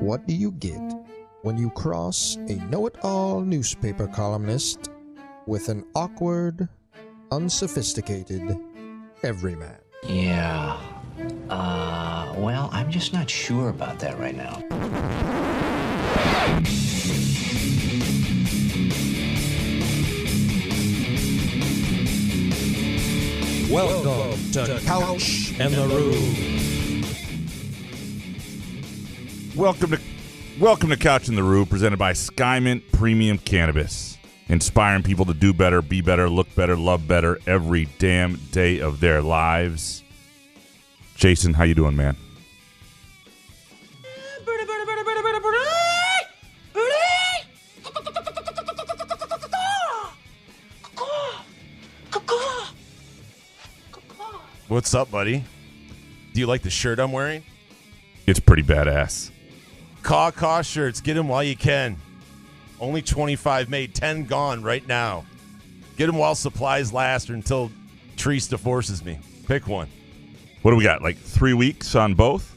What do you get when you cross a know-it-all newspaper columnist with an awkward, unsophisticated everyman? Yeah. Well, I'm just not sure about that right now. Welcome to Couch and the Room. Welcome to Couch and the Roo, presented by Skymint Premium Cannabis. Inspiring people to do better, be better, look better, love better every damn day of their lives. Jason, how you doing, man? What's up, buddy? Do you like the shirt I'm wearing? It's pretty badass. Caw shirts. Get them while you can. Only 25 made, 10 gone right now. Get them while supplies last or until Treese divorces me. Pick one. What do we got, like 3 weeks on both?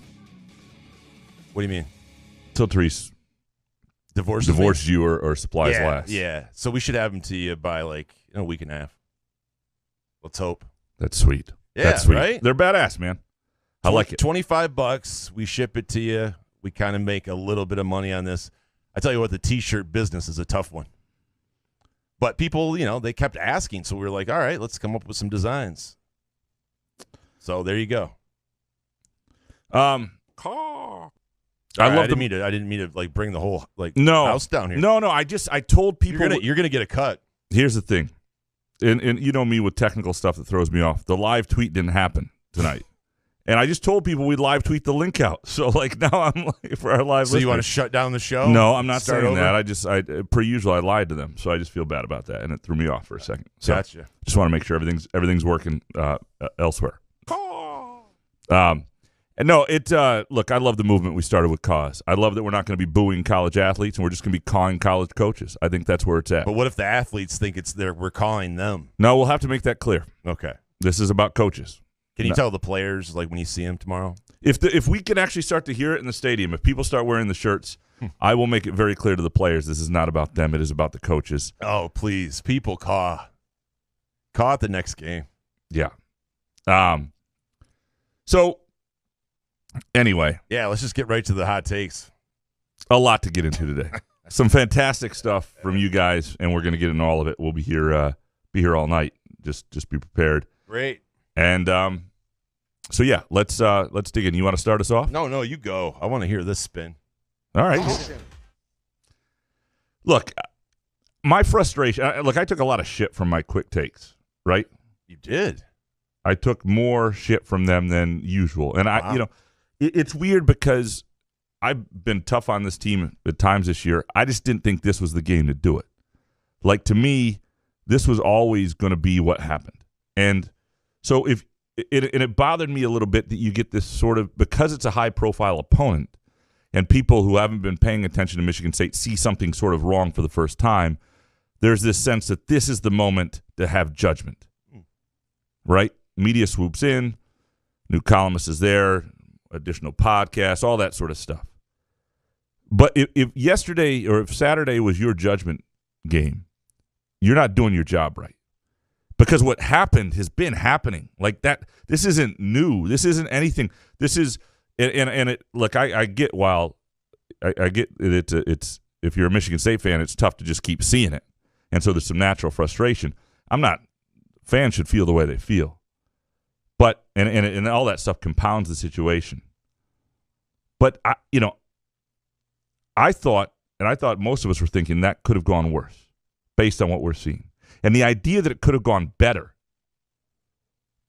What do you mean? Till Treese divorces you or supplies last. Yeah. So we should have them to you by like a week and a half. Let's hope. That's sweet. Yeah, that's sweet. Right? They're badass, man. I like it. $25. We ship it to you. We kind of make a little bit of money on this. I tell you what, the T-shirt business is a tough one. But people, they kept asking, so we were like, all right, let's come up with some designs. So there you go. I didn't mean to like bring the whole house down here. No. I told people you're gonna get a cut. Here's the thing, and you know me with technical stuff that throws me off. The live tweet didn't happen tonight. And I just told people we'd live tweet the link out. So, now I'm for our live So you want to shut down the show? No, I'm not saying over? that. Per usual, I lied to them. So I just feel bad about that. And it threw me off for a second. So gotcha. Just want to make sure everything's working elsewhere. And no, look, I love the movement we started with Cause. I love that we're not going to be booing college athletes and we're just going to be calling college coaches. I think that's where it's at. But what if the athletes think we're calling them? No, we'll have to make that clear. Okay. This is about coaches. Can you tell the players, when you see them tomorrow? If we can actually start to hear it in the stadium, if people start wearing the shirts, I will make it very clear to the players this is not about them. It is about the coaches. Oh, please. People caw at the next game. Yeah. So, anyway. Yeah, let's just get right to the hot takes. A lot to get into today. Some fantastic stuff from you guys, and we're going to get into all of it. We'll be here all night. Just be prepared. Great. And so yeah, let's dig in. You want to start us off? No, you go. I want to hear this spin. All right. Look, my frustration. I took a lot of shit from my quick takes. Right? You did. I took more shit from them than usual, and wow. It's weird because I've been tough on this team at times this year. I just didn't think this was the game to do it. To me, this was always going to be what happened, and. So it bothered me a little bit that you get this sort of, because it's a high-profile opponent and people who haven't been paying attention to Michigan State see something sort of wrong for the first time, there's this sense that this is the moment to have judgment, right? Media swoops in, new columnist is there, additional podcasts, all that sort of stuff. But if yesterday or if Saturday was your judgment game, you're not doing your job right. Because what happened has been happening like that. This isn't new. This isn't anything. This is, and it. Look, I get I get it's if you're a Michigan State fan, it's tough to just keep seeing it, and so there's some natural frustration. Fans should feel the way they feel, but and all that stuff compounds the situation. But I thought most of us were thinking that could have gone worse, based on what we're seeing. And the idea that it could have gone better,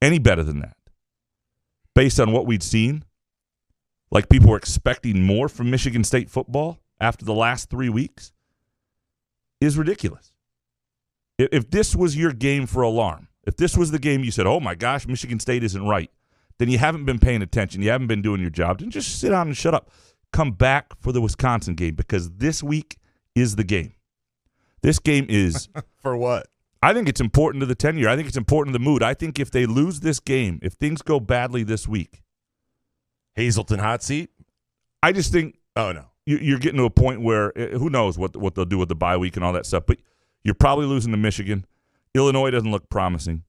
any better than that, based on what we'd seen, like people were expecting more from Michigan State football after the last 3 weeks, is ridiculous. If this was your game for alarm, if this was the game you said, oh my gosh, Michigan State isn't right, then you haven't been paying attention, you haven't been doing your job, then just sit down and shut up. Come back for the Wisconsin game, because this week is the game. This game is... For what? I think it's important to the tenure. I think it's important to the mood. I think if they lose this game, if things go badly this week. Hazleton hot seat? I just think... Oh, no. you're getting to a point where who knows what they'll do with the bye week and all that stuff. But you're probably losing to Michigan. Illinois doesn't look promising.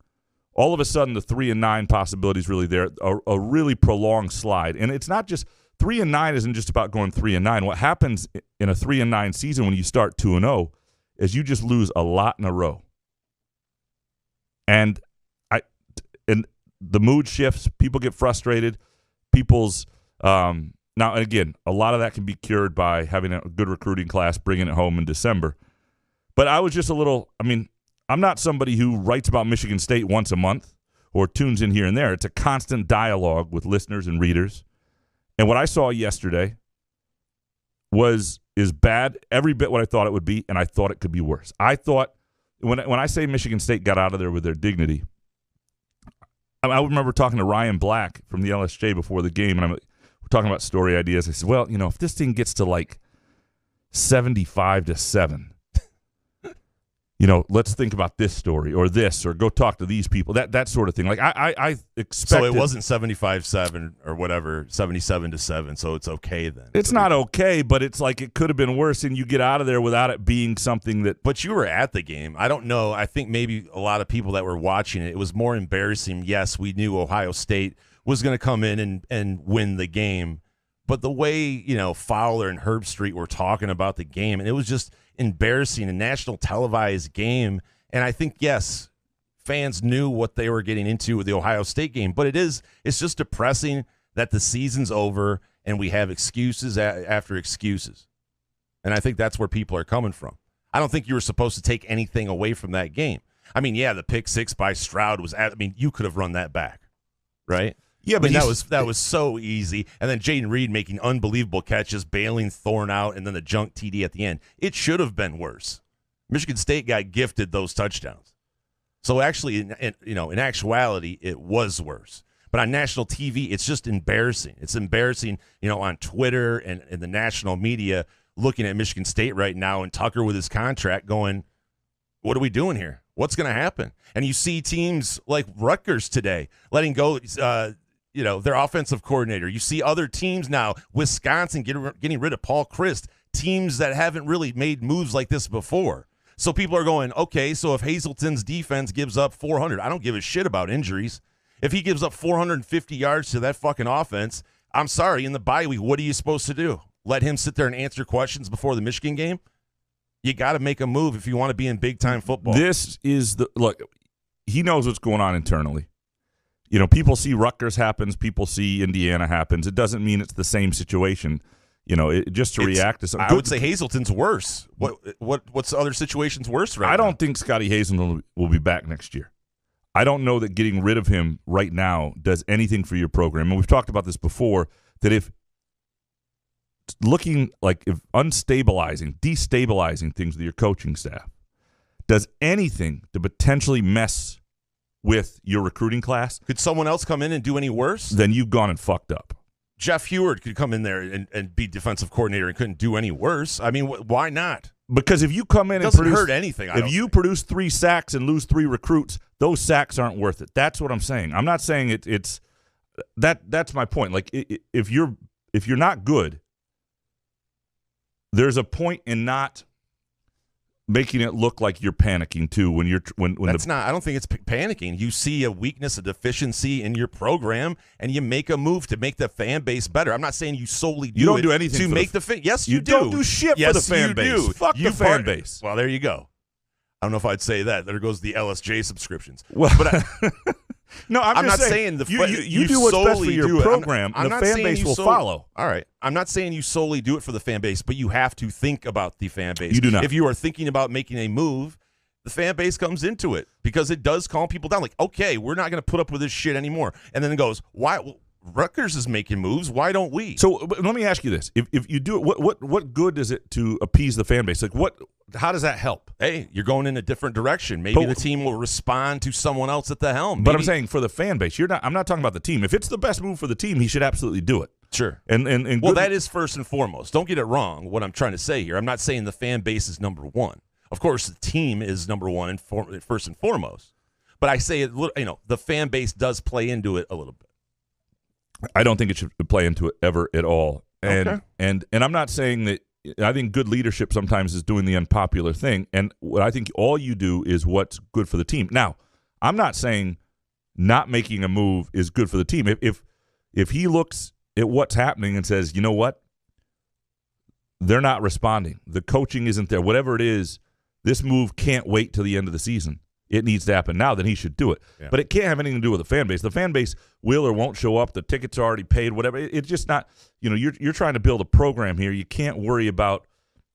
All of a sudden, the 3-9 possibility is really there. A really prolonged slide, and it's not just 3-9. Isn't just about going 3-9. What happens in a 3-9 season when you start 2-0 is you just lose a lot in a row, and the mood shifts. People get frustrated. People's now, again, a lot of that can be cured by having a good recruiting class, bringing it home in December. But I was just a little, I'm not somebody who writes about Michigan State once a month or tunes in here and there. It's a constant dialogue with listeners and readers. And what I saw yesterday is bad, every bit what I thought it would be, and I thought it could be worse. I thought, when I say Michigan State got out of there with their dignity, I remember talking to Ryan Black from the LSJ before the game, and we're talking about story ideas. I said, well, if this thing gets to like 75-7, let's think about this story or this, or go talk to these people, that sort of thing. Like I expected. So it wasn't 75-7 or whatever, 77-7. So it's okay then. It's not okay, but it's like it could have been worse, and you get out of there without it being something that. But you were at the game. I don't know. I think maybe a lot of people that were watching it was more embarrassing. Yes, we knew Ohio State was going to come in and win the game, but the way Fowler and Herbstreit were talking about the game, and it was just embarrassing, a national televised game. And I think, yes, fans knew what they were getting into with the Ohio State game, but it's just depressing that the season's over and we have excuses after excuses. And I think that's where people are coming from. I don't think you were supposed to take anything away from that game. The pick six by Stroud was you could have run that back, right? Yeah, but that was so easy. And then Jaden Reed making unbelievable catches, bailing Thorne out, and then the junk TD at the end. It should have been worse. Michigan State got gifted those touchdowns. So actually, in actuality, it was worse. But on national TV, it's just embarrassing. It's embarrassing, on Twitter and the national media looking at Michigan State right now, and Tucker with his contract going, what are we doing here? What's going to happen? And you see teams like Rutgers today letting go their offensive coordinator. You see other teams now, Wisconsin getting rid of Paul Chryst, teams that haven't really made moves like this before. So people are going, okay, so if Hazelton's defense gives up 400, I don't give a shit about injuries. If he gives up 450 yards to that fucking offense, I'm sorry, in the bye week, what are you supposed to do? Let him sit there and answer questions before the Michigan game? You got to make a move if you want to be in big-time football. This is look, he knows what's going on internally. People see Rutgers happens, people see Indiana happens. It doesn't mean it's the same situation. Just to react to something. I would say Hazelton's worse. What's other situations worse right now? I don't think Scotty Hazelton will be back next year. I don't know that getting rid of him right now does anything for your program. And we've talked about this before, that if destabilizing things with your coaching staff does anything to potentially mess with your recruiting class. Could someone else come in and do any worse? Then you've gone and fucked up. Jeff Heward could come in there and be defensive coordinator and couldn't do any worse. Why not? Because if you come in and doesn't hurt anything. If you produce 3 sacks and lose 3 recruits, those sacks aren't worth it. That's what I'm saying. I'm not saying it's that's my point. Like if you're not good, there's a point in not making it look like you're panicking too when I don't think it's panicking. You see a weakness, a deficiency in your program, and you make a move to make the fan base better. I'm not saying you solely do. You don't do anything to make the fan. Yes, you do. Don't do shit for the fan base. Do. Fuck the fan base. Well, there you go. I don't know if I'd say that. There goes the LSJ subscriptions. Well, but no, I'm not saying you do what's best for your program, I'm and the fan base will follow. All right. I'm not saying you solely do it for the fan base, but you have to think about the fan base. You do not. If you are thinking about making a move, the fan base comes into it because it does calm people down. Like, okay, we're not going to put up with this shit anymore. And then it goes, why? Well, Rutgers is making moves. Why don't we? So let me ask you this: if you do it, what good is it to appease the fan base? Like how does that help? Hey, you're going in a different direction. Maybe the team will respond to someone else at the helm. But I'm saying for the fan base, I'm not talking about the team. If it's the best move for the team, he should absolutely do it. Sure. And that is first and foremost. Don't get it wrong. What I'm trying to say here, I'm not saying the fan base is number one. Of course, the team is number one and first and foremost. But I say the fan base does play into it a little bit. I don't think it should play into it ever at all. And I'm not saying that. I think good leadership sometimes is doing the unpopular thing, and what I think all you do is what's good for the team. Now, I'm not saying not making a move is good for the team. If he looks at what's happening and says, you know what, they're not responding, the coaching isn't there, whatever it is, this move can't wait till the end of the season. It needs to happen now, then he should do it. Yeah. But it can't have anything to do with the fan base. The fan base will or won't show up. The tickets are already paid, whatever. It's just not, you're trying to build a program here. You can't worry about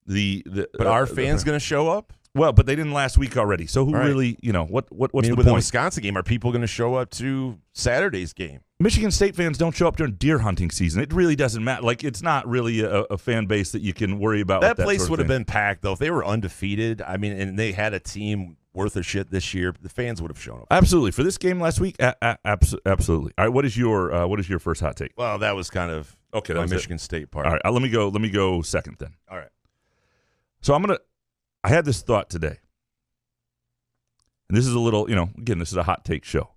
the But are fans going to show up? Well, but they didn't last week already. So who really, what's the point? With the Wisconsin game, are people going to show up to Saturday's game? Michigan State fans don't show up during deer hunting season. It really doesn't matter. Like, it's not really a fan base that you can worry about. That place would have been packed, though. If they were undefeated, and they had a team worth of shit this year, the fans would have shown up. Absolutely. For this game last week, absolutely. All right, what is your first hot take? Well, that was kind of my Michigan State part. All right, let me go second then. All right. So I had this thought today. And this is a little, again, this is a hot take show.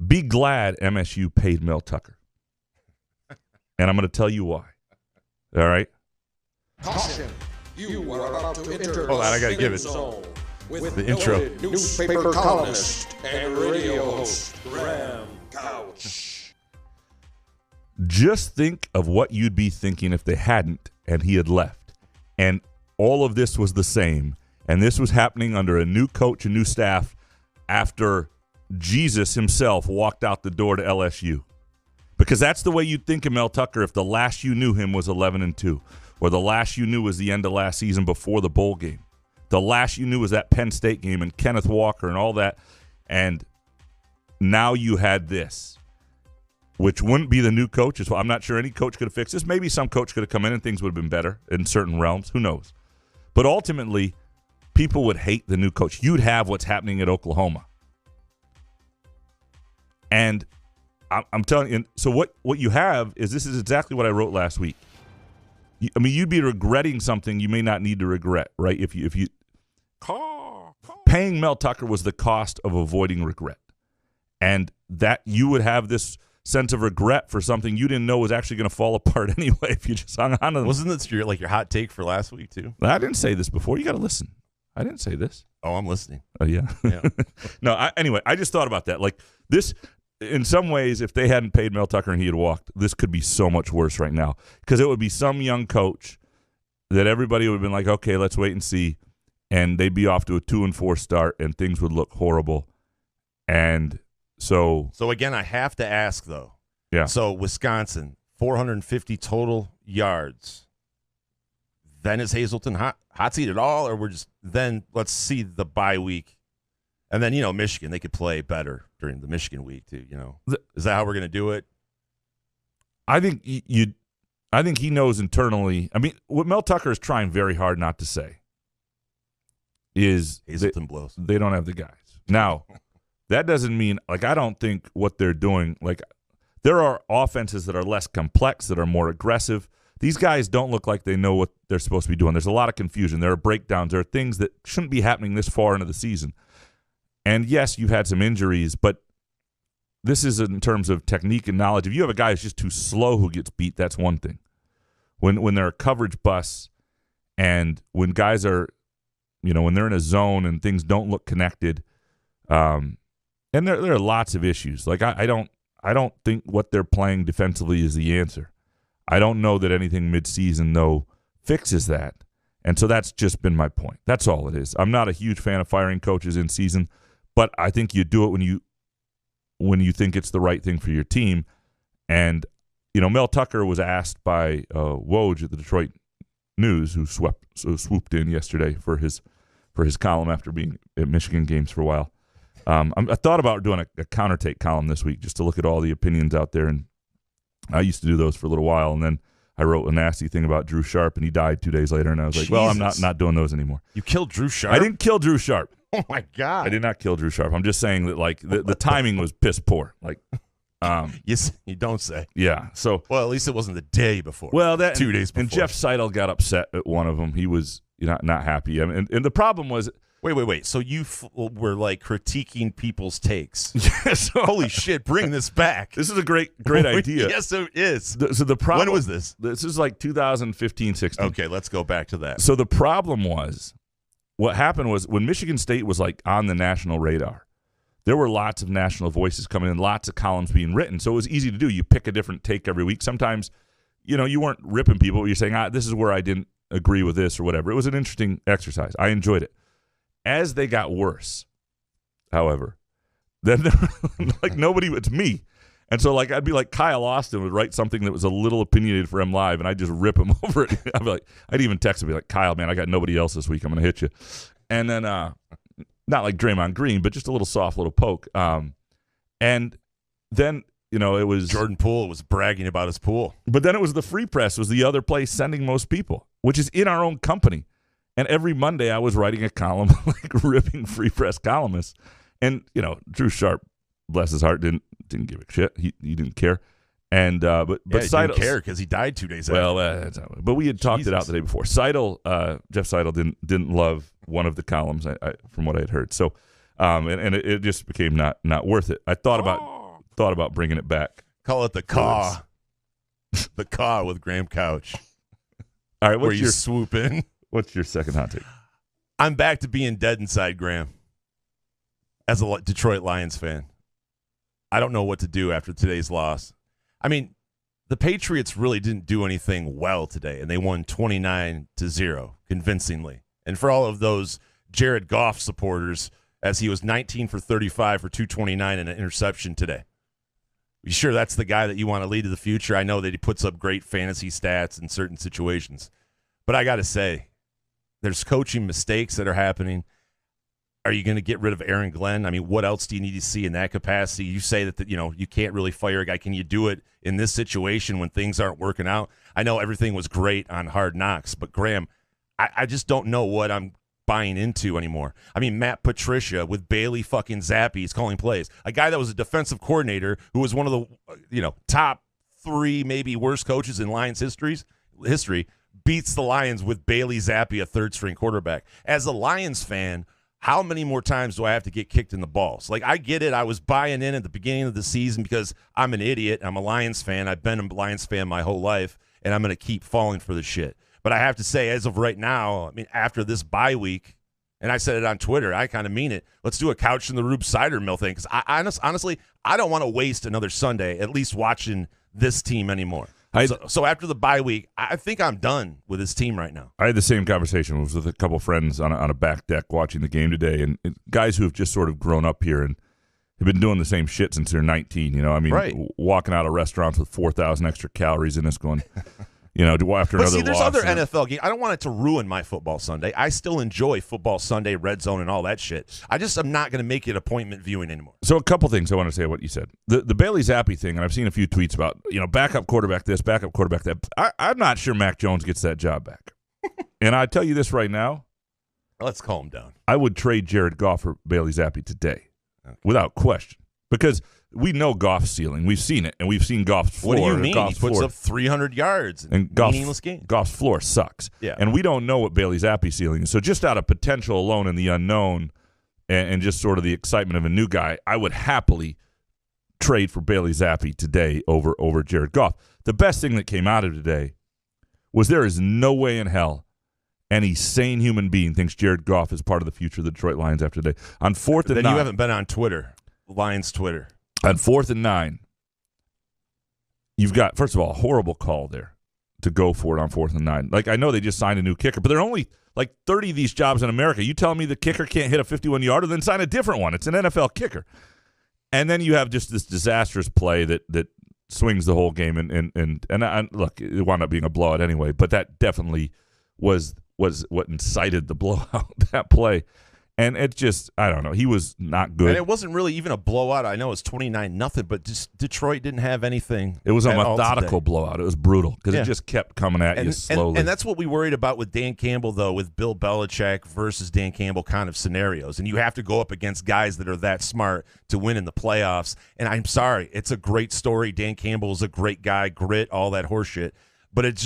Be glad MSU paid Mel Tucker. And I'm going to tell you why. All right? Caution. You are about to enter Hold on, I got to give it with the intro. Newspaper columnist and radio host Graham Couch. Just think of what you'd be thinking if they hadn't and he had left. And all of this was the same. And this was happening under a new coach and new staff after Jesus himself walked out the door to LSU. Because that's the way you'd think of Mel Tucker if the last you knew him was 11-2. Or the last you knew was the end of last season before the bowl game. The last you knew was that Penn State game and Kenneth Walker and all that. And now you had this, which wouldn't be the new coach. I'm not sure any coach could have fixed this. Maybe some coach could have come in and things would have been better in certain realms. Who knows? But ultimately, people would hate the new coach. You'd have what's happening at Oklahoma. And I'm telling you, so what you have is this is exactly what I wrote last week. You'd be regretting something you may not need to regret, right? If you paying Mel Tucker was the cost of avoiding regret, and that you would have this sense of regret for something you didn't know was actually going to fall apart anyway if you just hung on to them. Wasn't this your hot take for last week too? I didn't say this before. You got to listen. I didn't say this. Oh, I'm listening. Oh yeah. No. Anyway, I just thought about that. Like this. In some ways, if they hadn't paid Mel Tucker and he had walked, this could be so much worse right now. Because it would be some young coach that everybody would have been like, okay, let's wait and see. And they'd be off to a 2-4 start, and things would look horrible. And so again, I have to ask, though. Yeah. So Wisconsin, 450 total yards. Then is Hazleton hot seat at all? Or then let's see the bye week. And then, Michigan, they could play better during the Michigan week, too, Is that how we're going to do it? I think I think he knows internally. I mean, what Mel Tucker is trying very hard not to say is Hazleton blows. They don't have the guys. Now, that doesn't mean, I don't think what they're doing, there are offenses that are less complex, that are more aggressive. These guys don't look like they know what they're supposed to be doing. There's a lot of confusion. There are breakdowns. There are things that shouldn't be happening this far into the season. And yes, you've had some injuries, but this is in terms of technique and knowledge. If you have a guy who's just too slow who gets beat, that's one thing. When there are coverage busts and when guys are, when they're in a zone and things don't look connected, and there are lots of issues. I don't think what they're playing defensively is the answer. I don't know that anything midseason, though, fixes that. And so that's just been my point. That's all it is. I'm not a huge fan of firing coaches in season. But I think you do it when you think it's the right thing for your team. And, Mel Tucker was asked by Woj at the Detroit News, who swooped in yesterday for his column after being at Michigan games for a while. I thought about doing a counter-take column this week just to look at all the opinions out there. And I used to do those for a little while. And then I wrote a nasty thing about Drew Sharp, and he died 2 days later. And I was like, well, I'm not doing those anymore. You killed Drew Sharp? I didn't kill Drew Sharp. Oh, my God. I did not kill Drew Sharp. I'm just saying that, the timing was piss poor. Yes, you don't say. Yeah. So, well, at least it wasn't the day before. Well, 2 days before. And Jeff Seidel got upset at one of them. He was not happy. And the problem was, Wait. So you were like critiquing people's takes. Yes. Holy shit, bring this back. This is a great idea. Yes, it is. So the problem. When was this? This is like 2015, 16. Okay, let's go back to that. So the problem was, what happened was when Michigan State was like on the national radar, there were lots of national voices coming in, lots of columns being written. So it was easy to do. You pick a different take every week. Sometimes, you weren't ripping people. You're saying, this is where I didn't agree with this or whatever. It was an interesting exercise. I enjoyed it. As they got worse, however, then like nobody, it's me. And so like I'd be like Kyle Austin would write something that was a little opinionated for M Live, and I'd just rip him over it. I'd be like, I'd even text him, be like, Kyle, man, I got nobody else this week. I'm going to hit you. And then not like Draymond Green, but just a little soft little poke. And then, it was Jordan Poole was bragging about his pool. But then it was the Free Press was the other place sending most people, which is in our own company. And every Monday I was writing a column, like ripping Free Press columnists. And, Drew Sharp, bless his heart, didn't give a shit. He didn't care. And but he Seidel didn't care because he died 2 days after. Well, but we had talked it out the day before. Seidel, Jeff Seidel didn't love one of the columns, from what I had heard. So, and it just became not worth it. I thought about bringing it back. Call it the Caw. The Caw with Graham Couch. All right, where you swoop in. What's your second hot take? I'm back to being dead inside, Graham. As a Detroit Lions fan, I don't know what to do after today's loss. I mean, the Patriots really didn't do anything well today, and they won 29-0 convincingly. And for all of those Jared Goff supporters, as he was 19 for 35 for 229 and an interception today. You sure that's the guy that you want to lead to the future? I know that he puts up great fantasy stats in certain situations. But I got to say, there's coaching mistakes that are happening. Are you going to get rid of Aaron Glenn? I mean, what else do you need to see in that capacity? You say that you can't really fire a guy. Can you do it in this situation when things aren't working out? I know everything was great on Hard Knocks, but Graham, I just don't know what I'm buying into anymore. I mean, Matt Patricia with Bailey fucking Zappi is calling plays. A guy that was a defensive coordinator who was one of the top 3 maybe worst coaches in Lions history beats the Lions with Bailey Zappi, a third-string quarterback. As a Lions fan, how many more times do I have to get kicked in the balls? Like, I get it. I was buying in at the beginning of the season because I'm an idiot. I'm a Lions fan. I've been a Lions fan my whole life, and I'm going to keep falling for the shit. But I have to say, as of right now, I mean, after this bye week, and I said it on Twitter, I kind of mean it, let's do a couch in the Rube cider mill thing because honestly, I don't want to waste another Sunday at least watching this team anymore. So after the bye week, I think I'm done with this team right now. I had the same conversation. I was with a couple friends on a back deck watching the game today, and guys who have just sort of grown up here and have been doing the same shit since they're 19. I mean, right. Walking out of restaurants with 4,000 extra calories in us going, after another there's loss. Other NFL games. I don't want it to ruin my football Sunday. I still enjoy football Sunday, red zone, and all that shit. I'm not going to make it appointment viewing anymore. So a couple things I want to say what you said. The Bailey Zappi thing, and I've seen a few tweets about, backup quarterback this, backup quarterback that. I'm not sure Mac Jones gets that job back. And I tell you this right now. Let's calm down. I would trade Jared Goff for Bailey Zappi today, without question, because we know Goff's ceiling. We've seen it, and we've seen Goff's floor. What do you mean? Goff's He puts floor. up 300 yards in meaningless games. Goff's floor sucks. Yeah. And we don't know what Bailey Zappi's ceiling is. So just out of potential alone and the unknown and just sort of the excitement of a new guy, I would happily trade for Bailey Zappi today over Jared Goff. The best thing that came out of today was there is no way in hell any sane human being thinks Jared Goff is part of the future of the Detroit Lions after today. On 4th and 9. Then you haven't been on Twitter, Lions Twitter. On 4th and 9, you've got, first of all, a horrible call there to go for it on 4th and 9. Like, I know they just signed a new kicker, but there are only like 30 of these jobs in America. You telling me the kicker can't hit a 51-yarder, then sign a different one. It's an NFL kicker. And then you have just this disastrous play that swings the whole game. And look, it wound up being a blowout anyway, but that definitely was what incited the blowout, that play. And it just, I don't know. He was not good. And it wasn't really even a blowout. I know it's 29-0, but just Detroit didn't have anything. It was a methodical blowout. It was brutal because it just kept coming at you slowly. And that's what we worried about with Dan Campbell, though, with Bill Belichick versus Dan Campbell kind of scenarios. And you have to go up against guys that are that smart to win in the playoffs. And I'm sorry, it's a great story. Dan Campbell is a great guy, grit, all that horseshit. But it's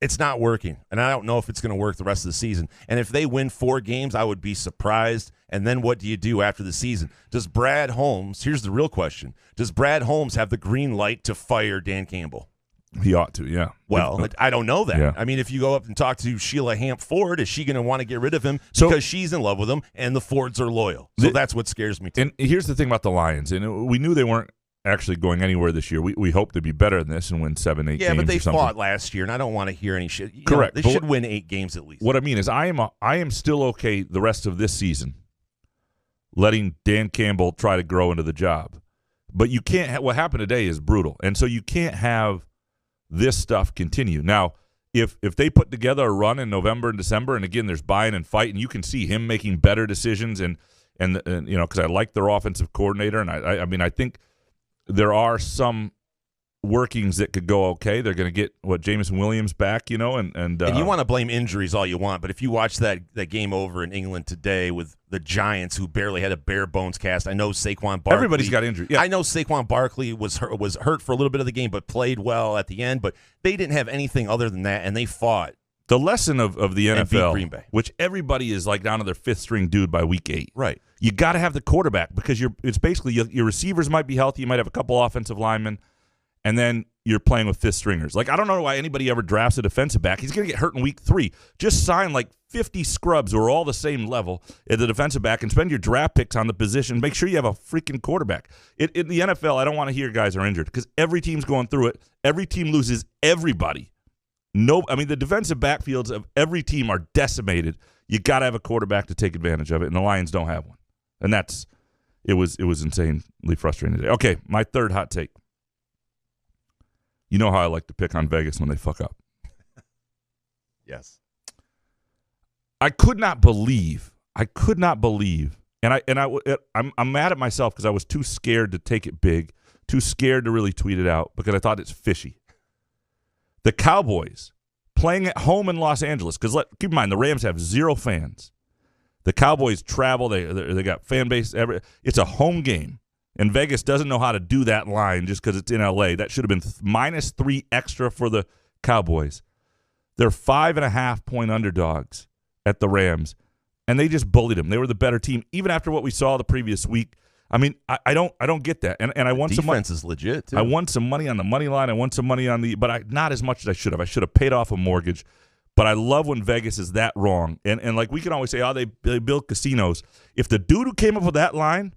It's not working, and I don't know if it's going to work the rest of the season. And if they win 4 games, I would be surprised. And then what do you do after the season? Does Brad Holmes, here's the real question, does Brad Holmes have the green light to fire Dan Campbell? He ought to, yeah. Well, I don't know that. Yeah. I mean, if you go up and talk to Sheila Hamp Ford, is she going to want to get rid of him because she's in love with him and the Fords are loyal? So that's what scares me too. And here's the thing about the Lions, and we knew they weren't actually going anywhere this year. We hope to be better than this and win 7-8 games. Yeah, but they or something. fought last year, and I don't want to hear any shit. Correct. They should win 8 games at least. What I mean is I am still okay the rest of this season letting Dan Campbell try to grow into the job. But you can't what happened today is brutal. And so you can't have this stuff continue. Now, if they put together a run in November and December, and again, there's buying and fighting, you can see him making better decisions, and you know, because I like their offensive coordinator, and I mean, I think there are some workings that could go okay. They're going to get Jameson Williams back, you know, and you want to blame injuries all you want, but if you watch that game over in England today with the Giants, who barely had a bare bones cast, I know Saquon Barkley. Everybody's got injury. Yeah. I know Saquon Barkley was hurt for a little bit of the game, but played well at the end. But they didn't have anything other than that, and they fought. The lesson of the And beat Green NFL, Bay. which everybody is like down to their 5th string dude by week 8. Right. You got to have the quarterback because it's basically your receivers might be healthy. You might have a couple offensive linemen, and then you're playing with 5th stringers. Like, I don't know why anybody ever drafts a defensive back. He's going to get hurt in week 3. Just sign like 50 scrubs who are all the same level at the defensive back and spend your draft picks on the position. Make sure you have a freaking quarterback. In the NFL, I don't want to hear guys are injured because every team's going through it. Every team loses everybody. The defensive backfields of every team are decimated. You got to have a quarterback to take advantage of it, and the Lions don't have one. And it was insanely frustrating today. Okay, my third hot take. You know how I like to pick on Vegas when they fuck up. Yes. I could not believe, and I'm mad at myself because I was too scared to take it big, too scared to really tweet it out because I thought it's fishy. The Cowboys playing at home in Los Angeles, because keep in mind the Rams have 0 fans. The Cowboys travel; they got fan base. It's a home game, and Vegas doesn't know how to do that line just because it's in LA. That should have been -3 extra for the Cowboys. They're 5.5-point underdogs at the Rams, and they just bullied them. They were the better team, even after what we saw the previous week. I mean, I don't get that, and I won some money. Defense is legit too. I won some money on the money line. I won some money on but not as much as I should have. I should have paid off a mortgage. But I love when Vegas is that wrong, and like we can always say, oh, they build casinos. If the dude who came up with that line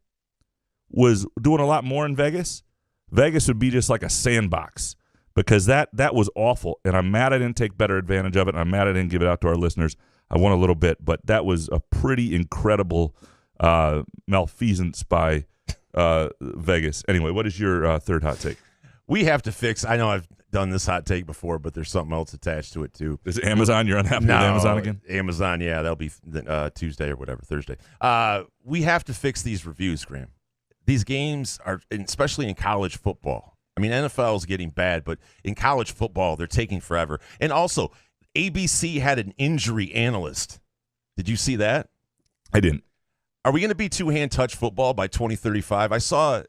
was doing a lot more in Vegas, Vegas would be just like a sandbox because that was awful, and I'm mad I didn't take better advantage of it, and I'm mad I didn't give it out to our listeners. I won a little bit, but that was a pretty incredible malfeasance by Vegas. Anyway, what is your third hot take? We have to fix. I know I've done this hot take before, but there's something else attached to it too. Is it Amazon? You're unhappy with Amazon again? Amazon, yeah, that'll be Tuesday or whatever, Thursday. We have to fix these reviews, Graham. These games are, especially in college football. I mean, NFL is getting bad, but in college football, they're taking forever. And also, ABC had an injury analyst. Did you see that? I didn't. Are we going to be two-hand touch football by 2035? I saw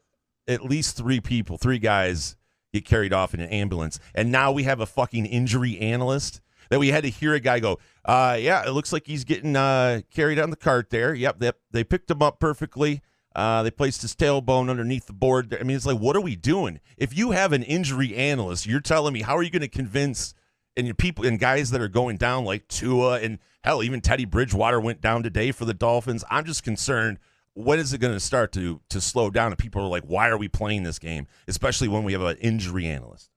at least 3 guys get carried off in an ambulance, and now we have a fucking injury analyst that we had to hear a guy go, yeah, it looks like he's getting carried on the cart there. Yep, they picked him up perfectly. They placed his tailbone underneath the board. I mean, it's like, what are we doing? If you have an injury analyst, you're telling me, how are you going to convince and people and guys that are going down like Tua and hell, even Teddy Bridgewater went down today for the Dolphins. I'm just concerned. When is it going to start to slow down? And people are like, why are we playing this game? Especially when we have an injury analyst.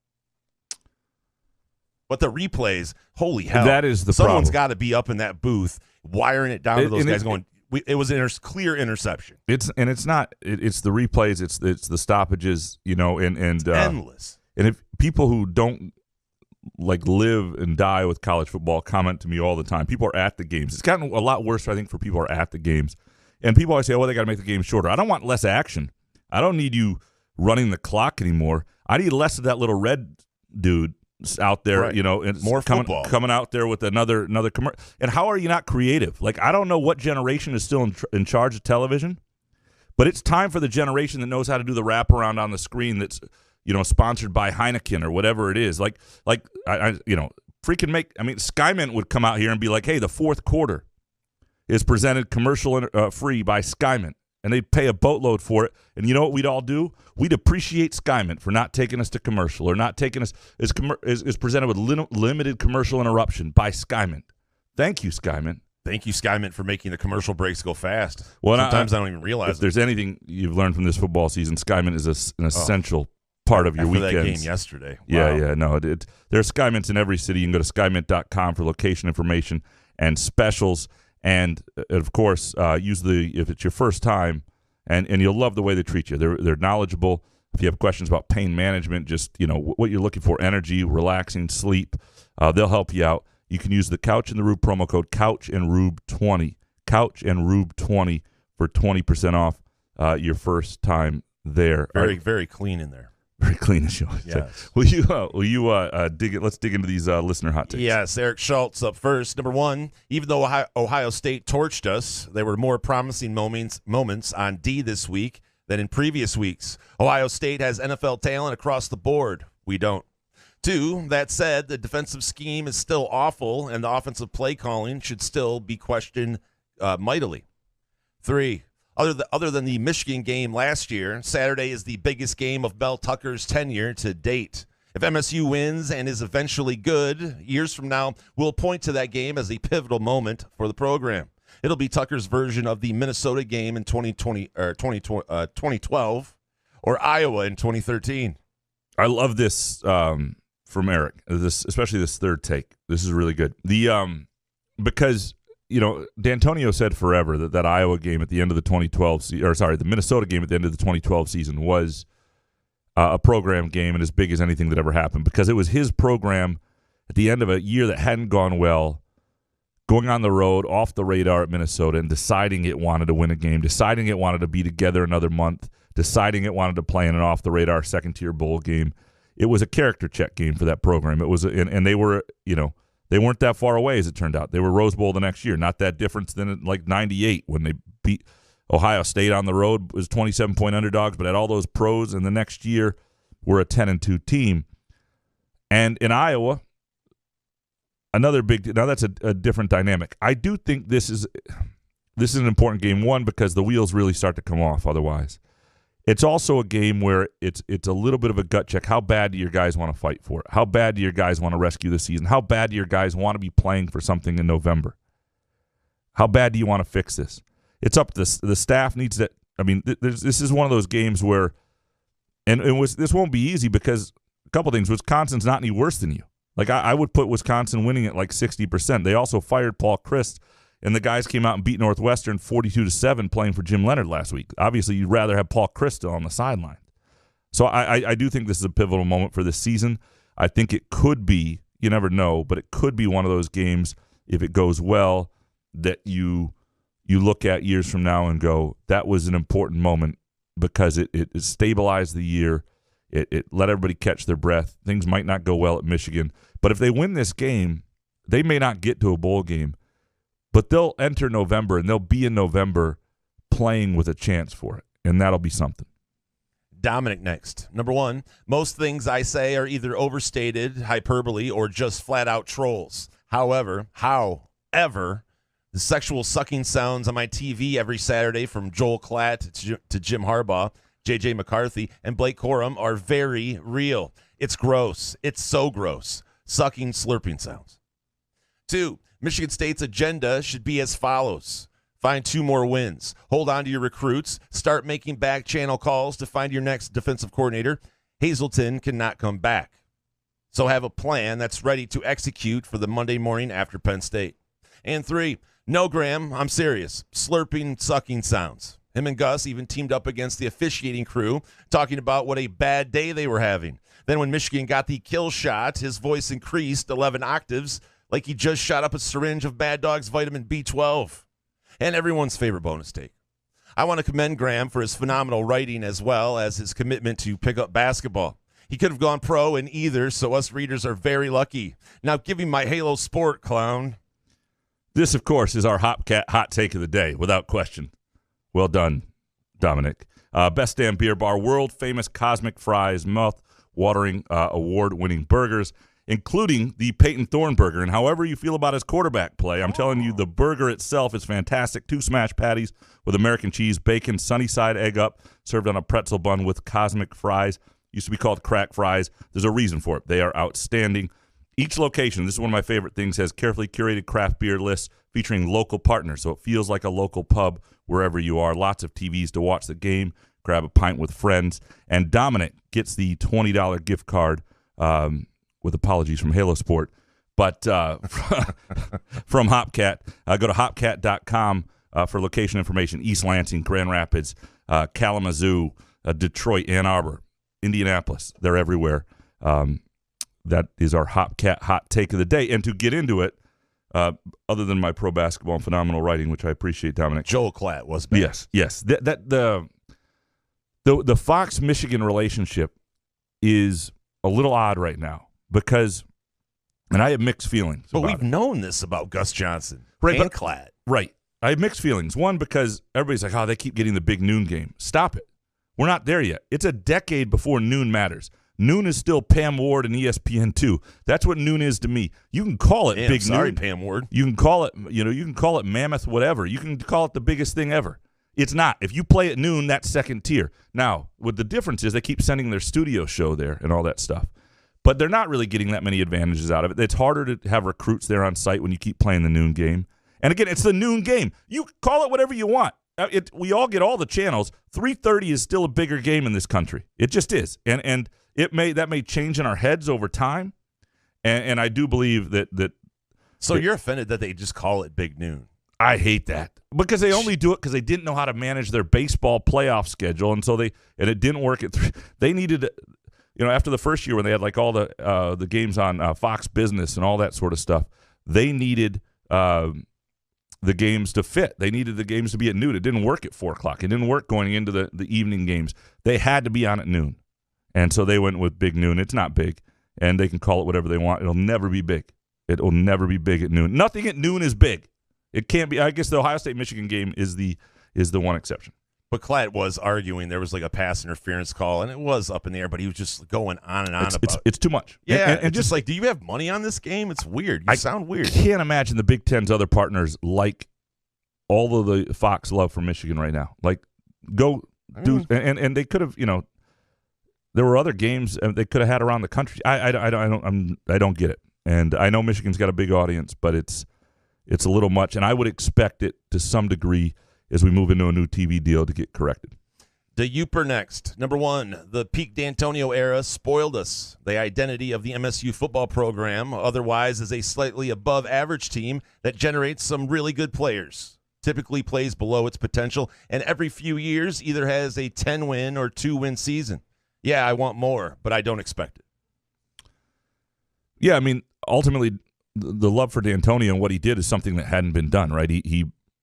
But the replays, holy hell. That is the Someone's problem. got to be up in that booth wiring it down to those guys going, it was a clear interception. It's the replays, it's the stoppages, you know, and endless. And if people who don't like live and die with college football comment to me all the time, people are at the games. It's gotten a lot worse, I think, for people who are at the games. And people always say, oh, they got to make the game shorter. I don't want less action. I don't need you running the clock anymore. I need less of that little red dude out there, right. You know, and more football coming out there with another commercial. And how are you not creative? Like, I don't know what generation is still in charge of television, but it's time for the generation that knows how to do the wraparound on the screen that's, you know, sponsored by Heineken or whatever it is. Like I you know, freaking Skymint would come out here and be like, hey, the fourth quarter is presented commercial free by Skymint. And they'd pay a boatload for it. And you know what we'd all do? We'd appreciate Skymint for not taking us to commercial or not taking us is presented with limited commercial interruption by Skymint. Thank you, Skymint. Thank you, Skymint, for making the commercial breaks go fast. Well, sometimes I don't even realize if there's anything you've learned from this football season, Skymint is an essential part of your weekends. That game yesterday. Wow. Yeah. No, there's Skymints in every city. You can go to skymint.com for location information and specials. And, of course, if it's your first time, and you'll love the way they treat you. They're knowledgeable. If you have questions about pain management, just, what you're looking for, energy, relaxing, sleep, they'll help you out. You can use the Couch and the Rube promo code, Couch and Rube 20. Couch and Rube 20 for 20% off your first time there. Very, very clean in there. Very clean as you always say. Will you dig it? Let's dig into these listener hot takes. Yes, Eric Schultz up first. Number one, even though Ohio State torched us, there were more promising moments on D this week than in previous weeks. Ohio State has NFL talent across the board. We don't. 2, that said, the defensive scheme is still awful, and the offensive play calling should still be questioned mightily. 3, other than the Michigan game last year, Saturday is the biggest game of Mel Tucker's tenure to date. If MSU wins and is eventually good, years from now, we'll point to that game as a pivotal moment for the program. It'll be Tucker's version of the Minnesota game in 2012 or Iowa in 2013. I love this from Eric, especially this third take. This is really good. Because D'Antonio said forever that Iowa game at the end of the 2012 the Minnesota game at the end of the 2012 season was a program game and as big as anything that ever happened, because it was his program at the end of a year that hadn't gone well, going on the road, off the radar at Minnesota, and deciding it wanted to win a game, deciding it wanted to be together another month, deciding it wanted to play in an off-the-radar second-tier bowl game. It was a character check game for that program. It was, and they were, they weren't that far away, as it turned out. They were Rose Bowl the next year. Not that different than like 98 when they beat Ohio State on the road. It was 27-point underdogs, but had all those pros, and the next year were a 10-2 team. And in Iowa, another big – now that's a different dynamic. I do think this is an important game, one, because the wheels really start to come off otherwise. It's also a game where it's a little bit of a gut check. How bad do your guys want to fight for it? How bad do your guys want to rescue the season? How bad do your guys want to be playing for something in November? How bad do you want to fix this? It's up to the staff needs to. I mean, this is one of those games where, this won't be easy because a couple things. Wisconsin's not any worse than you. Like I would put Wisconsin winning at like 60%. They also fired Paul Chryst. And the guys came out and beat Northwestern 42-7 playing for Jim Leonard last week. Obviously, you'd rather have Paul Chryst on the sideline. So I do think this is a pivotal moment for this season. I think it could be, you never know, but it could be one of those games, if it goes well, that you look at years from now and go, that was an important moment because it stabilized the year. It let everybody catch their breath. Things might not go well at Michigan. But if they win this game, they may not get to a bowl game. But they'll enter November, and they'll be in November playing with a chance for it, and that'll be something. Dominic next. Number one, most things I say are either overstated, hyperbole, or just flat-out trolls. However, the sexual sucking sounds on my TV every Saturday from Joel Klatt to Jim Harbaugh, J.J. McCarthy, and Blake Corum are very real. It's gross. It's so gross. Sucking, slurping sounds. 2, Michigan State's agenda should be as follows. Find 2 more wins. Hold on to your recruits. Start making back channel calls to find your next defensive coordinator. Hazelton cannot come back. So have a plan that's ready to execute for the Monday morning after Penn State. And 3, no, Graham, I'm serious. Slurping, sucking sounds. Him and Gus even teamed up against the officiating crew, talking about what a bad day they were having. Then when Michigan got the kill shot, his voice increased 11 octaves, like he just shot up a syringe of Bad Dog's vitamin B12. And everyone's favorite bonus take. I want to commend Graham for his phenomenal writing as well as his commitment to pick up basketball. He could have gone pro in either, so us readers are very lucky. Now give me my Halo Sport, clown. This, of course, is our hot take of the day, without question. Well done, Dominic. Best Damn Beer Bar, world-famous Cosmic Fries, mouth-watering, award-winning burgers, including the Peyton Thorne burger. And however you feel about his quarterback play, I'm telling you, the burger itself is fantastic. 2 smash patties with American cheese, bacon, sunny side egg up, served on a pretzel bun with cosmic fries. Used to be called crack fries. There's a reason for it. They are outstanding. Each location, this is one of my favorite things, has carefully curated craft beer lists featuring local partners, so it feels like a local pub wherever you are. Lots of TVs to watch the game, grab a pint with friends. And Dominic gets the $20 gift card, with apologies from Halo Sport, but from Hopcat. Go to hopcat.com for location information. East Lansing, Grand Rapids, Kalamazoo, Detroit, Ann Arbor, Indianapolis. They're everywhere. That is our Hopcat hot take of the day. And to get into it, other than my pro basketball and phenomenal writing, which I appreciate, Dominic. Joel Klatt was bad. Yes. The Fox-Michigan relationship is a little odd right now because, and I have mixed feelings. But about we've known this about Gus Johnson and Klatt. Right. I have mixed feelings. One, because everybody's like, oh, they keep getting the big noon game. Stop it. We're not there yet. It's a decade before noon matters. Noon is still Pam Ward and ESPN2. That's what noon is to me. You can call it big sorry, noon. Pam Ward. You can call it, you can call it mammoth whatever. You can call it the biggest thing ever. It's not. If you play at noon, that's second tier. Now, what the difference is, they keep sending their studio show there and all that stuff. But they're not really getting that many advantages out of it. It's harder to have recruits there on site when you keep playing the noon game. And again, it's the noon game. You call it whatever you want. We all get all the channels. 3:30 is still a bigger game in this country. It just is. And that may change in our heads over time. And I do believe that. So you're offended that they just call it big noon? I hate that because they only do it because they didn't know how to manage their baseball playoff schedule, and it didn't work. They needed, after the first year when they had like all the games on Fox Business and all that sort of stuff, they needed the games to fit. They needed the games to be at noon. It didn't work at 4:00. It didn't work going into the evening games. They had to be on at noon, and so they went with big noon. It's not big, and they can call it whatever they want. It'll never be big. It will never be big at noon. Nothing at noon is big. It can't be. I guess the Ohio State-Michigan game is the one exception. But Klatt was arguing there was like a pass interference call, and it was up in the air, but he was just going on and on about it. It's too much. Yeah, and just like, do you have money on this game? It's weird. You sound weird. I can't imagine the Big Ten's other partners like all of the Fox love for Michigan right now. Like, and they could have, there were other games they could have had around the country. I don't get it. And I know Michigan's got a big audience, but it's a little much, and I would expect it to some degree as we move into a new TV deal to get corrected. The Youper next. Number 1, the Pete D'Antonio era spoiled us. The identity of the MSU football program otherwise is a slightly above average team that generates some really good players, typically plays below its potential, and every few years either has a 10-win or 2-win season. Yeah, I want more, but I don't expect it. Yeah, I mean, ultimately, the love for D'Antonio and what he did is something that hadn't been done, right?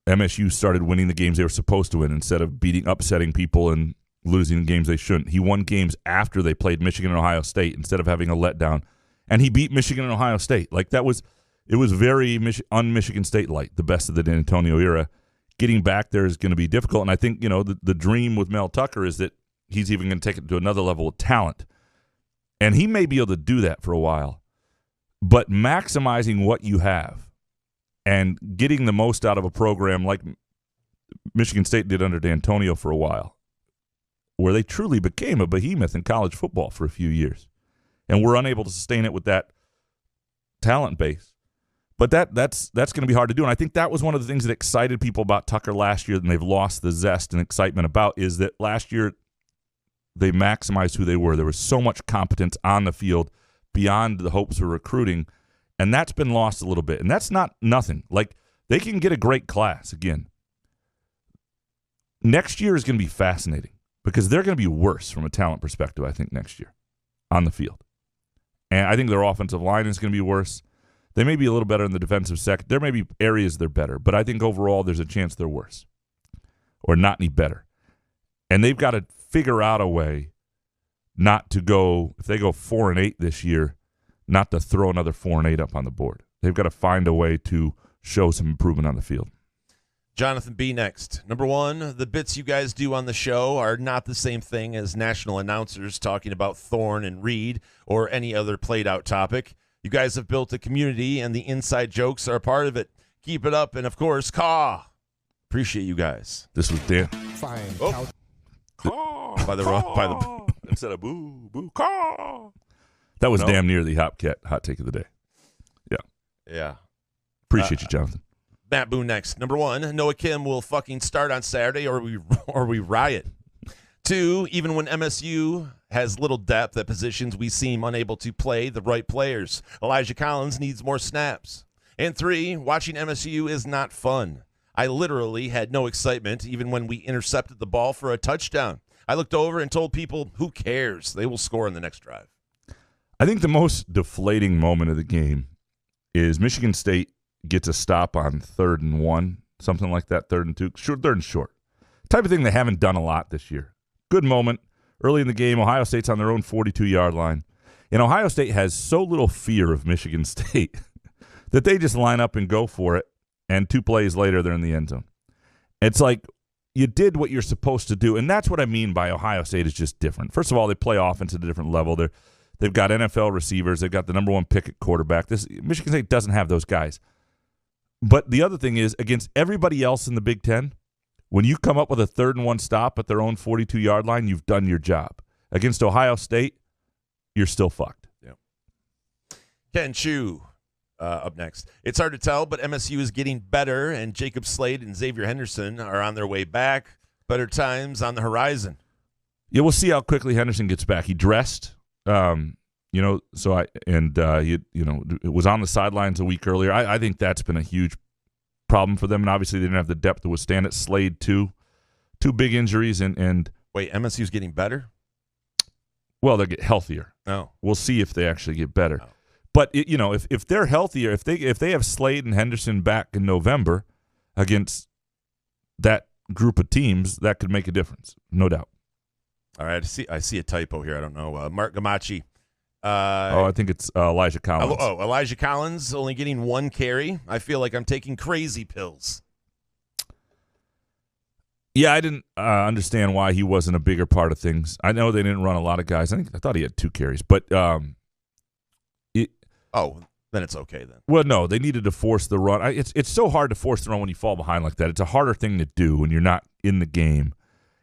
MSU started winning the games they were supposed to win instead of upsetting people and losing games they shouldn't. He won games after they played Michigan and Ohio State instead of having a letdown, and he beat Michigan and Ohio State. Like it was very un-Michigan State light, the best of the D'Antonio era. Getting back there is going to be difficult, and I think the dream with Mel Tucker is that he's even going to take it to another level of talent, and he may be able to do that for a while. But maximizing what you have and getting the most out of a program like Michigan State did under D'Antonio for a while, where they truly became a behemoth in college football for a few years, and were unable to sustain it with that talent base. But that's going to be hard to do, and I think that was one of the things that excited people about Tucker last year, and they've lost the zest and excitement about, is that last year they maximized who they were. There was so much competence on the field beyond the hopes of recruiting, and that's been lost a little bit. And that's not nothing. Like, they can get a great class again. Next year is going to be fascinating because they're going to be worse from a talent perspective, I think, next year on the field. And I think their offensive line is going to be worse. They may be a little better in the defensive sector. There may be areas they're better, but I think overall there's a chance they're worse or not any better. And they've got to figure out a way not to go, if they go 4-8 this year, not to throw another 4-8 up on the board. They've got to find a way to show some improvement on the field. Jonathan B. next. Number 1, the bits you guys do on the show are not the same thing as national announcers talking about Thorne and Reed or any other played-out topic. You guys have built a community, and the inside jokes are a part of it. Keep it up, and of course, caw. Appreciate you guys. This was Dan. Fine. Oh. Caw, By the instead of boo, boo, caw. That was damn near the hot take of the day. Yeah. Appreciate you, Jonathan. Matt Boone next. Number 1, Noah Kim will fucking start on Saturday or we riot. 2, even when MSU has little depth at positions, we seem unable to play the right players. Elijah Collins needs more snaps. And 3, watching MSU is not fun. I literally had no excitement even when we intercepted the ball for a touchdown. I looked over and told people, who cares? They will score in the next drive. I think the most deflating moment of the game is Michigan State gets a stop on 3rd and 1, something like that, 3rd and 2, short, 3rd and short. Type of thing they haven't done a lot this year. Good moment. Early in the game, Ohio State's on their own 42-yard line. And Ohio State has so little fear of Michigan State that they just line up and go for it, and 2 plays later, they're in the end zone. It's like you did what you're supposed to do, and that's what I mean by Ohio State is just different. First of all, they play offense at a different level. They've got NFL receivers. They've got the number 1 pick at quarterback. Michigan State doesn't have those guys. But the other thing is, against everybody else in the Big Ten, when you come up with a 3rd and 1 stop at their own 42-yard line, you've done your job. Against Ohio State, you're still fucked. Yeah. Ken Chu up next. It's hard to tell, but MSU is getting better, and Jacob Slade and Xavier Henderson are on their way back. Better times on the horizon. Yeah, we'll see how quickly Henderson gets back. He dressed, it was on the sidelines a week earlier. I think that's been a huge problem for them, and obviously they didn't have the depth to withstand it. Slade, two big injuries, and wait, MSU's getting better? Well, they'll get healthier. Oh. We'll see if they actually get better. Oh. But if they're healthier, if they have Slade and Henderson back in November against that group of teams, that could make a difference, no doubt. All right, I see a typo here. I don't know. Mark Gamache. I think it's Elijah Collins. Elijah Collins only getting 1 carry. I feel like I'm taking crazy pills. Yeah, I didn't understand why he wasn't a bigger part of things. I know they didn't run a lot of guys. I thought he had 2 carries, but then it's okay then. Well, no, they needed to force the run. It's so hard to force the run when you fall behind like that. It's a harder thing to do when you're not in the game.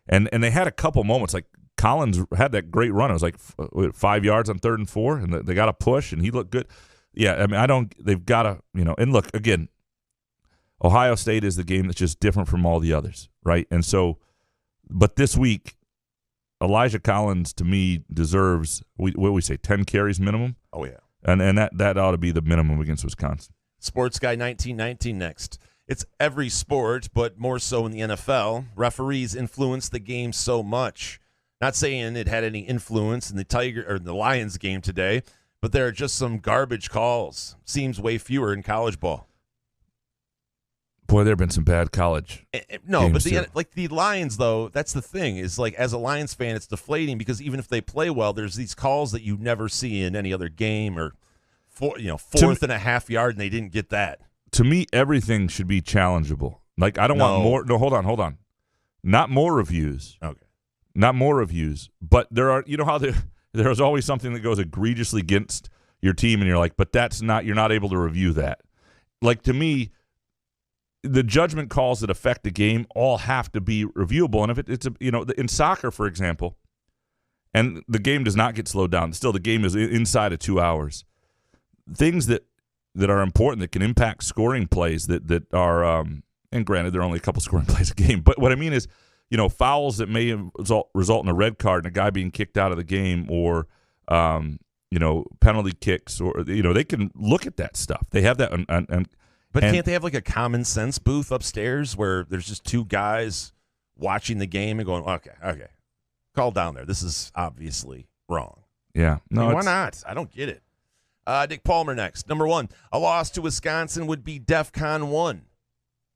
And they had a couple moments, like Collins had that great run. It was like 5 yards on 3rd and 4, and they got a push, and he looked good. Yeah, I mean, they've got to, and look, again, Ohio State is the game that's just different from all the others, right? And so, but this week, Elijah Collins, to me, deserves, what do we say, 10 carries minimum? Oh, yeah. And that ought to be the minimum against Wisconsin. Sports Guy 1919 next. It's every sport, but more so in the NFL. Referees influence the game so much. Not saying it had any influence in the Lions game today, but there are just some garbage calls. Seems way fewer in college ball. Boy, there have been some bad college. No, but the Lions, though, that's the thing, is like as a Lions fan, it's deflating because even if they play well, there's these calls that you never see in any other game, or 4th and a half yard, and they didn't get that. To me, everything should be challengeable. Like, I don't want more. No, hold on. Not more reviews. Okay. Not more reviews. But there are, how there's always something that goes egregiously against your team, and you're like, but you're not able to review that. Like, to me, the judgment calls that affect the game all have to be reviewable. And if it's in soccer, for example, and the game does not get slowed down, still the game is inside of 2 hours. Things that are important that can impact scoring plays that are, and granted, there are only a couple scoring plays a game, but what I mean is, fouls that may result in a red card and a guy being kicked out of the game, or, penalty kicks, or, they can look at that stuff. They have that. But can't they have like a common sense booth upstairs where there's just 2 guys watching the game and going, okay, call down there. This is obviously wrong. Yeah. No, why not? I don't get it. Nick Palmer next. Number 1, a loss to Wisconsin would be DEFCON 1.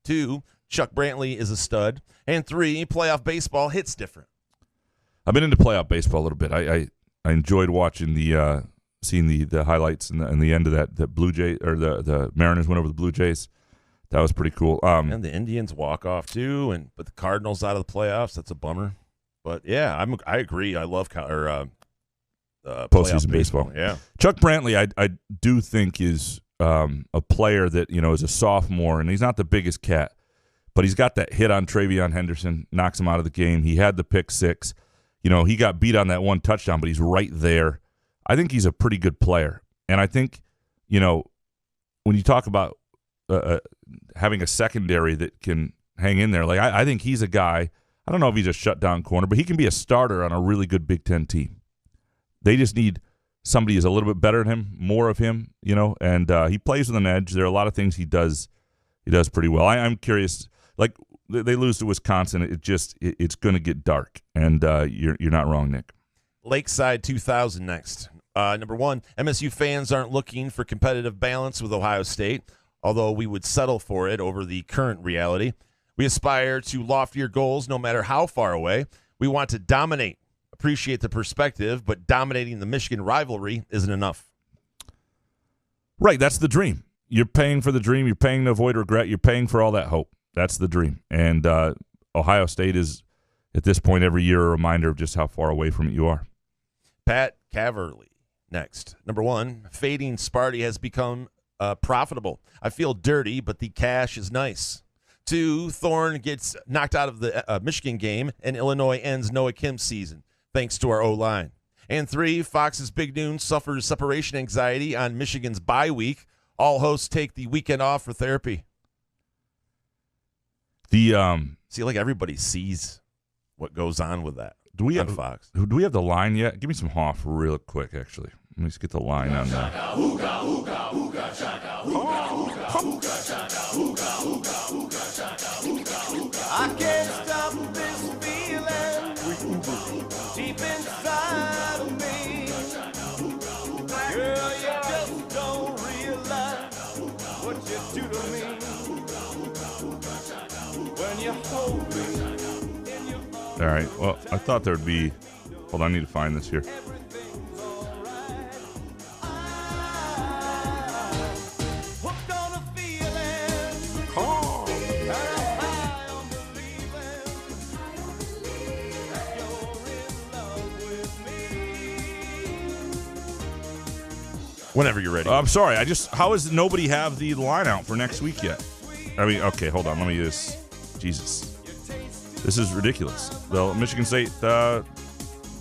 2, Chuck Brantley is a stud. And 3, playoff baseball hits different. I've been into playoff baseball a little bit. I enjoyed watching seeing the highlights and the end of that. The Blue Jays, or the Mariners went over the Blue Jays. That was pretty cool. And the Indians walk off too, but the Cardinals out of the playoffs. That's a bummer. But yeah, I agree. I love postseason baseball. Yeah. Chuck Brantley, I do think is a player that is a sophomore, and he's not the biggest cat, but he's got that hit on Travion Henderson, knocks him out of the game. He had the pick six. He got beat on that one touchdown, but he's right there. I think he's a pretty good player, and I think when you talk about having a secondary that can hang in there, like I think he's a guy. I don't know if he's a shutdown corner, but he can be a starter on a really good Big Ten team. They just need somebody who's a little bit better than him, more of him, and he plays with an edge. There are a lot of things he does pretty well. I'm curious, like they lose to Wisconsin, it's going to get dark, and you're not wrong, Nick. Lakeside 2000 next. Number one, MSU fans aren't looking for competitive balance with Ohio State, although we would settle for it over the current reality. We aspire to loftier goals no matter how far away. We want to dominate. Appreciate the perspective, but dominating the Michigan rivalry isn't enough. Right, that's the dream. You're paying for the dream. You're paying to avoid regret. You're paying for all that hope. That's the dream. And Ohio State is, at this point every year, a reminder of just how far away from it you are. Pat Caverly next. Number one, fading Sparty has become profitable. I feel dirty, but the cash is nice. 2, Thorne gets knocked out of the Michigan game, and Illinois ends Noah Kim's season, thanks to our O-line. And 3, Fox's Big Noon suffers separation anxiety on Michigan's bye week. All hosts take the weekend off for therapy. See, like everybody sees what goes on with that. Do we have Fox? Do we have the line yet? Give me some Hoff real quick, actually. Let me just get the line on there. I can't stop this feeling deep inside of me. Girl, you just don't realize what you do to me. When you hold me in your arms. All right. Well, I thought there would be. Hold on, I need to find this here. Whenever you're ready. I'm sorry. How does nobody have the line out for next week yet? I mean, okay, hold on. Let me just. Jesus. This is ridiculous. Well, Michigan State. I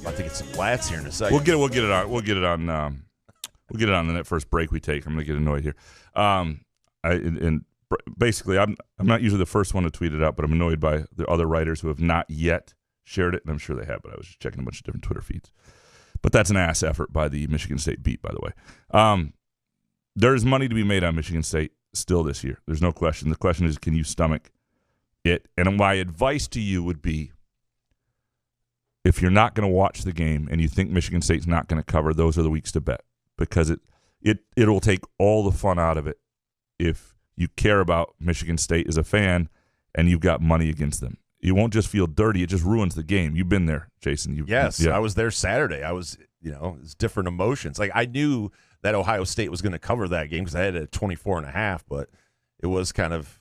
think it's some Lats here in a second. We'll get it on. We'll get it on the that first break we take. I'm going to get annoyed here. Basically, I'm not usually the first one to tweet it out, but I'm annoyed by the other writers who have not yet shared it, and I'm sure they have. But I was just checking a bunch of different Twitter feeds. But that's an ass effort by the Michigan State beat, by the way. There's money to be made on Michigan State still this year. There's no question. The question is, can you stomach it? And my advice to you would be, if you're not going to watch the game and you think Michigan State's not going to cover, those are the weeks to bet, because it'll take all the fun out of it if you care about Michigan State as a fan and you've got money against them. You won't just feel dirty. It just ruins the game. You've been there, Jason. Yes, I was there Saturday. I was, it's different emotions. Like, I knew that Ohio State was going to cover that game because I had it at 24.5, but it was kind of,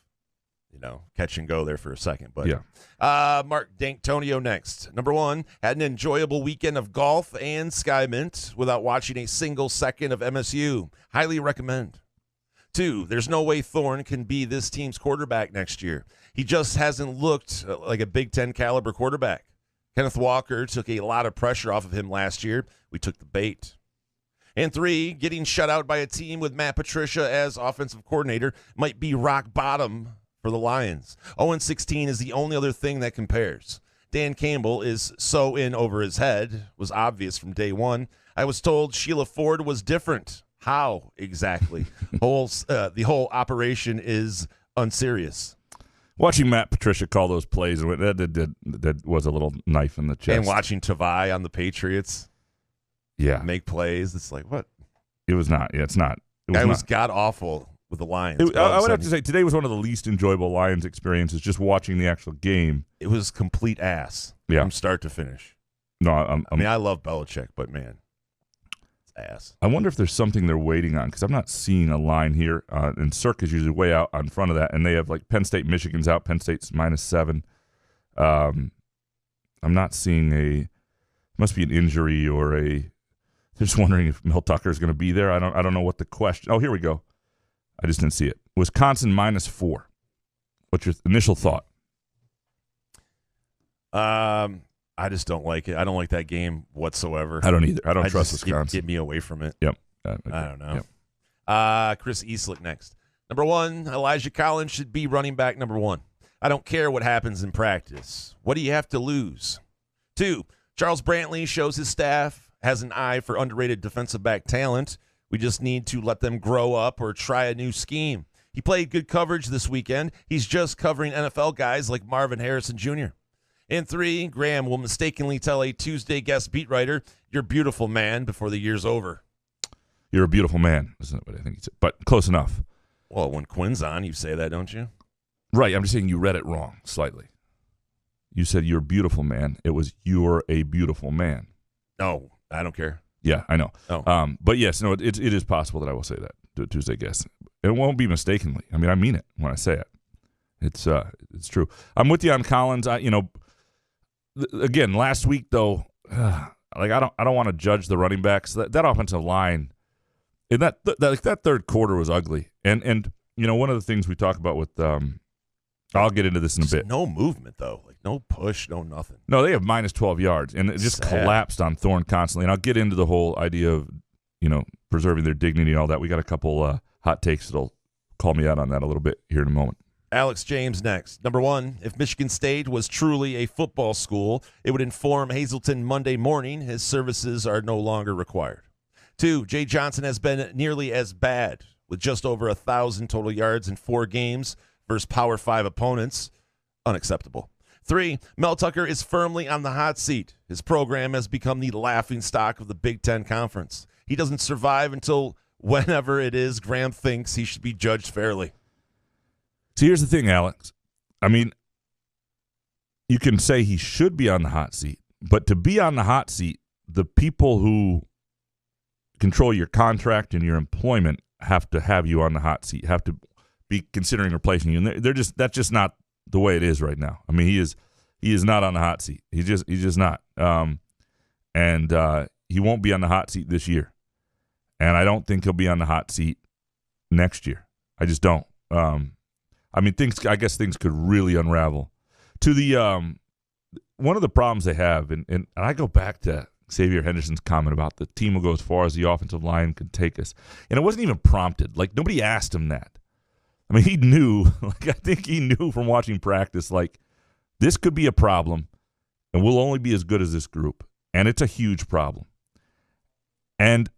catch and go there for a second. But yeah. Mark D'Antonio next. Number one, had an enjoyable weekend of golf and Sky Mint without watching a single second of MSU. Highly recommend. 2, there's no way Thorne can be this team's quarterback next year. He just hasn't looked like a Big Ten caliber quarterback. Kenneth Walker took a lot of pressure off of him last year. We took the bait. And 3, getting shut out by a team with Matt Patricia as offensive coordinator might be rock bottom for the Lions. 0-16 is the only other thing that compares. Dan Campbell is so in over his head, was obvious from day one. I was told Sheila Ford was different. How exactly? The whole operation is unserious. Watching Matt Patricia call those plays, that was a little knife in the chest. And watching Tavai on the Patriots make plays, it's like, what? It was not. Yeah, it's not. It was god-awful with the Lions. I would have to say, today was one of the least enjoyable Lions experiences, just watching the actual game. It was complete ass from start to finish. No, I love Belichick, but, man. Ass. I wonder if there's something they're waiting on, because I'm not seeing a line here. And Cirque is usually way out on front of that, and they have like Penn State, Michigan's out. Penn State's -7. I'm not seeing must be an injury or Just wondering if Mel Tucker is going to be there. I don't know what the question. Oh, here we go. I just didn't see it. Wisconsin -4. What's your initial thought? I just don't like it. I don't like that game whatsoever. I don't either. I don't trust just Wisconsin. Get me away from it. Yep. I don't know. Yep. Chris Eastlick next. Number 1, Elijah Collins should be running back number 1. I don't care what happens in practice. What do you have to lose? 2, Charles Brantley shows his staff has an eye for underrated defensive back talent. We just need to let them grow up or try a new scheme. He played good coverage this weekend. He's just covering NFL guys like Marvin Harrison Jr. And 3, Graham will mistakenly tell a Tuesday guest beat writer, "You're beautiful, man," before the year's over. You're a beautiful man, isn't what I think he said. But close enough. Well, when Quinn's on, you say that, don't you? Right. I'm just saying you read it wrong slightly. You said you're a beautiful man. It was you're a beautiful man. No, I don't care. Yeah, I know. Oh. But yes, no, it is possible that I will say that to a Tuesday guest. It won't be mistakenly. I mean, I mean it when I say it. It's true. I'm with you on Collins. Again, last week though, I don't want to judge the running backs. That offensive line, and that third quarter was ugly. And one of the things we talk about with I'll get into this in a bit. No movement though, like no push, no nothing. No, they have -12 yards, and it just collapsed on Thorne constantly. And I'll get into the whole idea of preserving their dignity and all that. We got a couple hot takes that'll call me out on that a little bit here in a moment. Alex James next. Number 1, if Michigan State was truly a football school, it would inform Hazleton Monday morning his services are no longer required. 2, Jay Johnson has been nearly as bad, with just over 1,000 total yards in 4 games versus Power 5 opponents. Unacceptable. 3, Mel Tucker is firmly on the hot seat. His program has become the laughingstock of the Big Ten Conference. He doesn't survive until whenever it is Graham thinks he should be judged fairly. So here's the thing, Alex. I mean, you can say he should be on the hot seat, but to be on the hot seat, the people who control your contract and your employment have to have you on the hot seat, have to be considering replacing you. And that's just not the way it is right now. I mean, he is not on the hot seat. He's just not. And he won't be on the hot seat this year. And I don't think he'll be on the hot seat next year. I just don't. I guess things could really unravel. To the one of the problems they have, and I go back to Xavier Henderson's comment about the team will go as far as the offensive line can take us. And it wasn't even prompted. Like, nobody asked him that. I mean, he knew. I think he knew from watching practice, this could be a problem, and we'll only be as good as this group. And it's a huge problem. And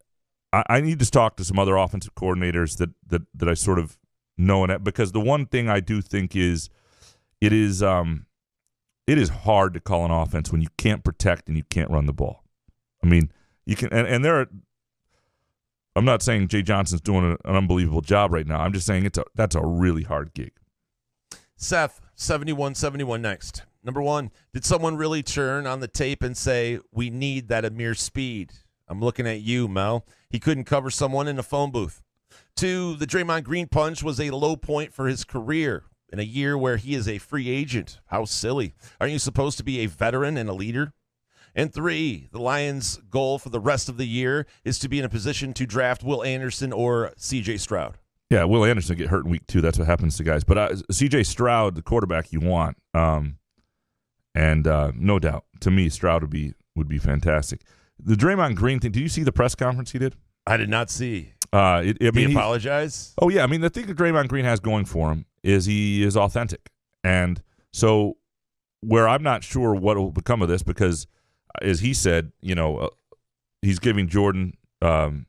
I need to talk to some other offensive coordinators that I sort of know in it, because the one thing I do think is it is hard to call an offense when you can't protect and you can't run the ball. I mean, you can, and there are. I'm not saying Jay Johnson's doing an unbelievable job right now. I'm just saying that's a really hard gig. Seth, 7171 next. Number 1, did someone really turn on the tape and say, we need that Amir speed? I'm looking at you, Mel. He couldn't cover someone in a phone booth. 2, the Draymond Green punch was a low point for his career in a year where he is a free agent. How silly. Aren't you supposed to be a veteran and a leader? And 3, the Lions' goal for the rest of the year is to be in a position to draft Will Anderson or C.J. Stroud. Yeah, Will Anderson get hurt in week 2. That's what happens to guys. But C.J. Stroud, the quarterback you want, and no doubt, to me, Stroud would be fantastic. The Draymond Green thing, did you see the press conference he did? I did not see. Did he apologize? Oh, yeah. I mean, the thing that Draymond Green has going for him is he is authentic. And so where I'm not sure what will become of this, because as he said, he's giving Jordan some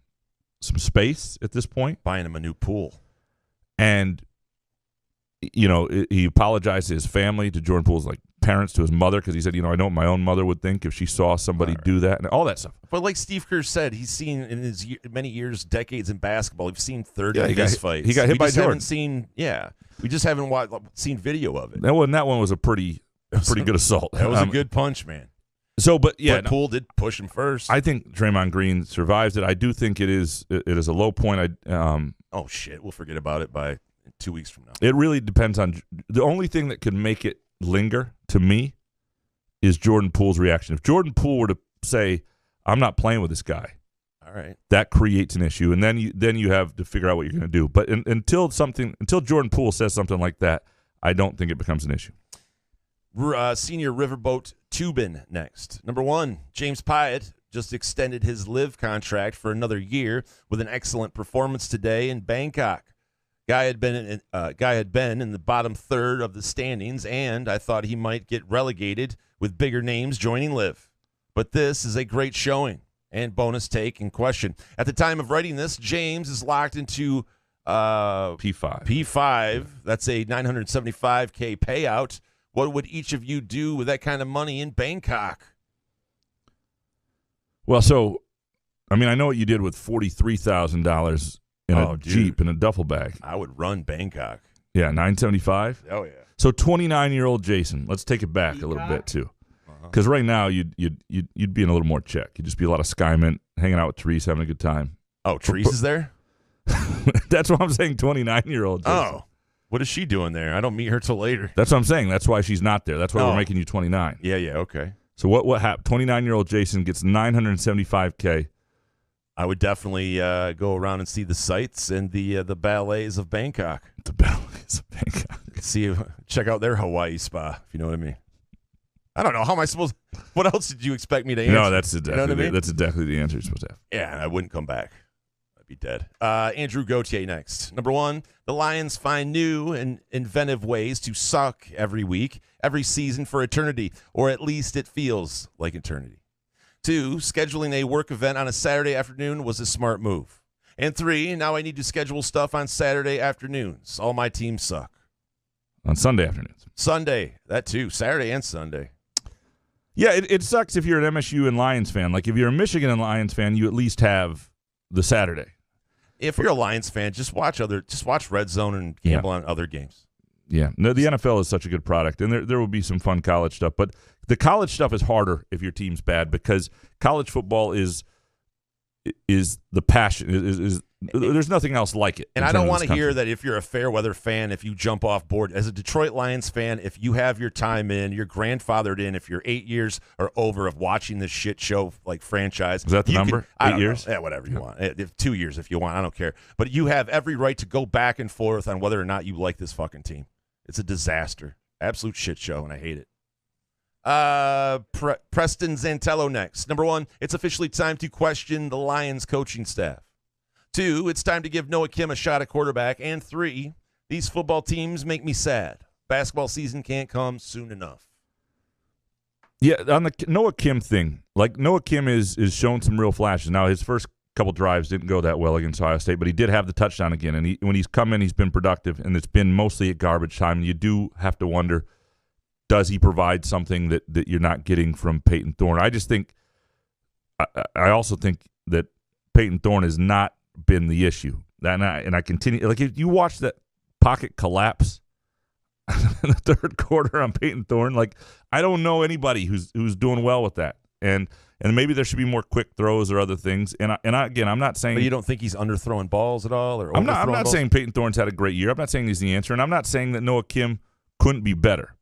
space at this point. Buying him a new pool. And, he apologized to his family, to Jordan Poole's parents, to his mother, because he said, I know what my own mother would think if she saw somebody do that, and all that stuff. But like Steve Kerr said, he's seen in his many years, decades in basketball, we've seen 30 fist fights. He got hit by Jordan. We just haven't seen video of it. That one was a pretty good assault. That was a good punch, man. So, but Poole did push him first. I think Draymond Green survives it. I do think it is a low point. Oh shit, we'll forget about it by 2 weeks from now. It really depends on the only thing that could make it linger to me is Jordan Poole's reaction. If Jordan Poole were to say, "I'm not playing with this guy," all All right. That creates an issue, and then you have to figure out what you're going to do. But until Jordan Poole says something like that, I don't think it becomes an issue. Senior Riverboat Tubin next. Number 1, James Pyatt just extended his live contract for another year with an excellent performance today in Bangkok. Guy had been in the bottom third of the standings, and I thought he might get relegated with bigger names joining live. But this is a great showing. And bonus take in question. At the time of writing this, James is locked into P5. P5. That's a $975K payout. What would each of you do with that kind of money in Bangkok? Well, so, I mean, I know what you did with $43,000 in a Jeep in a duffel bag. I would run Bangkok. Yeah, $975. Oh, yeah. So 29-year-old Jason, let's take it back a little bit, too. Because right now, you'd be in a little more check. You'd just be a lot of Skyman, hanging out with Therese, having a good time. Oh, Therese is there? That's what I'm saying, 29-year-old Jason. Oh. What is she doing there? I don't meet her till later. That's what I'm saying. That's why she's not there. That's why we're making you 29. Yeah, okay. So what happened? 29-year-old Jason gets $975K. I would definitely go around and see the sights and the ballets of Bangkok. The ballets of Bangkok. Check out their Hawaii spa, if you know what I mean. I don't know. How am I supposed – what else did you expect me to answer? No, that's exactly, you know what I mean? That's exactly the answer you're supposed to have. Yeah, I wouldn't come back. I'd be dead. Andrew Gauthier next. Number 1, the Lions find new and inventive ways to suck every week, every season for eternity, or at least it feels like eternity. 2, scheduling a work event on a Saturday afternoon was a smart move. And 3, now I need to schedule stuff on Saturday afternoons. All my teams suck. On Sunday afternoons. Sunday, that too. Saturday and Sunday. Yeah, it sucks if you're an MSU and Lions fan. Like, if you're a Michigan and Lions fan, you at least have the Saturday. If you're a Lions fan, just watch Red Zone and gamble on other games. Yeah, no, the NFL is such a good product, and there will be some fun college stuff. But the college stuff is harder if your team's bad, because college football is the passion. There's nothing else like it. And I don't want to hear that if you're a fair weather fan, if you jump off board. As a Detroit Lions fan, if you have your time in, you're grandfathered in, if you're 8 years or over of watching this shit show like franchise. Is that the number? 8 years? Yeah, whatever you want. 2 years if you want. I don't care. But you have every right to go back and forth on whether or not you like this fucking team. It's a disaster. Absolute shit show, and I hate it. Preston Zantello next. Number 1, it's officially time to question the Lions coaching staff. 2, it's time to give Noah Kim a shot at quarterback. And 3, these football teams make me sad. Basketball season can't come soon enough. Yeah, on the Noah Kim thing, like, Noah Kim is showing some real flashes. Now, his first couple drives didn't go that well against Ohio State, but he did have the touchdown again. And when he's come in, he's been productive, and it's been mostly at garbage time. And you do have to wonder, does he provide something that you're not getting from Peyton Thorne? I just think – I also think that Peyton Thorne has not been the issue. And I continue – like, if you watch that pocket collapse in the third quarter on Peyton Thorne, like, I don't know anybody who's doing well with that. And maybe there should be more quick throws or other things. And again, I'm not saying – But you don't think he's underthrowing balls at all? Or I'm not saying Peyton Thorne's had a great year. I'm not saying he's the answer. And I'm not saying that Noah Kim couldn't be better.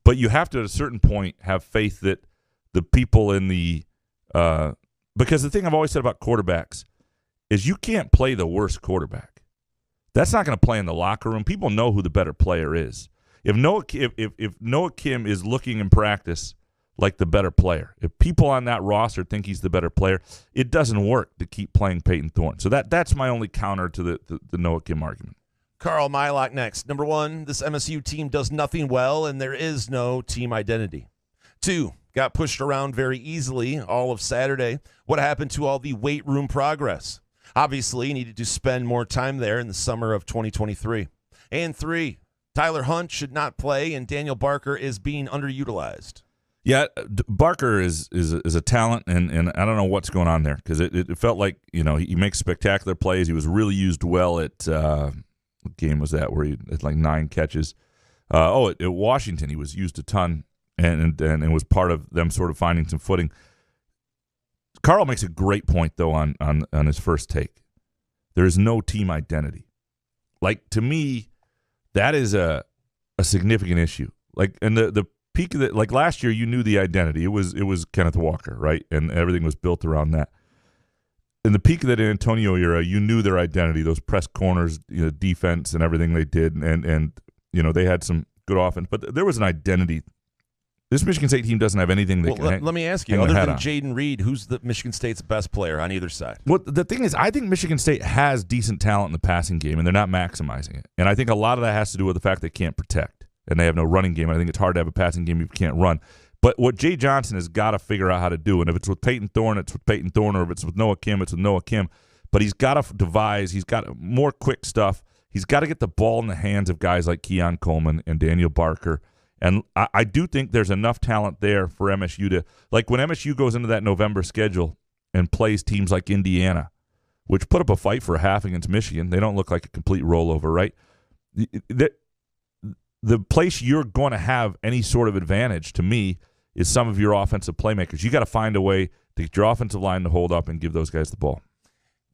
But you have to, at a certain point, have faith that the people in the because the thing I've always said about quarterbacks is you can't play the worst quarterback. That's not going to play in the locker room. People know who the better player is. If Noah Kim is looking in practice like the better player, if people on that roster think he's the better player, it doesn't work to keep playing Peyton Thorne. So that's my only counter to the Noah Kim argument. Carl Mylock next. Number 1, this MSU team does nothing well, and there is no team identity. 2, got pushed around very easily all of Saturday. What happened to all the weight room progress? Obviously, needed to spend more time there in the summer of 2023. And 3, Tyler Hunt should not play, and Daniel Barker is being underutilized. Yeah, Barker is a talent, and I don't know what's going on there, because it felt like, he makes spectacular plays. He was really used well at what game was that where he had like 9 catches? At Washington, he was used a ton, and it was part of them sort of finding some footing. Carl makes a great point, though, on his first take. There is no team identity. Like, to me, that is a significant issue. Like, and the peak of like last year, you knew the identity. It was Kenneth Walker, right? And everything was built around that. in the peak of that Antonio era, you knew their identity, those press corners, defense and everything they did, and they had some good offense, but there was an identity. This Michigan State team doesn't have anything that can let me ask you, other than Jaden Reed, who's the Michigan State's best player on either side? Well, the thing is, I think Michigan State has decent talent in the passing game, and they're not maximizing it. And I think a lot of that has to do with the fact they can't protect, and they have no running game. I think it's hard to have a passing game if you can't run. But what Jay Johnson has got to figure out how to do, and if it's with Peyton Thorne, it's with Peyton Thorne, or if it's with Noah Kim, it's with Noah Kim. But he's got to devise. He's got more quick stuff. He's got to get the ball in the hands of guys like Keon Coleman and Daniel Barker. And I do think there's enough talent there for MSU to, like when MSU goes into that November schedule and plays teams like Indiana, which put up a fight for a half against Michigan. They don't look like a complete rollover, right? The place you're going to have any sort of advantage, to me, is some of your offensive playmakers. You got to find a way to get your offensive line to hold up and give those guys the ball.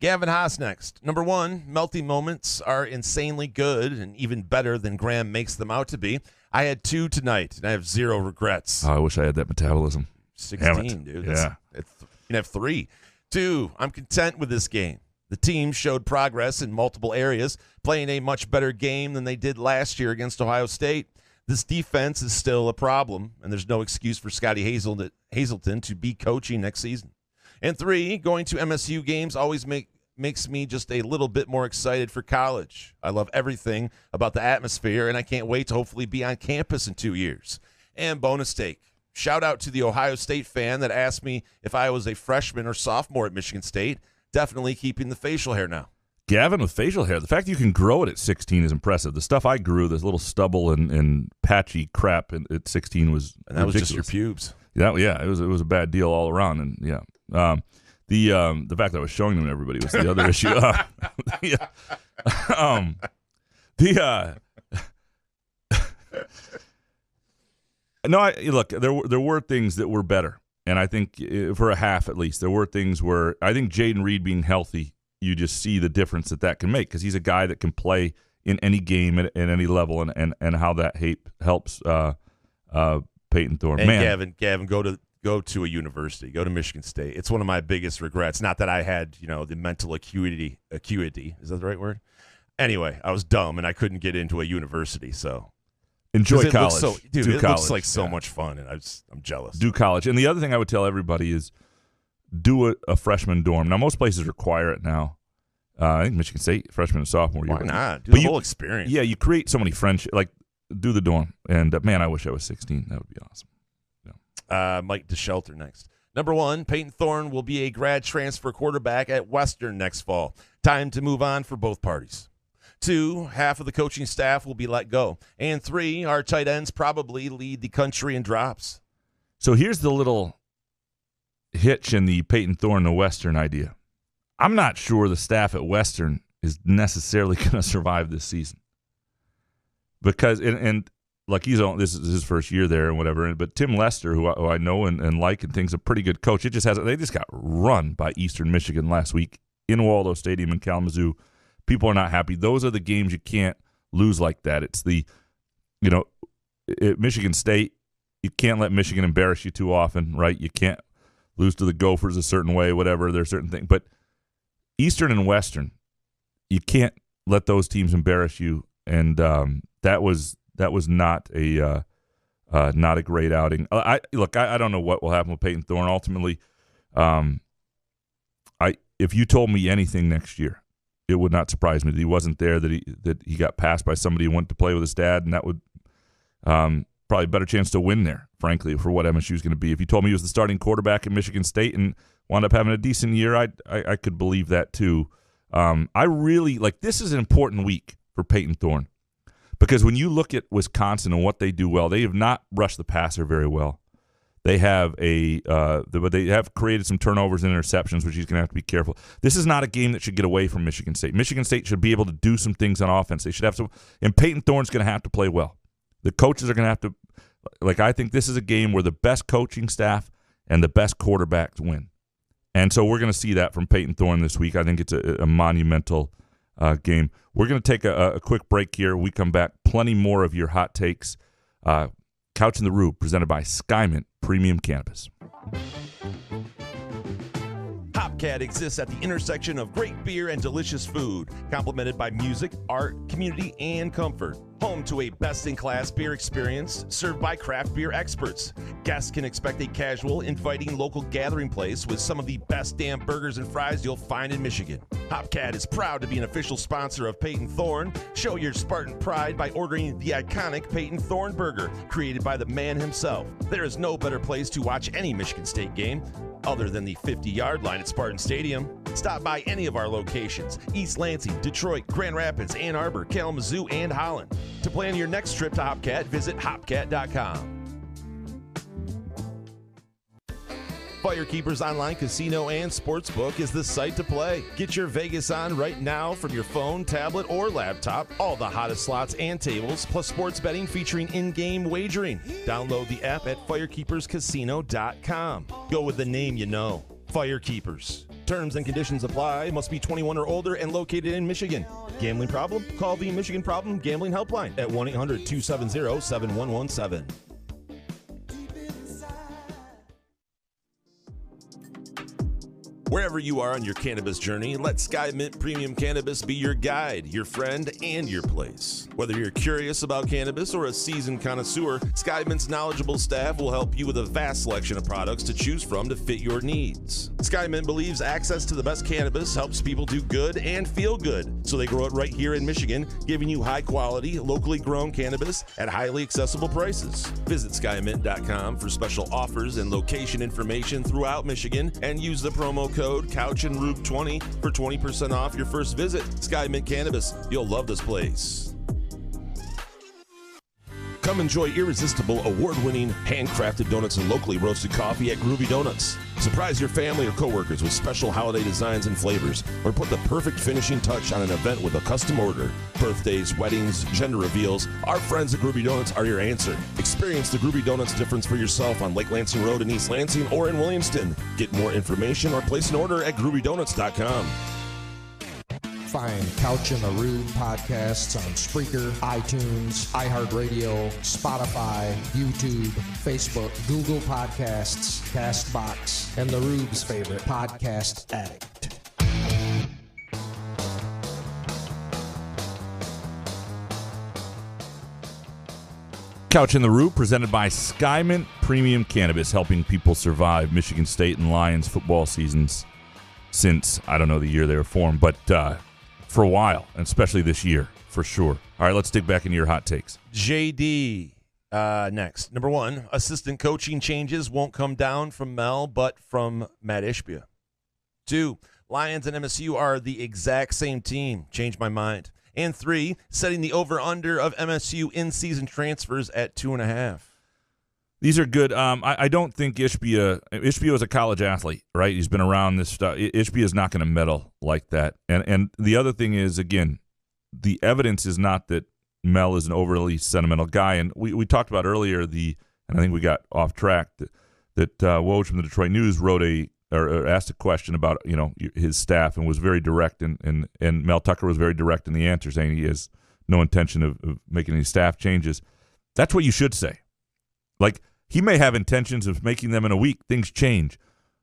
Gavin Haas next. Number one, melty moments are insanely good and even better than Graham makes them out to be. I had 2 tonight, and I have 0 regrets. Oh, I wish I had that metabolism. 16, dude. Yeah. You can have 3. 2, I'm content with this game. The team showed progress in multiple areas, playing a much better game than they did last year against Ohio State. This defense is still a problem, and there's no excuse for Scotty Hazelton to be coaching next season. And 3, going to MSU games always makes me just a little bit more excited for college. I love everything about the atmosphere, and I can't wait to hopefully be on campus in 2 years. And bonus take. Shout out to the Ohio State fan that asked me if I was a freshman or sophomore at Michigan State. Definitely keeping the facial hair now. Gavin with facial hair. The fact you can grow it at 16 is impressive. The stuff I grew, this little stubble and patchy crap at 16 was and that ridiculous. Was just your pubes. Yeah, it was a bad deal all around, and yeah. The fact that I was showing them to everybody was the other issue. Look, there were things that were better, and I think for a half at least, there were things where I think Jaden Reed being healthy, you just see the difference that can make because he's a guy that can play in any game at any level, and how that helps Peyton Thorne. And man, Gavin, go to a university, go to Michigan State. It's one of my biggest regrets. Not that I had, the mental acuity. Is that the right word? Anyway, I was dumb and I couldn't get into a university. So enjoy college. Looks like so much fun, and I'm jealous. Do college. And the other thing I would tell everybody is do a freshman dorm. Now, most places require it now. I think Michigan State, freshman and sophomore. Why not? Do the whole experience. Yeah, you create so many friendships. Like, do the dorm. And, man, I wish I was 16. That would be awesome. Mike DeShelter next. Number 1, Peyton Thorne will be a grad transfer quarterback at Western next fall. Time to move on for both parties. 2, half of the coaching staff will be let go. And 3, our tight ends probably lead the country in drops. So here's the little hitch in the Peyton Thorne to Western idea. I'm not sure the staff at Western is necessarily going to survive this season. Because, and like this is his first year there and whatever. But Tim Lester, who I know and like and thinks a pretty good coach, they just got run by Eastern Michigan last week in Waldo Stadium in Kalamazoo. People are not happy. Those are the games you can't lose like that. It's at Michigan State, you can't let Michigan embarrass you too often, right? You can't lose to the Gophers a certain way, whatever. There's certain things, but Eastern and Western, you can't let those teams embarrass you, and that was not a great outing. I don't know what will happen with Peyton Thorne ultimately. If you told me anything next year, it would not surprise me that he wasn't there, that he got passed by somebody who went to play with his dad, and that would probably a better chance to win there, frankly, for what MSU is going to be. If you told me he was the starting quarterback at Michigan State and wound up having a decent year, I could believe that too. I really this is an important week for Peyton Thorne. Because when you look at Wisconsin and what they do well, they have not rushed the passer very well. They have they have created some turnovers and interceptions, which he's going to have to be careful. This is not a game that should get away from Michigan State. Michigan State should be able to do some things on offense. They should have some, and Peyton Thorne's going to have to play well. The coaches are going to have to, I think this is a game where the best coaching staff and the best quarterbacks win. And so we're going to see that from Peyton Thorne this week. I think it's a monumental game. We're going to take a quick break here. We come back, plenty more of your hot takes. Couch in the Rube, presented by Skymint Premium Cannabis. Hopcat exists at the intersection of great beer and delicious food, complemented by music, art, community, and comfort. Home to a best-in-class beer experience served by craft beer experts. Guests can expect a casual, inviting local gathering place with some of the best damn burgers and fries you'll find in Michigan. Hopcat is proud to be an official sponsor of Peyton Thorne. Show your Spartan pride by ordering the iconic Peyton Thorne burger, created by the man himself. There is no better place to watch any Michigan State game other than the 50-yard line at Spartan Stadium. Stop by any of our locations: East Lansing, Detroit, Grand Rapids, Ann Arbor, Kalamazoo, and Holland. To plan your next trip to Hopcat, visit hopcat.com. Firekeepers Online Casino and Sportsbook is the site to play. Get your Vegas on right now from your phone, tablet, or laptop. All the hottest slots and tables, plus sports betting featuring in-game wagering. Download the app at firekeeperscasino.com. Go with the name you know. Firekeepers. Terms and conditions apply. Must be 21 or older and located in Michigan. Gambling problem? Call the Michigan Problem Gambling Helpline at 1-800-270-7117. Wherever you are on your cannabis journey, let Sky Mint Premium Cannabis be your guide, your friend, and your place. Whether you're curious about cannabis or a seasoned connoisseur, Sky Mint's knowledgeable staff will help you with a vast selection of products to choose from to fit your needs. Sky Mint believes access to the best cannabis helps people do good and feel good, so they grow it right here in Michigan, giving you high-quality, locally grown cannabis at highly accessible prices. Visit skymint.com for special offers and location information throughout Michigan, and use the promo code CouchAndRube20 for 20% off your first visit. Sky Mint Cannabis. You'll love this place. Come enjoy irresistible, award-winning, handcrafted donuts and locally roasted coffee at Groovy Donuts. Surprise your family or coworkers with special holiday designs and flavors, or put the perfect finishing touch on an event with a custom order. Birthdays, weddings, gender reveals, our friends at Groovy Donuts are your answer. Experience the Groovy Donuts difference for yourself on Lake Lansing Road in East Lansing or in Williamston. Get more information or place an order at groovydonuts.com. Find Couch in the Rube podcasts on Spreaker, iTunes, iHeartRadio, Spotify, YouTube, Facebook, Google Podcasts, CastBox, and the Rube's favorite podcast addict. Couch in the Rube, presented by Skymint Premium Cannabis, helping people survive Michigan State and Lions football seasons since, I don't know the year they were formed, but for a while, and especially this year, for sure. All right, let's dig back into your hot takes. JD, next. Number one, assistant coaching changes won't come down from Mel, but from Matt Ishbia. 2, Lions and MSU are the exact same team. Changed my mind. And 3, setting the over-under of MSU in-season transfers at 2.5. These are good. I don't think Ishbia is a college athlete, right? He's been around this stuff. Ishbia is not going to meddle like that. And the other thing is, again, the evidence is not that Mel is an overly sentimental guy. And we talked about earlier and I think we got off track that Woj from the Detroit News wrote or asked a question about his staff and was very direct, and Mel Tucker was very direct in the answer, saying he has no intention of making any staff changes. That's what you should say. Like, he may have intentions of making them in a week. Things change.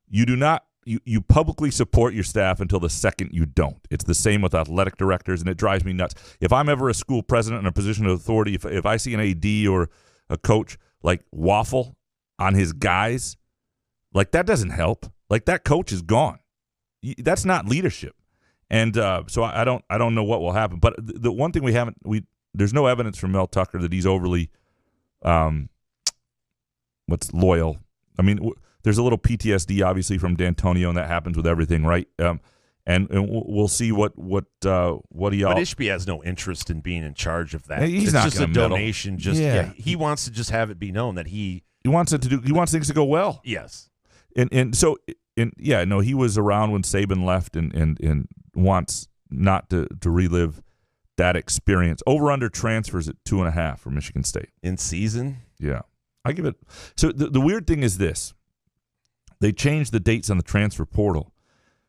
You do not. You publicly support your staff until the second you don't. It's the same with athletic directors, and it drives me nuts. If I'm ever a school president in a position of authority, if I see an AD or a coach like waffle on his guys, like, that doesn't help. Like, that coach is gone. That's not leadership. And so I don't know what will happen. But the one thing there's no evidence from Mel Tucker that he's overly loyal. I mean, there's a little PTSD obviously from D'Antonio, and that happens with everything, right? And we'll see what he. But Ishbia has no interest in being in charge of that. He's it's not just a meddle. donation. He wants to just have it be known that he wants things to go well. Yes, he was around when Saban left, and wants not to relive that experience. Over under transfers at 2.5 for Michigan State in season. Yeah. I give it. So the weird thing is this: they changed the dates on the transfer portal,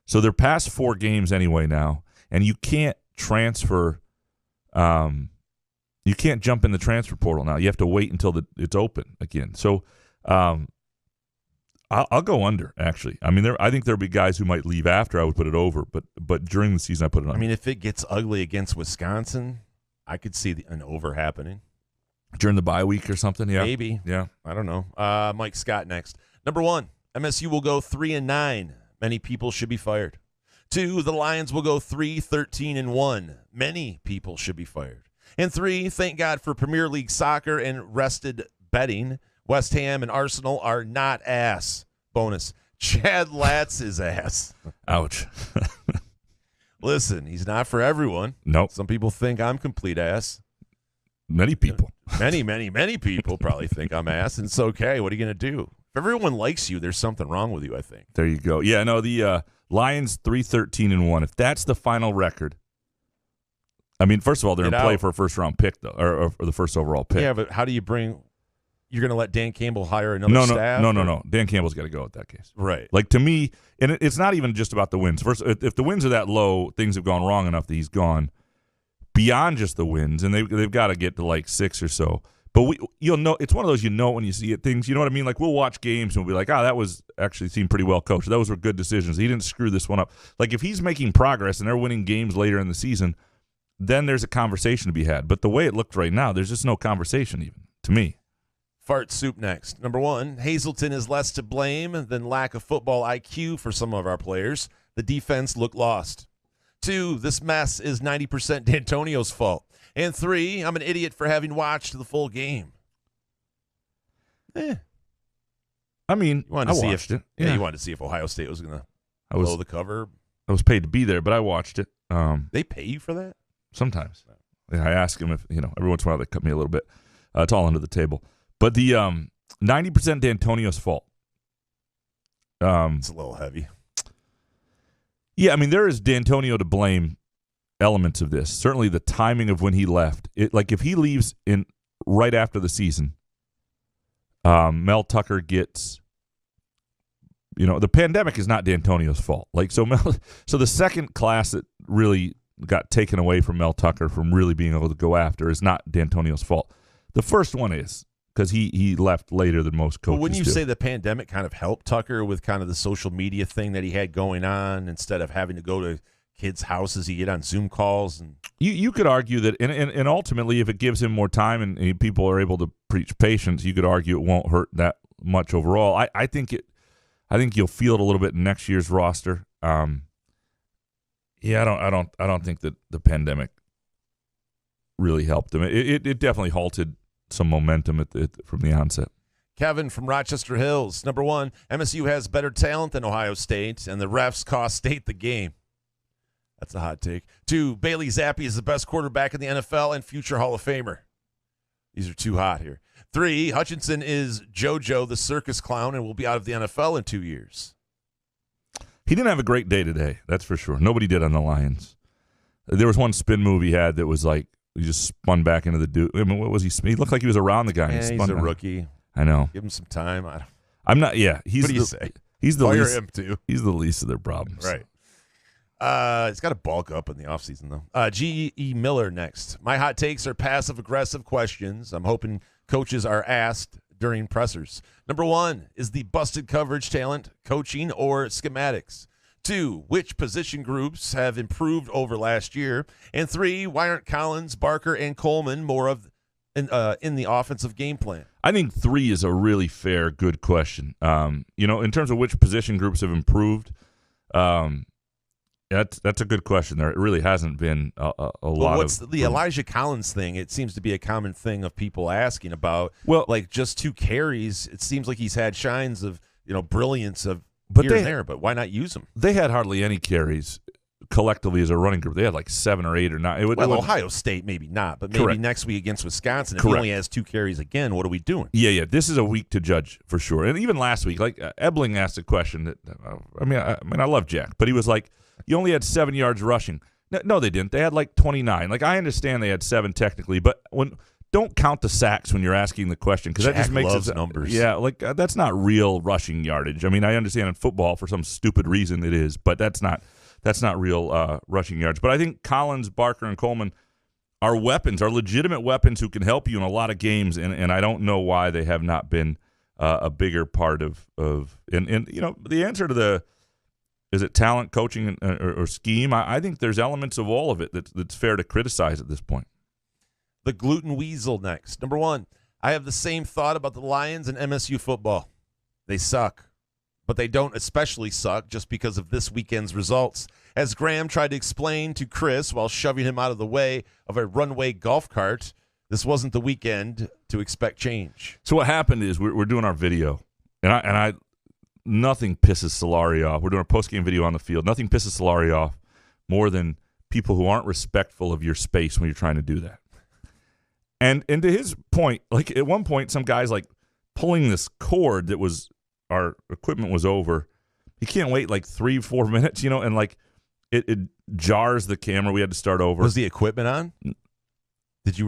so they're past 4 games anyway now, and you can't transfer. You can't jump in the transfer portal now. You have to wait until it's open again. So, I'll go under, actually. I mean, I think there'll be guys who might leave after I would put it over, but during the season I put it under. I mean, if it gets ugly against Wisconsin, I could see an over happening. During the bye week or something, yeah. Maybe. Yeah. I don't know. Mike Scott next. Number 1, MSU will go 3-9. Many people should be fired. 2, the Lions will go 3-13-1. Many people should be fired. And 3, thank God for Premier League soccer and rested betting. West Ham and Arsenal are not ass. Bonus. Chad Latz is ass. Ouch. Listen, he's not for everyone. Nope. Some people think I'm complete ass. Many people. Many people probably think I'm ass, and it's okay. What are you going to do? If everyone likes you, there's something wrong with you, I think. There you go. Yeah, no, the Lions 3-13-1. If that's the final record, I mean, first of all, they're in play for a first-round pick, though, or the first overall pick. Yeah, but how do you bring – you're going to let Dan Campbell hire another staff? No. Dan Campbell's got to go at that case. Right. Like, to me, and it's not even just about the wins. First, if the wins are that low, things have gone wrong enough that he's gone beyond just the wins, and they've got to get to like 6 or so. But you'll know, it's one of those, when you see it, things, you know what I mean? Like, we'll watch games and we'll be like, that was actually seemed pretty well coached. Those were good decisions. He didn't screw this one up. Like, if he's making progress and they're winning games later in the season, then there's a conversation to be had. But the way it looked right now, there's just no conversation even, to me. Fart soup next. Number 1, Hazleton is less to blame than lack of football IQ for some of our players. The defense looked lost. 2, this mess is 90% D'Antonio's fault. And 3, I'm an idiot for having watched the full game. I mean, I watched it. Yeah, you wanted to see if Ohio State was going to blow the cover. I was paid to be there, but I watched it. They pay you for that? Sometimes. I ask him if, every once in a while they cut me a little bit. It's all under the table. But the 90% D'Antonio's fault. It's a little heavy. Yeah, I mean, there is D'Antonio to blame elements of this. Certainly the timing of when he left. Like, if he leaves in right after the season, Mel Tucker gets, the pandemic is not D'Antonio's fault. Like, so the second class that really got taken away from Mel Tucker from really being able to go after is not D'Antonio's fault. The first one is, because he left later than most coaches. But wouldn't you do. say the pandemic kind of helped Tucker with kind of the social media thing that he had going on, instead of having to go to kids' houses, he get on Zoom calls? And you could argue that, and ultimately, if it gives him more time and people are able to preach patience, you could argue it won't hurt that much overall. I think you'll feel it a little bit in next year's roster. I don't think that the pandemic really helped him. It definitely halted some momentum from the onset. Kevin from Rochester Hills. Number 1, MSU has better talent than Ohio State, and the refs cost State the game. That's a hot take. 2, Bailey Zappi is the best quarterback in the NFL and future Hall of Famer. These are too hot here. 3, Hutchinson is JoJo the circus clown and will be out of the NFL in 2 years. He didn't have a great day today, that's for sure. Nobody did on the Lions. There was one spin move he had that was like, he just spun back into the dude. I mean, what was he? He looked like he was around the guy. Yeah, he's a rookie. I know. Give him some time. I'm not. Yeah, what do you say? He's the Fire least. him too. He's the least of their problems. Right. He's got to bulk up in the offseason, though. G.E. Miller next. My hot takes are passive-aggressive questions. I'm hoping coaches are asked during pressers. Number 1, is the busted coverage talent coaching or schematics? 2, which position groups have improved over last year? And 3, why aren't Collins, Barker, and Coleman more in the offensive game plan? I think 3 is a really fair, good question. In terms of which position groups have improved, that's a good question. There really hasn't been a lot what's of the Elijah Collins thing? It seems to be a common thing of people asking about. Well, like just 2 carries. It seems like he's had shines of brilliance of but here and there. But why not use them? They had hardly any carries collectively as a running group. They had like 7 or 8 or 9. Ohio State maybe not, but maybe next week against Wisconsin, if he only has 2 carries again, what are we doing? Yeah. This is a week to judge for sure. And even last week, like Ebling asked a question that I love Jack, but he was like, "You only had 7 yards rushing." No, they didn't. They had like 29. Like, I understand they had 7 technically, but don't count the sacks when you're asking the question, because that just makes loves numbers. Yeah, like that's not real rushing yardage. I mean, I understand in football for some stupid reason it is, but that's not real rushing yards. But I think Collins, Barker, and Coleman are weapons, are legitimate weapons who can help you in a lot of games, and I don't know why they have not been a bigger part of and the answer to is it talent, coaching, or scheme? I think there's elements of all of it that's fair to criticize at this point. The gluten weasel next. Number 1, I have the same thought about the Lions and MSU football. They suck, but they don't especially suck just because of this weekend's results. As Graham tried to explain to Chris while shoving him out of the way of a runway golf cart, this wasn't the weekend to expect change. So what happened is we're doing our video, and I nothing pisses Solari off. We're doing a post-game video on the field. Nothing pisses Solari off more than people who aren't respectful of your space when you're trying to do that. And to his point, like at one point, some guy's like pulling this cord that was our equipment was over. He can't wait like 3-4 minutes, and like it jars the camera. We had to start over. Was the equipment on?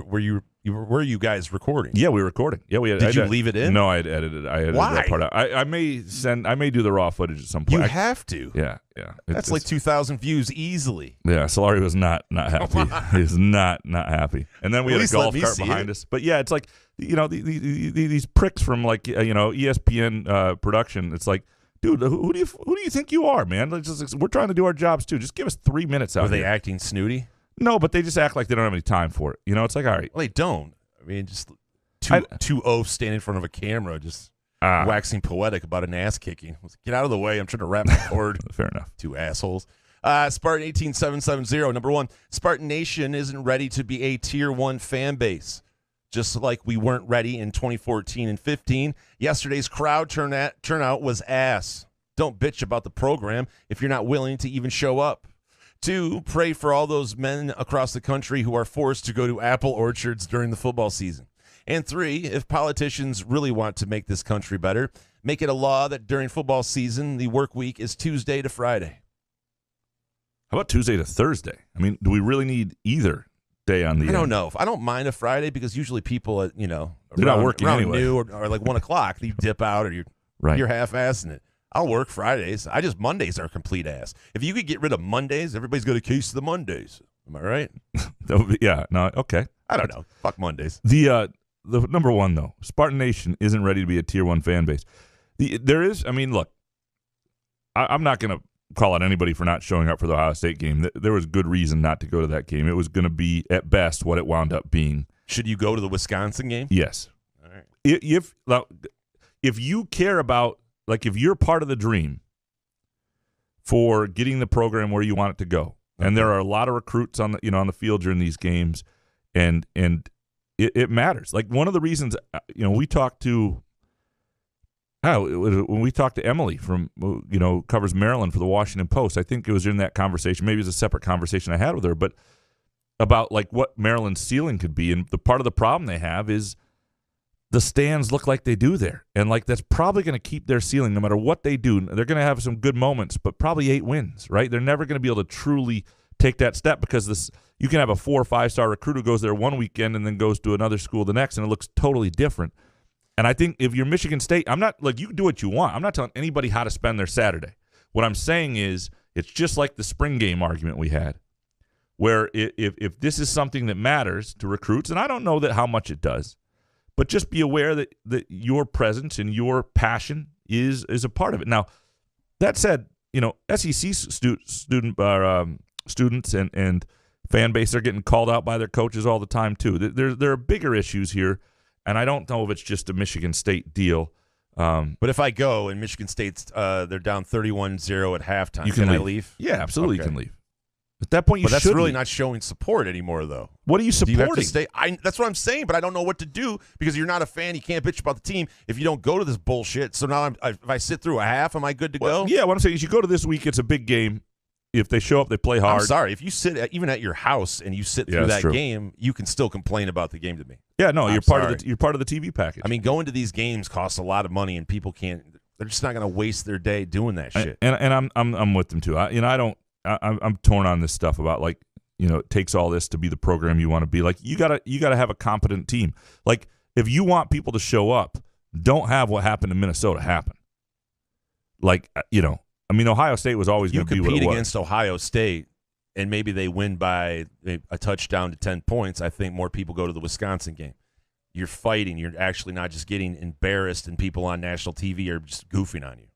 Were you guys recording? Yeah, we were recording. Yeah, we had. Did you leave it in? No, I had edited. I edited Why? that part out. I may do the raw footage at some point. You have to. Yeah. That's like 2,000 views easily. Yeah, Solari was not happy. He was not happy. And then we had a golf cart behind us. But yeah, it's like these pricks from like ESPN production. It's like, dude, who do you think you are, man? We're trying to do our jobs too. Just give us 3 minutes out. Were they acting snooty? No, but they just act like they don't have any time for it. It's like, all right. Well, they don't. I mean, just two oafs standing in front of a camera, just waxing poetic about an ass kicking. Get out of the way. I'm trying to wrap my cord. Fair enough. 2 assholes. Spartan 18770. Number 1, Spartan Nation isn't ready to be a Tier 1 fan base. Just like we weren't ready in 2014 and 15. Yesterday's crowd turnout was ass. Don't bitch about the program if you're not willing to even show up. 2, pray for all those men across the country who are forced to go to apple orchards during the football season. And 3, if politicians really want to make this country better, make it a law that during football season, the work week is Tuesday to Friday. How about Tuesday to Thursday? I mean, do we really need either day on the I don't know. I don't mind a Friday because usually people, they're not working around anyway. noon or like 1 o'clock, you dip out or you're half-assing it. I'll work Fridays. Mondays are complete ass. If you could get rid of Mondays, everybody's got a case of the Mondays. Am I right? Yeah. No. Okay. I don't know. Fuck Mondays. The number 1 though, Spartan Nation isn't ready to be a Tier 1 fan base. There is. I mean, look, I'm not going to call out anybody for not showing up for the Ohio State game. There was good reason not to go to that game. It was going to be at best what it wound up being. Should you go to the Wisconsin game? Yes. All right. If you care about, like, if you're part of the dream for getting the program where you want it to go, and there are a lot of recruits on the field during these games, and it matters. Like, one of the reasons we talked to when we talked to Emily from covers Maryland for the Washington Post, I think it was in that conversation. Maybe it was a separate conversation I had with her, but about like what Maryland's ceiling could be, and the part of the problem they have is the stands look like they do there. And like that's probably going to keep their ceiling no matter what they do. They're going to have some good moments, but probably 8 wins, right? They're never going to be able to truly take that step because you can have a 4 or 5-star recruit who goes there one weekend and then goes to another school the next, and it looks totally different. And I think if you're Michigan State, I'm not like you can do what you want. I'm not telling anybody how to spend their Saturday. What I'm saying is it's just like the spring game argument we had, where if this is something that matters to recruits, and I don't know that how much it does, but just be aware that your presence and your passion is a part of it. Now, that said, SEC students and fan base are getting called out by their coaches all the time too. There are bigger issues here, and I don't know if it's just a Michigan State deal. But if I go and Michigan State's they're down 31-0 at halftime, can I leave? Yeah, absolutely, okay. You can leave. At that point, but that's really leave. not showing support anymore, though. What are you supporting? Do you have to stay? That's what I'm saying, but I don't know what to do because you're not a fan. You can't bitch about the team if you don't go to this bullshit. So now, if I sit through a half, am I good to go? Yeah, what I'm saying is you go to this week, it's a big game. If they show up, they play hard. I'm sorry. If you sit even at your house and you sit through that game, you can still complain about the game to me. Yeah, no, you're part of the TV package. I mean, going to these games costs a lot of money, and people can't. They're just not going to waste their day doing that shit. And I'm with them too. I'm torn on this stuff about like. It takes all this to be the program you want to be. Like you gotta have a competent team. Like if you want people to show up, don't have what happened in Minnesota happen. Like Ohio State was always going to be what it was. You compete against Ohio State, and maybe they win by a touchdown to 10 points. I think more people go to the Wisconsin game. you're fighting. You're actually not just getting embarrassed and people on national TV are just goofing on you.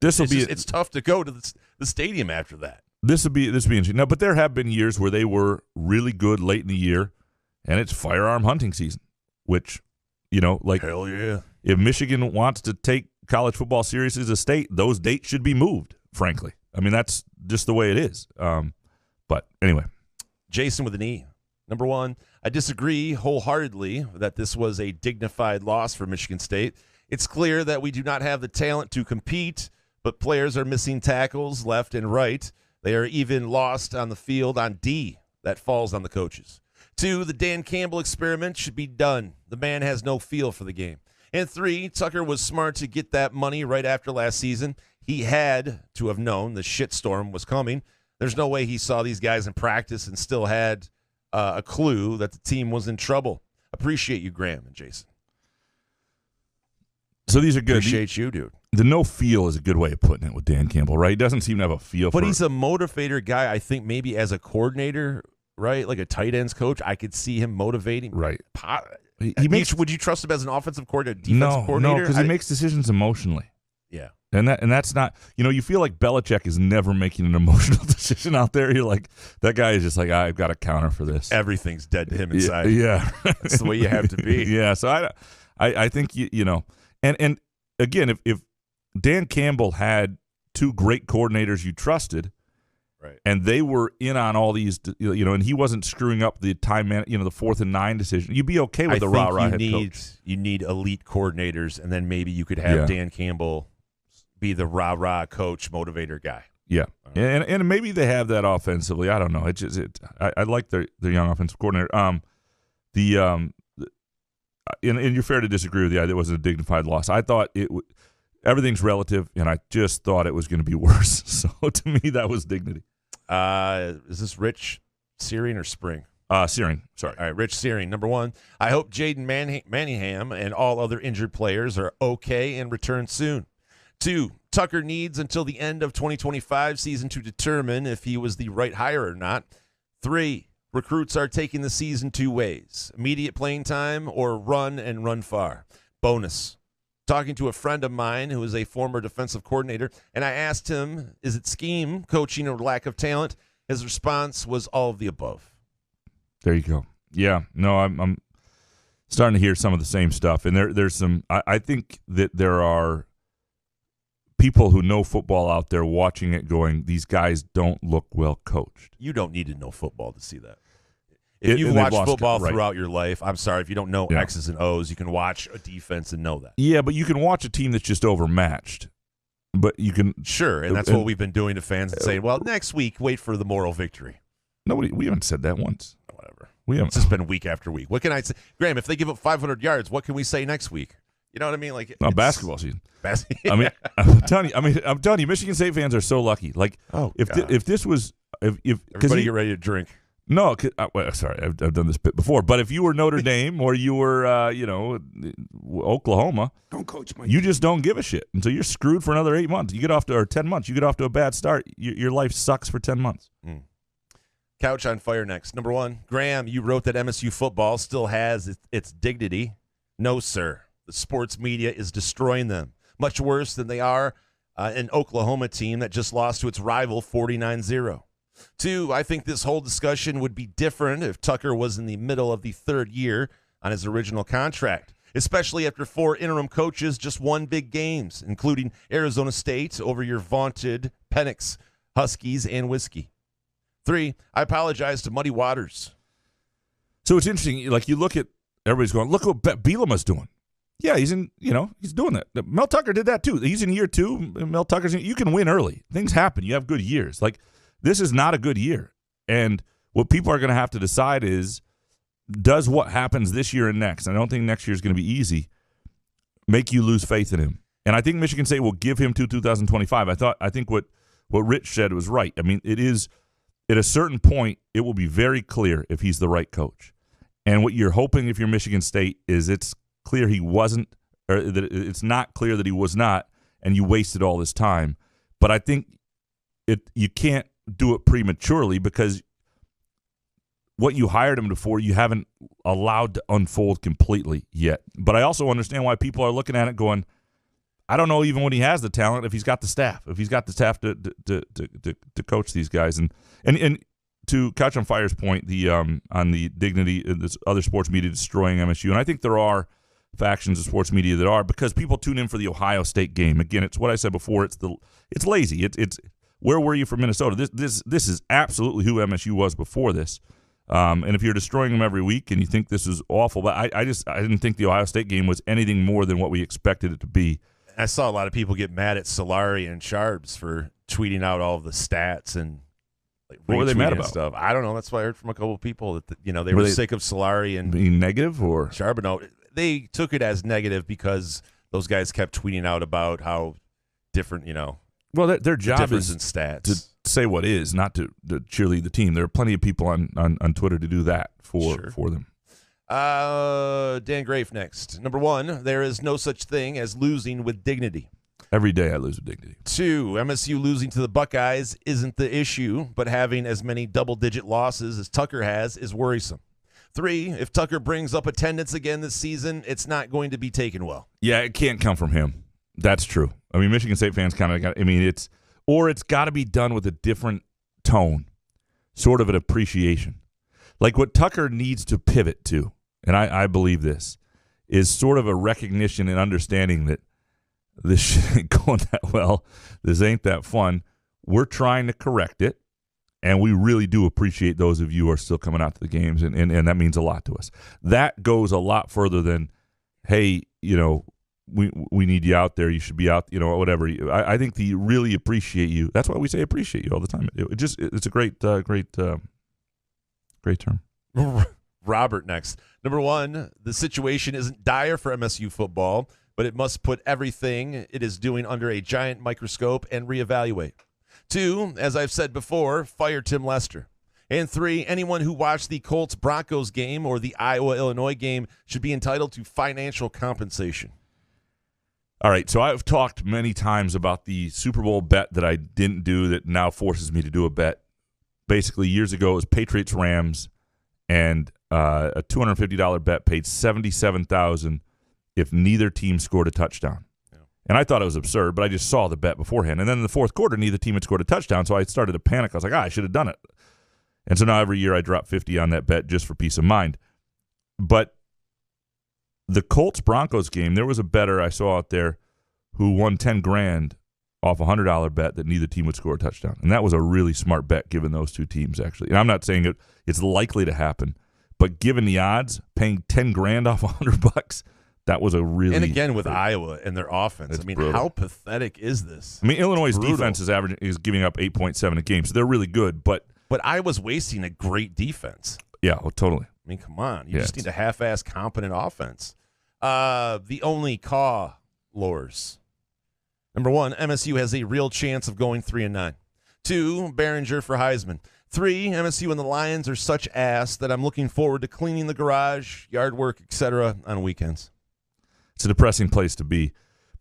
It's tough to go to the stadium after that. This will be interesting. No, but there have been years where they were really good late in the year, and it's firearm hunting season, which, hell yeah. If Michigan wants to take college football serious as a state, those dates should be moved, frankly. I mean, that's just the way it is. But anyway. Jason with an E. Number one, I disagree wholeheartedly that this was a dignified loss for Michigan State. It's clear that we do not have the talent to compete, but players are missing tackles left and right. They are even lost on the field on D. That falls on the coaches. 2, the Dan Campbell experiment should be done. The man has no feel for the game. And 3, Tucker was smart to get that money right after last season. He had to have known the shitstorm was coming. There's no way he saw these guys in practice and still had a clue that the team was in trouble. Appreciate you, Graham and Jason. So these are good. Appreciate you, dude. The no feel is a good way of putting it with Dan Campbell, right? He doesn't seem to have a feel for it. But he's a motivator guy, I think, maybe as a coordinator, right? Like a tight ends coach, I could see him motivating. Right. Would you trust him as an offensive coordinator, defensive coordinator? No, because he makes decisions emotionally. Yeah. And that's not, you feel like Belichick is never making an emotional decision out there. You're like, that guy is just like, I've got a counter for this. Everything's dead to him inside. Yeah. That's the way you have to be. Yeah. So I think, and again, if Dan Campbell had 2 great coordinators you trusted, right, and they were in on all these, and he wasn't screwing up the time, the 4th and 9 decision, you'd be okay with the rah-rah head coach. You need elite coordinators, and then maybe you could have Dan Campbell be the rah-rah coach, motivator guy. Yeah, and maybe they have that offensively. I don't know. I like their young offensive coordinator. And you're fair to disagree with the idea it wasn't a dignified loss. I thought everything's relative, and I just thought it was going to be worse. So to me, that was dignity. Is this Rich Searing or Spring? Searing. Sorry. All right, Rich Searing. Number one, I hope Jaden Manningham and all other injured players are okay and return soon. 2, Tucker needs until the end of 2025 season to determine if he was the right hire or not. 3, recruits are taking the season 2 ways: immediate playing time or run and run far. Bonus. Talking to a friend of mine who is a former defensive coordinator, and I asked him, is it scheme, coaching, or lack of talent? His response was all of the above. There you go. Yeah. No, I'm starting to hear some of the same stuff. And there's some, I think that there are people who know football out there watching it going, these guys don't look well coached. You don't need to know football to see that. If you've watched football throughout your life, I'm sorry, if you don't know X's and O's, you can watch a defense and know that. Yeah, but you can watch a team that's just overmatched. But you can... Sure, and that's what we've been doing to fans and saying, well, next week, wait for the moral victory. We haven't said that once. Whatever. It's just been week after week. What can I say? Graham, if they give up 500 yards, what can we say next week? You know what I mean? Like basketball season. I mean, I'm telling you, Michigan State fans are so lucky. Like, if this was, everybody get ready to drink. No, sorry, I've done this bit before. But if you were Notre Dame or you were, Oklahoma, don't coach my you just don't give a shit, and so you're screwed for another 8 months. You get off to or 10 months. You get off to a bad start. Your life sucks for 10 months. Couch on fire next. Number one, Graham, you wrote that MSU football still has its dignity. No, sir. The sports media is destroying them. Much worse than they are an Oklahoma team that just lost to its rival 49-0. 2, I think this whole discussion would be different if Tucker was in the middle of the 3rd year on his original contract, especially after 4 interim coaches just won big games, including Arizona State over your vaunted Penix, Huskies, and whiskey. 3, I apologize to Muddy Waters. So it's interesting. Like, you look at everybody's going, look what Bielema's doing. Yeah, he's doing that. Mel Tucker did that too. He's in year 2. Mel Tucker's you can win early. Things happen. You have good years. Like, this is not a good year. And what people are going to have to decide is, does what happens this year and next, I don't think next year is going to be easy, make you lose faith in him? And I think Michigan State will give him to 2025. I think what Rich said was right. I mean, it is, at a certain point, it will be very clear if he's the right coach. And what you're hoping if you're Michigan State is it's clear he wasn't, or that it's not clear that he was not, and you wasted all this time. But I think you can't do it prematurely, because what you hired him for, you haven't allowed to unfold completely yet. But I also understand why people are looking at it going, I don't know even when he has the talent, if he's got the staff, to coach these guys. And to Couch on Fire's point, on the dignity of this other sports media destroying MSU, and I think there are factions of sports media that are, because people tune in for the Ohio State game. Again, it's what I said before. It's lazy. It's where were you for Minnesota? This is absolutely who MSU was before this. And if you're destroying them every week and you think this is awful, but I didn't think the Ohio State game was anything more than what we expected it to be. I saw a lot of people get mad at Solari and Sharps for tweeting out all of the stats and what were they mad about? Stuff. I don't know. That's what I heard from a couple of people that they were sick of Solari and being negative or Sharp. No, they took it as negative because those guys kept tweeting out about how different, Well, their job is in stats to say what is, not to cheerlead the team. There are plenty of people on Twitter to do that for them. Dan Grafe next. Number 1, there is no such thing as losing with dignity. Every day I lose with dignity. 2, MSU losing to the Buckeyes isn't the issue, but having as many double-digit losses as Tucker has is worrisome. 3, if Tucker brings up attendance again this season, it's not going to be taken well. Yeah, it can't come from him. That's true. I mean, Michigan State fans kind of got, it's got to be done with a different tone, sort of an appreciation. Like what Tucker needs to pivot to, and I believe this, is sort of a recognition and understanding that this shit ain't going that well. This ain't that fun. We're trying to correct it, and we really do appreciate those of you who are still coming out to the games, and that means a lot to us. That goes a lot further than, hey, we need you out there. You should be out, whatever. I think they really appreciate you. That's why we say appreciate you all the time. It's a great term. Robert next. Number 1, the situation isn't dire for MSU football, but it must put everything it is doing under a giant microscope and reevaluate. 2, as I've said before, fire Tim Lester. And 3, anyone who watched the Colts-Broncos game or the Iowa-Illinois game should be entitled to financial compensation. All right, so I've talked many times about the Super Bowl bet that I didn't do that now forces me to do a bet. Basically, years ago, it was Patriots-Rams, and a $250 bet paid $77,000 if neither team scored a touchdown. Yeah. And I thought it was absurd, but I just saw the bet beforehand. And then in the fourth quarter, neither team had scored a touchdown, so I started to panic. I was like, I should have done it. And so now every year I drop 50 on that bet just for peace of mind. But the Colts-Broncos game, there was a bettor I saw out there who won $10,000 off a $100 bet that neither team would score a touchdown. And that was a really smart bet given those two teams, actually. And I'm not saying it's likely to happen, but given the odds, paying $10,000 off $100, that was a really... And again, with Iowa and their offense, brutal. How pathetic is this? I mean, Illinois' defense is giving up 8.7 a game, so they're really good, but Iowa's wasting a great defense. Yeah, totally. I mean, come on. You just need a half-ass competent offense. The only caw lures. Number 1, MSU has a real chance of going 3-9. 2, Behringer for Heisman. 3, MSU and the Lions are such ass that I'm looking forward to cleaning the garage, yard work, etc. on weekends. It's a depressing place to be.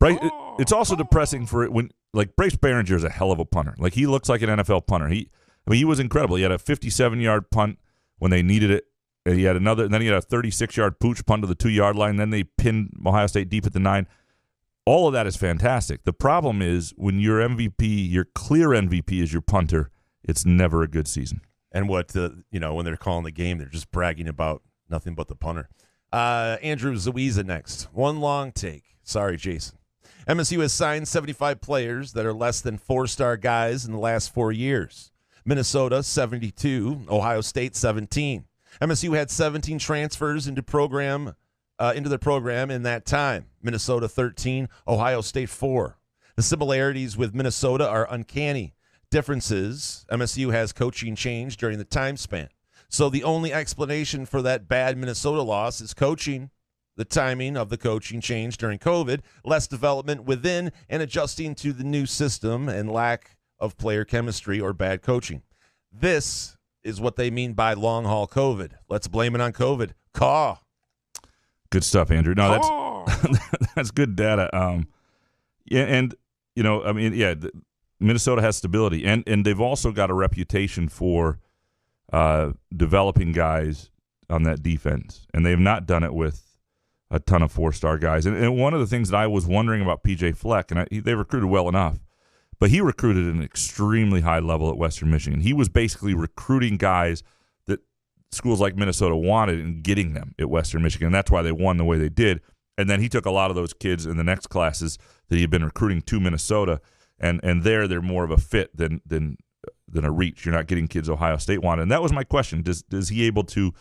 It's also depressing for it when, like, Bryce Behringer is a hell of a punter. Like, he looks like an NFL punter. He was incredible. He had a 57-yard punt when they needed it. And he had another, and then he had a 36-yard pooch punt to the 2-yard line. Then they pinned Ohio State deep at the 9. All of that is fantastic. The problem is when your MVP, your clear MVP is your punter, it's never a good season. And when they're calling the game, they're just bragging about nothing but the punter. Andrew Zuiza next. One long take. Sorry, Jason. MSU has signed 75 players that are less than 4-star guys in the last 4 years. Minnesota, 72. Ohio State, 17. MSU had 17 transfers into their program in that time. Minnesota 13, Ohio State 4. The similarities with Minnesota are uncanny. Differences, MSU has coaching change during the time span. So the only explanation for that bad Minnesota loss is coaching, the timing of the coaching change during COVID, less development within and adjusting to the new system, and lack of player chemistry or bad coaching. This is what they mean by long-haul COVID. Let's blame it on COVID. Caw. Good stuff, Andrew. No, that's good data. Minnesota has stability, and they've also got a reputation for developing guys on that defense, and they've not done it with a ton of 4-star guys. And one of the things that I was wondering about P.J. Fleck, and they recruited well enough, but he recruited at an extremely high level at Western Michigan. He was basically recruiting guys that schools like Minnesota wanted and getting them at Western Michigan. And that's why they won the way they did. And then he took a lot of those kids in the next classes that he had been recruiting to Minnesota, and they're more of a fit than a reach. You're not getting kids Ohio State wanted. And that was my question. Does he able to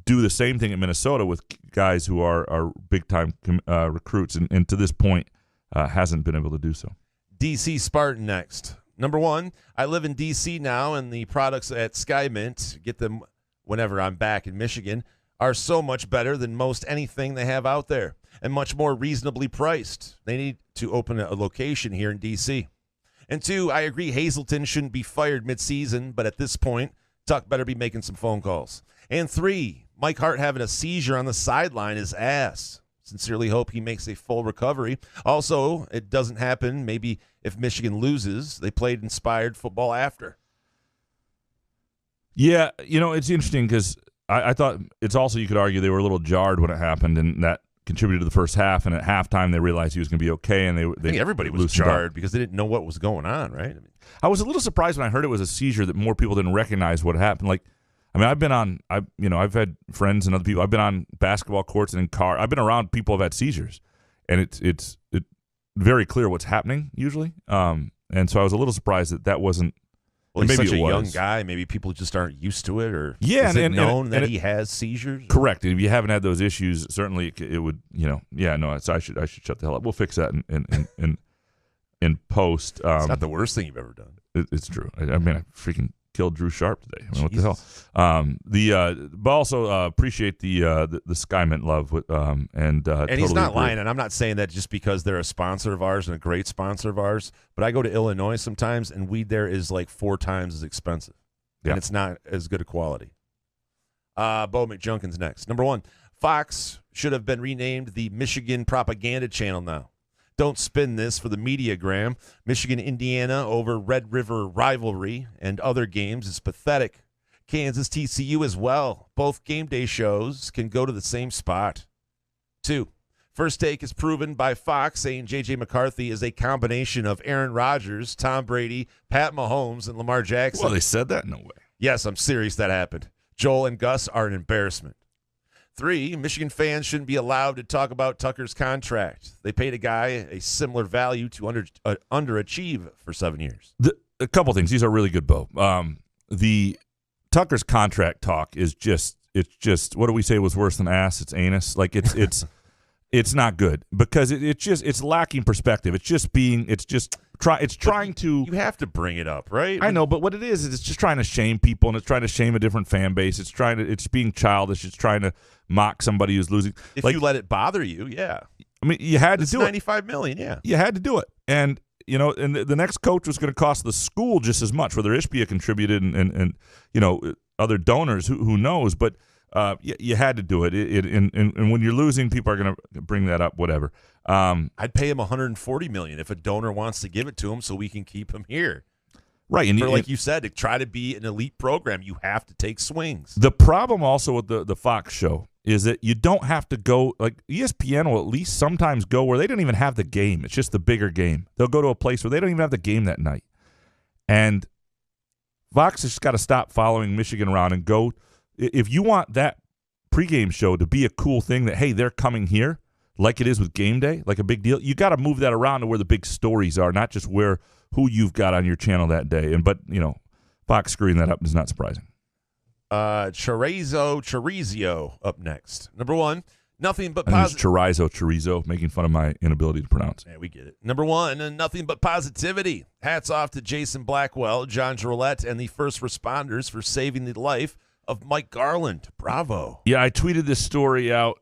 do the same thing at Minnesota with guys who are big-time recruits, and to this point hasn't been able to do so? DC Spartan next. Number 1, I live in DC now, and the products at SkyMint, get them whenever I'm back in Michigan, are so much better than most anything they have out there and much more reasonably priced. They need to open a location here in DC. And 2, I agree Hazleton shouldn't be fired midseason, but at this point, Tuck better be making some phone calls. And 3, Mike Hart having a seizure on the sideline is ass. Sincerely hope he makes a full recovery. Also, it doesn't happen maybe if Michigan loses. They played inspired football after. Yeah, it's interesting because I thought it's also, you could argue they were a little jarred when it happened, and that contributed to the first half. And at halftime, they realized he was going to be okay, and I think everybody was jarred because they didn't know what was going on, right? I was a little surprised when I heard it was a seizure that more people didn't recognize what happened. I've had friends and other people. I've been on basketball courts and in cars. I've been around people who've had seizures, and it's very clear what's happening usually. And so I was a little surprised that wasn't. Well, he's maybe such a was. young guy. Maybe people just aren't used to it, or yeah, is it known and that he has seizures? Correct. If you haven't had those issues, certainly it would. I should shut the hell up. We'll fix that in post. It's not the worst thing you've ever done. It's true. I freaking killed Drew Sharp today. What the hell? But also appreciate the SkyMint love and totally he's not agree. lying. And I'm not saying that just because they're a sponsor of ours and a great sponsor of ours. But I go to Illinois sometimes, and weed there is like 4 times as expensive, and it's not as good a quality. Bo McJunkin's next. Number 1, Fox should have been renamed the Michigan Propaganda Channel now. Don't spin this for the Mediagram. Michigan-Indiana over Red River rivalry and other games is pathetic. Kansas-TCU as well. Both game day shows can go to the same spot. 2, First Take is proven by Fox saying J.J. McCarthy is a combination of Aaron Rodgers, Tom Brady, Pat Mahomes, and Lamar Jackson. Well, they said that? No way. Yes, I'm serious that happened. Joel and Gus are an embarrassment. 3, Michigan fans shouldn't be allowed to talk about Tucker's contract. They paid a guy a similar value to underachieve for 7 years. A couple things. These are really good, Bo. The Tucker's contract talk is just what do we say was worse than ass? It's anus. Like it's not good because it's lacking perspective. It's trying to. You have to bring it up, right? I know, but what it is it's just trying to shame people, and it's trying to shame a different fan base. It's being childish. It's trying to mock somebody who's losing. If you let it bother you, yeah. I mean, you had to do it. $95 million, yeah. You had to do it, and and the next coach was going to cost the school just as much. Whether Ishbia contributed and other donors, who knows, but. You had to do it. And when you're losing, people are going to bring that up. Whatever. I'd pay him $140 million if a donor wants to give it to him, so we can keep him here. Right, and like you said, to try to be an elite program, you have to take swings. The problem also with the Fox show is that you don't have to go. Like ESPN will at least sometimes go where they don't even have the game. It's just the bigger game. They'll go to a place where they don't even have the game that night, and Fox has just got to stop following Michigan around and go. If you want that pregame show to be a cool thing that, hey, they're coming here, like it is with game day, like a big deal, you got to move that around to where the big stories are, not just who you've got on your channel that day. But Fox screwing that up is not surprising. Chorizo up next. Number 1, nothing but positive. Chorizo, making fun of my inability to pronounce. Yeah, we get it. Number 1, nothing but positivity. Hats off to Jason Blackwell, John Drolette, and the first responders for saving the life of Mike Garland. Bravo. Yeah, I tweeted this story out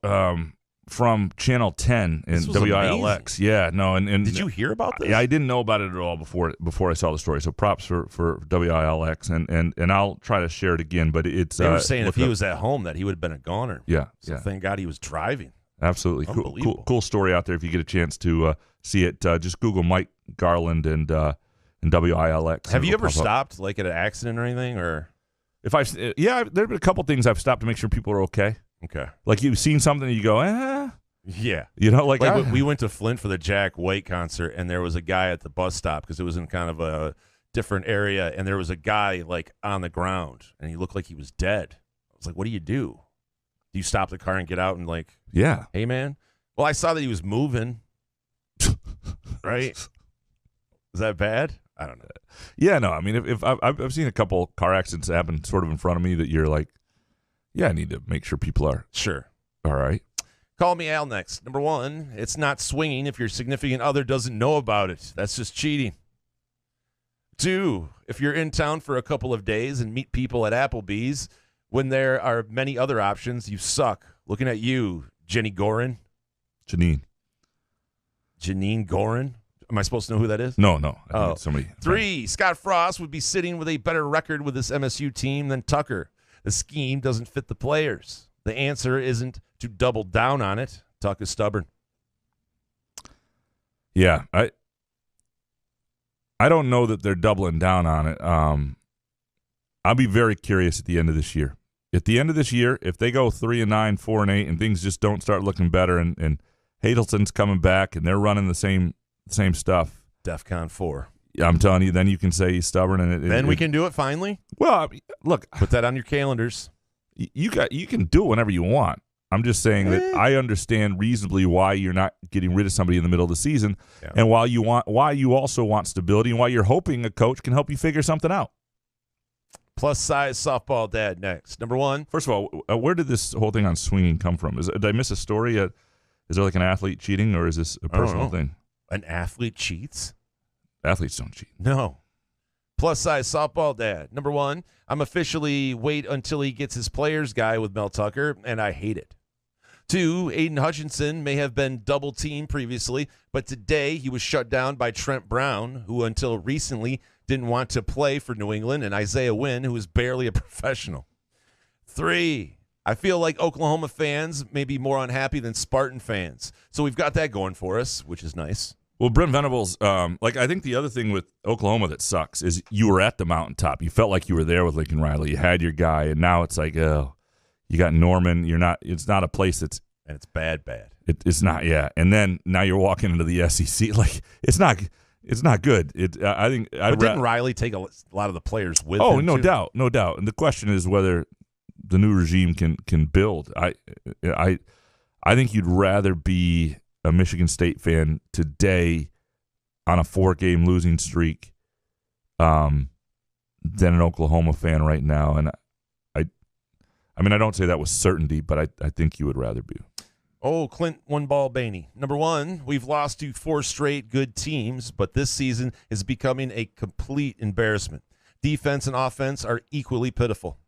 from Channel 10 in WILX. Amazing. Yeah, no, and did you hear about this? Yeah, I didn't know about it at all before I saw the story. So props for WILX, and I'll try to share it again. But it's they were saying if he was at home that he would have been a goner. Yeah, so thank God he was driving. Absolutely, cool story out there. If you get a chance to see it, just Google Mike Garland and WILX. Have you ever stopped like at an accident or anything or? There've been a couple things I've stopped to make sure people are okay. Okay. Like you've seen something and you go, Yeah. you know, like we went to Flint for the Jack White concert, and there was a guy at the bus stop because it was in kind of a different area, and there was a guy like on the ground, and he looked like he was dead. I was like, what do? Do you stop the car and get out and like, yeah, hey, man? Well, I saw that he was moving. Right? Is that bad? I don't know. Yeah, no. I mean, if I've seen a couple car accidents happen sort of in front of me that you're like, yeah, I need to make sure people are sure. All right. Call me Al next. Number 1, it's not swinging if your significant other doesn't know about it. That's just cheating. 2, if you're in town for a couple of days and meet people at Applebee's when there are many other options, you suck. Looking at you, Jenny Gorin. Janine Gorin? Am I supposed to know who that is? No. I think it's somebody. 3, Scott Frost would be sitting with a better record with this MSU team than Tucker. The scheme doesn't fit the players. The answer isn't to double down on it. Tuck is stubborn. Yeah, I don't know that they're doubling down on it. I'll be very curious at the end of this year. At the end of this year, if they go 3-9, 4-8, and things just don't start looking better, and Hadelson's coming back and they're running the same stuff, DEFCON 4. I'm telling you, then you can say he's stubborn, and then we can do it finally. Well, look, put that on your calendars. You can do it whenever you want. I'm just saying that I understand reasonably why you're not getting rid of somebody in the middle of the season, and why you also want stability, and why you're hoping a coach can help you figure something out. Plus size softball dad next. Number 1. First of all, where did this whole thing on swinging come from? Did I miss a story? Is there like an athlete cheating, or is this a personal thing? An athlete cheats? Athletes don't cheat. No. Plus size softball dad. Number 1, I'm officially wait until he gets his players guy with Mel Tucker, and I hate it. 2, Aiden Hutchinson may have been double teamed previously, but today he was shut down by Trent Brown, who until recently didn't want to play for New England, and Isaiah Wynn, who is barely a professional. 3, I feel like Oklahoma fans may be more unhappy than Spartan fans. So we've got that going for us, which is nice. Well, Brent Venables, I think the other thing with Oklahoma that sucks is you were at the mountaintop. You felt like you were there with Lincoln Riley. You had your guy, and now it's like, oh, you got Norman. You're not. It's not a place that's. And it's bad. It's not. Yeah, and then now you're walking into the SEC. Like it's not. It's not good. I think. But didn't Riley take a lot of the players with him? Oh, no doubt. And the question is whether the new regime can build. I think you'd rather be a Michigan State fan today on a 4-game losing streak than an Oklahoma fan right now. And I don't say that with certainty, but I think you would rather be. Oh, Clint One-Ball Baney. Number 1, we've lost to 4 straight good teams, but this season is becoming a complete embarrassment. Defense and offense are equally pitiful.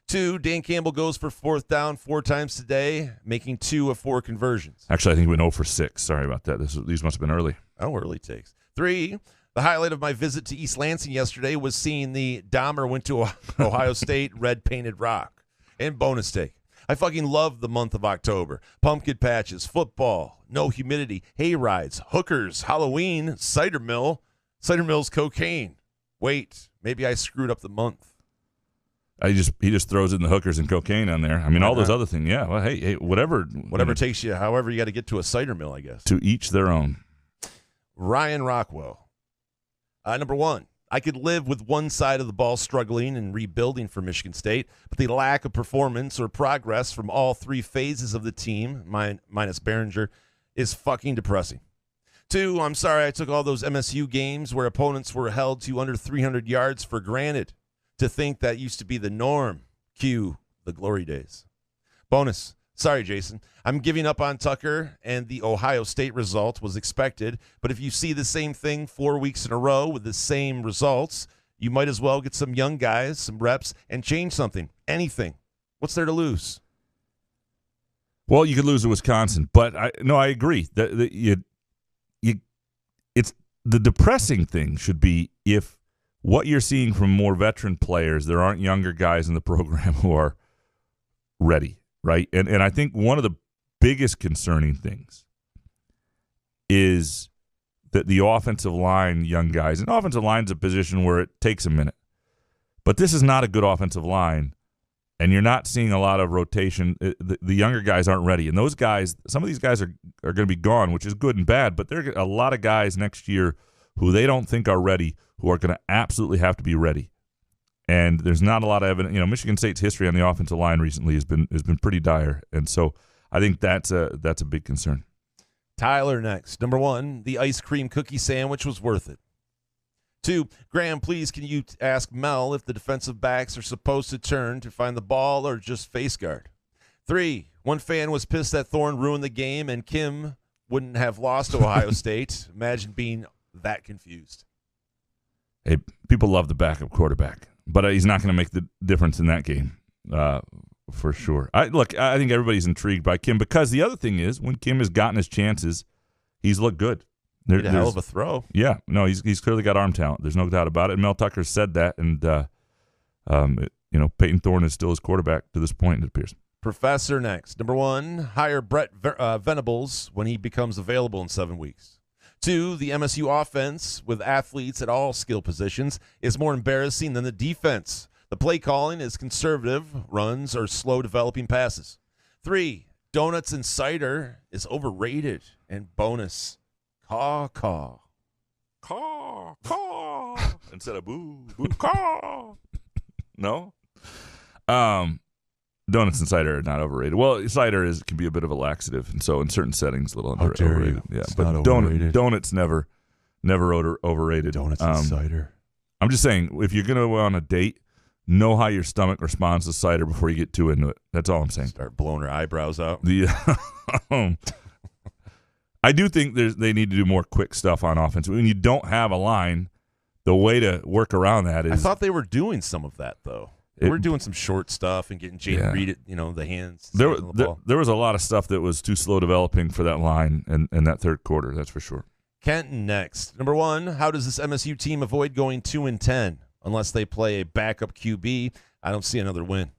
2, Dan Campbell goes for 4th down 4 times today, making 2 of 4 conversions. Actually, I think we went 0 for 6. Sorry about that. These must have been early. Oh, early takes. 3, the highlight of my visit to East Lansing yesterday was seeing the Dahmer went to Ohio State red painted rock. And bonus take. I fucking love the month of October. Pumpkin patches, football, no humidity, hay rides, hookers, Halloween, cider mill. Cider mill's cocaine. Wait, maybe I screwed up the month. He just throws in the hookers and cocaine on there. I mean, all those other things. Yeah. Well, hey, whatever takes you. However, you got to get to a cider mill, I guess. To each their own. Ryan Rockwell. Number 1. I could live with one side of the ball struggling and rebuilding for Michigan State, but the lack of performance or progress from all 3 phases of the team, minus Behringer, is fucking depressing. 2, I'm sorry I took all those MSU games where opponents were held to under 300 yards for granted. To think that used to be the norm. Cue the glory days. Bonus. Sorry, Jason. I'm giving up on Tucker, and the Ohio State result was expected. But if you see the same thing 4 weeks in a row with the same results, you might as well get some young guys, some reps, and change something. Anything. What's there to lose? Well, you could lose to Wisconsin, but I agree. It's the depressing thing should be if what you're seeing from more veteran players, there aren't younger guys in the program who are ready. Right, and I think one of the biggest concerning things is that the offensive line, young guys, and offensive line's a position where it takes a minute But this is not a good offensive line, and you're not seeing a lot of rotation. The younger guys aren't ready, and those guys, some of these guys are going to be gone, which is good and bad, but there are a lot of guys next year who they don't think are ready, who are going to absolutely have to be ready. And there's not a lot of evidence. Michigan State's history on the offensive line recently has been pretty dire, and so I think that's a big concern. Tyler next. Number 1, the ice cream cookie sandwich was worth it. 2, Graham, please can you ask Mel if the defensive backs are supposed to turn to find the ball or just face guard? 3, one fan was pissed that Thorne ruined the game and Kim wouldn't have lost to Ohio State. Imagine being that confused. Hey, people love the backup quarterback, but he's not going to make the difference in that game for sure. I think everybody's intrigued by Kim because the other thing is when Kim has gotten his chances, he's looked good. Made a hell of a throw. Yeah, no, he's clearly got arm talent. There's no doubt about it. And Mel Tucker said that, and Peyton Thorne is still his quarterback to this point, it appears. Professor next. Number 1, hire Brett Venables when he becomes available in 7 weeks. 2, the MSU offense with athletes at all skill positions is more embarrassing than the defense. The play calling is conservative runs or slow developing passes. 3, donuts and cider is overrated. And bonus, caw. Instead of boo, caw. No? Donuts and cider are not overrated. Well, cider can be a bit of a laxative, and so in certain settings, a little overrated. Yeah, it's but not overrated. Donuts never overrated. Donuts and cider. I'm just saying, if you're going to go on a date, know how your stomach responds to cider before you get too into it. That's all I'm saying. Start blowing her eyebrows out. I do think they need to do more quick stuff on offense. When you don't have a line, the way to work around that is. I thought they were doing some of that though. We're doing some short stuff and getting Jaden Reed, the hands. There was a lot of stuff that was too slow developing for that line in that third quarter. That's for sure. Kenton next. Number 1, how does this MSU team avoid going 2-10 unless they play a backup QB? I don't see another win.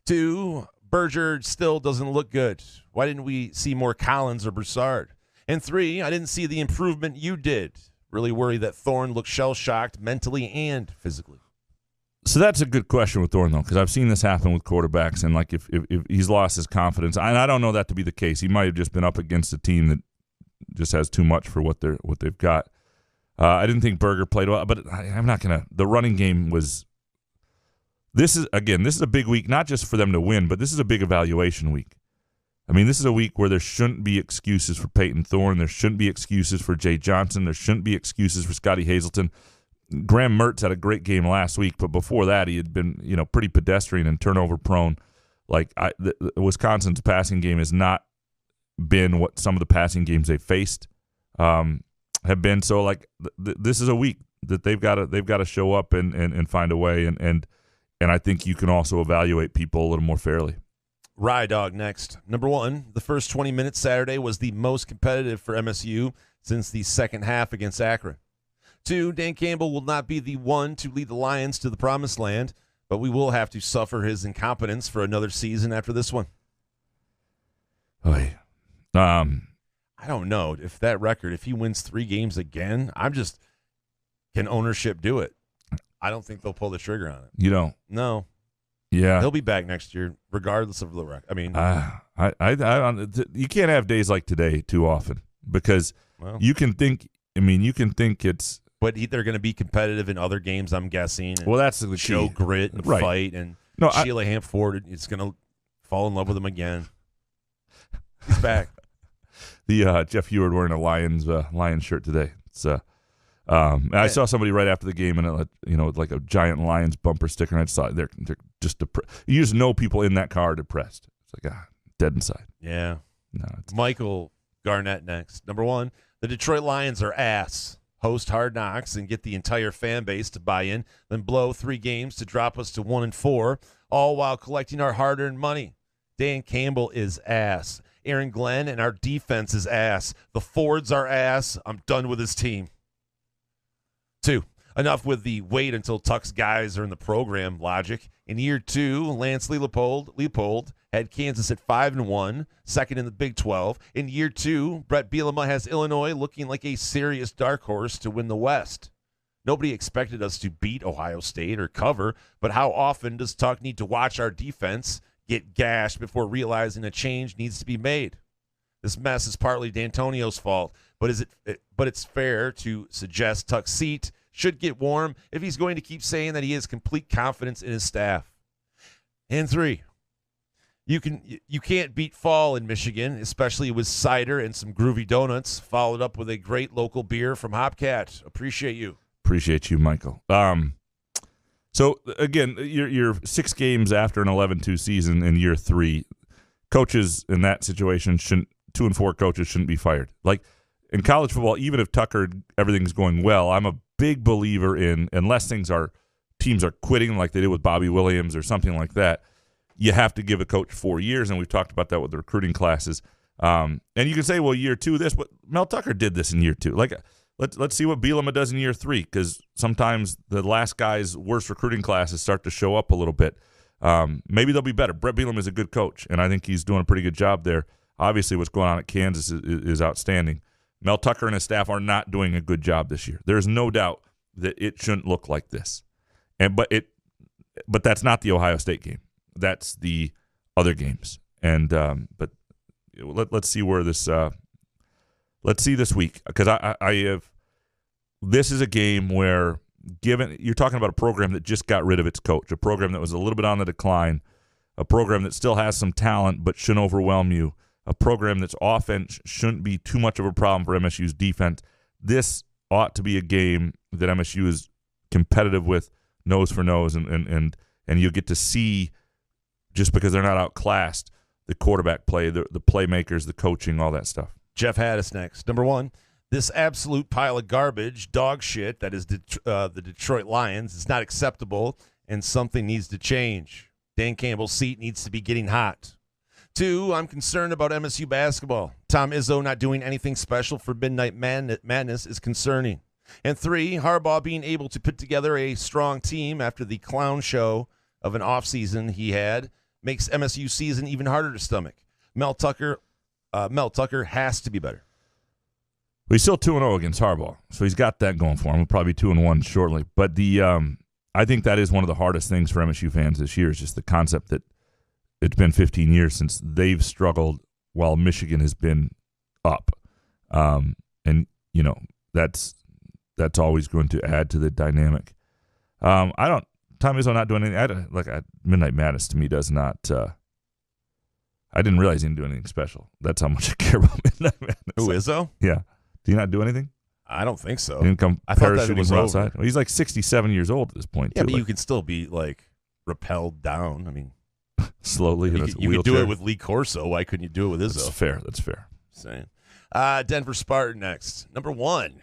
2, Berger still doesn't look good. Why didn't we see more Collins or Broussard? And 3, I didn't see the improvement you did. Really worry that Thorne looked shell-shocked mentally and physically. So that's a good question with Thorne, though, because I've seen this happen with quarterbacks, and like if he's lost his confidence, and I don't know that to be the case. He might have just been up against a team that just has too much for what they've got. I didn't think Berger played well, but I'm not gonna. The running game was. This is a big week, not just for them to win, but this is a big evaluation week. I mean, this is a week where there shouldn't be excuses for Peyton Thorne. There shouldn't be excuses for Jay Johnson. There shouldn't be excuses for Scotty Hazelton. Graham Mertz had a great game last week, but before that, he had been, pretty pedestrian and turnover prone. Wisconsin's passing game has not been what some of the passing games they faced have been. So, this is a week that they've got to show up and find a way, and I think you can also evaluate people a little more fairly. Rye Dog next. Number 1, the first 20 minutes Saturday was the most competitive for MSU since the second half against Akron. 2, Dan Campbell will not be the one to lead the Lions to the promised land, but we will have to suffer his incompetence for another season after this one. I don't know if that record, if he wins 3 games again, can ownership do it? I don't think they'll pull the trigger on it. You don't? No. Yeah. He'll be back next year, regardless of the record. I mean, you can't have days like today too often because you can think it's. But they're going to be competitive in other games, I'm guessing. Well, that's the show key. Grit and fight. And Sheila Hampford is going to fall in love with him again. He's back. The Jeff Heward wearing a Lions shirt today. It's I saw somebody right after the game and like a giant Lions bumper sticker, and I just thought they're just depressed. You just know people in that car are depressed. It's like dead inside. Yeah. No. Michael Garnett next. Number 1, the Detroit Lions are ass. Host Hard Knocks and get the entire fan base to buy in, then blow 3 games to drop us to 1-4, all while collecting our hard-earned money. Dan Campbell is ass. Aaron Glenn and our defense is ass. The Fords are ass. I'm done with this team. 2, enough with the wait until Tuck's guys are in the program logic. In year 2, Lance Leopold had Kansas at 5-1, second in the Big 12. In year 2, Brett Bielema has Illinois looking like a serious dark horse to win the West. Nobody expected us to beat Ohio State or cover, but how often does Tuck need to watch our defense get gashed before realizing a change needs to be made? This mess is partly D'Antonio's fault, but it's fair to suggest Tuck's seat should get warm if he's going to keep saying that he has complete confidence in his staff. And 3, you can't beat fall in Michigan, especially with cider and some groovy donuts, followed up with a great local beer from Hopcat. Appreciate you. Appreciate you, Michael. So again, you're 6 games after an 11-2 season in year 3. Coaches in that situation 2 and 4 coaches shouldn't be fired. Like in college football, even if Tucker everything's going well, I'm a big believer in unless teams are quitting like they did with Bobby Williams or something like that, you have to give a coach 4 years, and we've talked about that with the recruiting classes. And you can say, well, year 2 this, but Mel Tucker did this in year 2. Like let's see what Bielema does in year 3, because sometimes the last guy's worst recruiting classes start to show up a little bit. Maybe they'll be better. Brett Bielema is a good coach, and I think he's doing a pretty good job there. Obviously, what's going on at Kansas is outstanding. Mel Tucker and his staff are not doing a good job this year. There's no doubt that it shouldn't look like this. But that's not the Ohio State game. That's the other games. And but let's see where this. Let's see this week, because I have. This is a game where, given you're talking about a program that just got rid of its coach, a program that was a little bit on the decline, a program that still has some talent but shouldn't overwhelm you, a program that's offense shouldn't be too much of a problem for MSU's defense. This ought to be a game that MSU is competitive with, nose for nose, and you get to see, just because they're not outclassed, the quarterback play, the playmakers, the coaching, all that stuff. Jeff Haddis next. Number 1, this absolute pile of garbage, dog shit that is the Detroit Lions is not acceptable, and something needs to change. Dan Campbell's seat needs to be getting hot. 2, I'm concerned about MSU basketball. Tom Izzo not doing anything special for Midnight Madness is concerning. And 3, Harbaugh being able to put together a strong team after the clown show of an offseason he had makes MSU season even harder to stomach. Mel Tucker has to be better. Well, he's still 2-0 against Harbaugh, so he's got that going for him. He'll probably be 2-1 shortly. But I think that is one of the hardest things for MSU fans this year, is just the concept that it's been 15 years since they've struggled while Michigan has been up. And, that's always going to add to the dynamic. Tom Izzo not doing anything. Midnight Madness to me does not. I didn't realize he didn't do anything special. That's how much I care about Midnight Madness. Who, Izzo? Yeah. Did he not do anything? I don't think so. He didn't come I thought that it parachuting was from over. outside. Well, he's like 67 years old at this point. Yeah, too. but you can still be rappelled down. I mean, slowly. you could do it with Lee Corso. Why couldn't you do it with Izzo? That's fair. Saying. Denver Spartan next. Number 1.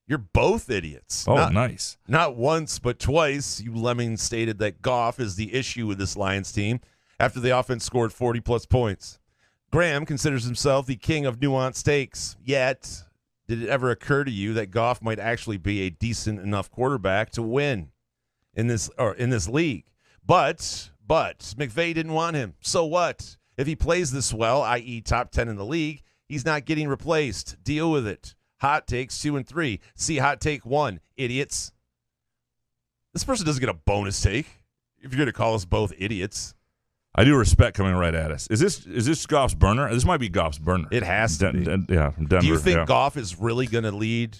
You're both idiots. Oh, nice. Not once, but twice, you lemming stated that Goff is the issue with this Lions team after the offense scored 40-plus points. Graham considers himself the king of nuanced takes, yet did it ever occur to you that Goff might actually be a decent enough quarterback to win in this league? But McVay didn't want him. So what? If he plays this well, i.e. top 10 in the league, he's not getting replaced. Deal with it. Hot takes 2 and 3. See hot take 1, idiots. This person doesn't get a bonus take if you're going to call us both idiots. I do respect coming right at us. Is this Goff's burner? This might be Goff's burner. It has to be. From Denver. Do you think Goff is really going to lead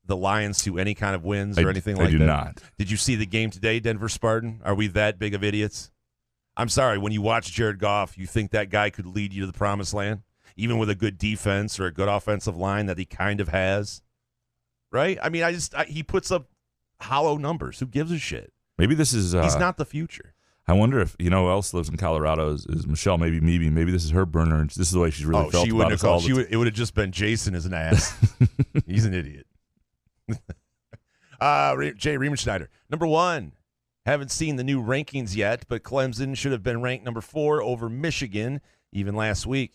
the Lions to any kind of wins or anything like that? I do not. Did you see the game today, Denver Spartan? Are we that big of idiots? I'm sorry, when you watch Jared Goff, you think that guy could lead you to the promised land, even with a good defense or a good offensive line that he kind of has? Right? I mean, he puts up hollow numbers. Who gives a shit? Maybe this is... he's not the future. I wonder if, who else lives in Colorado is Michelle, maybe Mebe. Maybe this is her burner, and this is the way she's really felt she about wouldn't us have all. it would have just been Jason as an ass. He's an idiot. Jay Riemenschneider. Number 1, haven't seen the new rankings yet, but Clemson should have been ranked number 4 over Michigan even last week.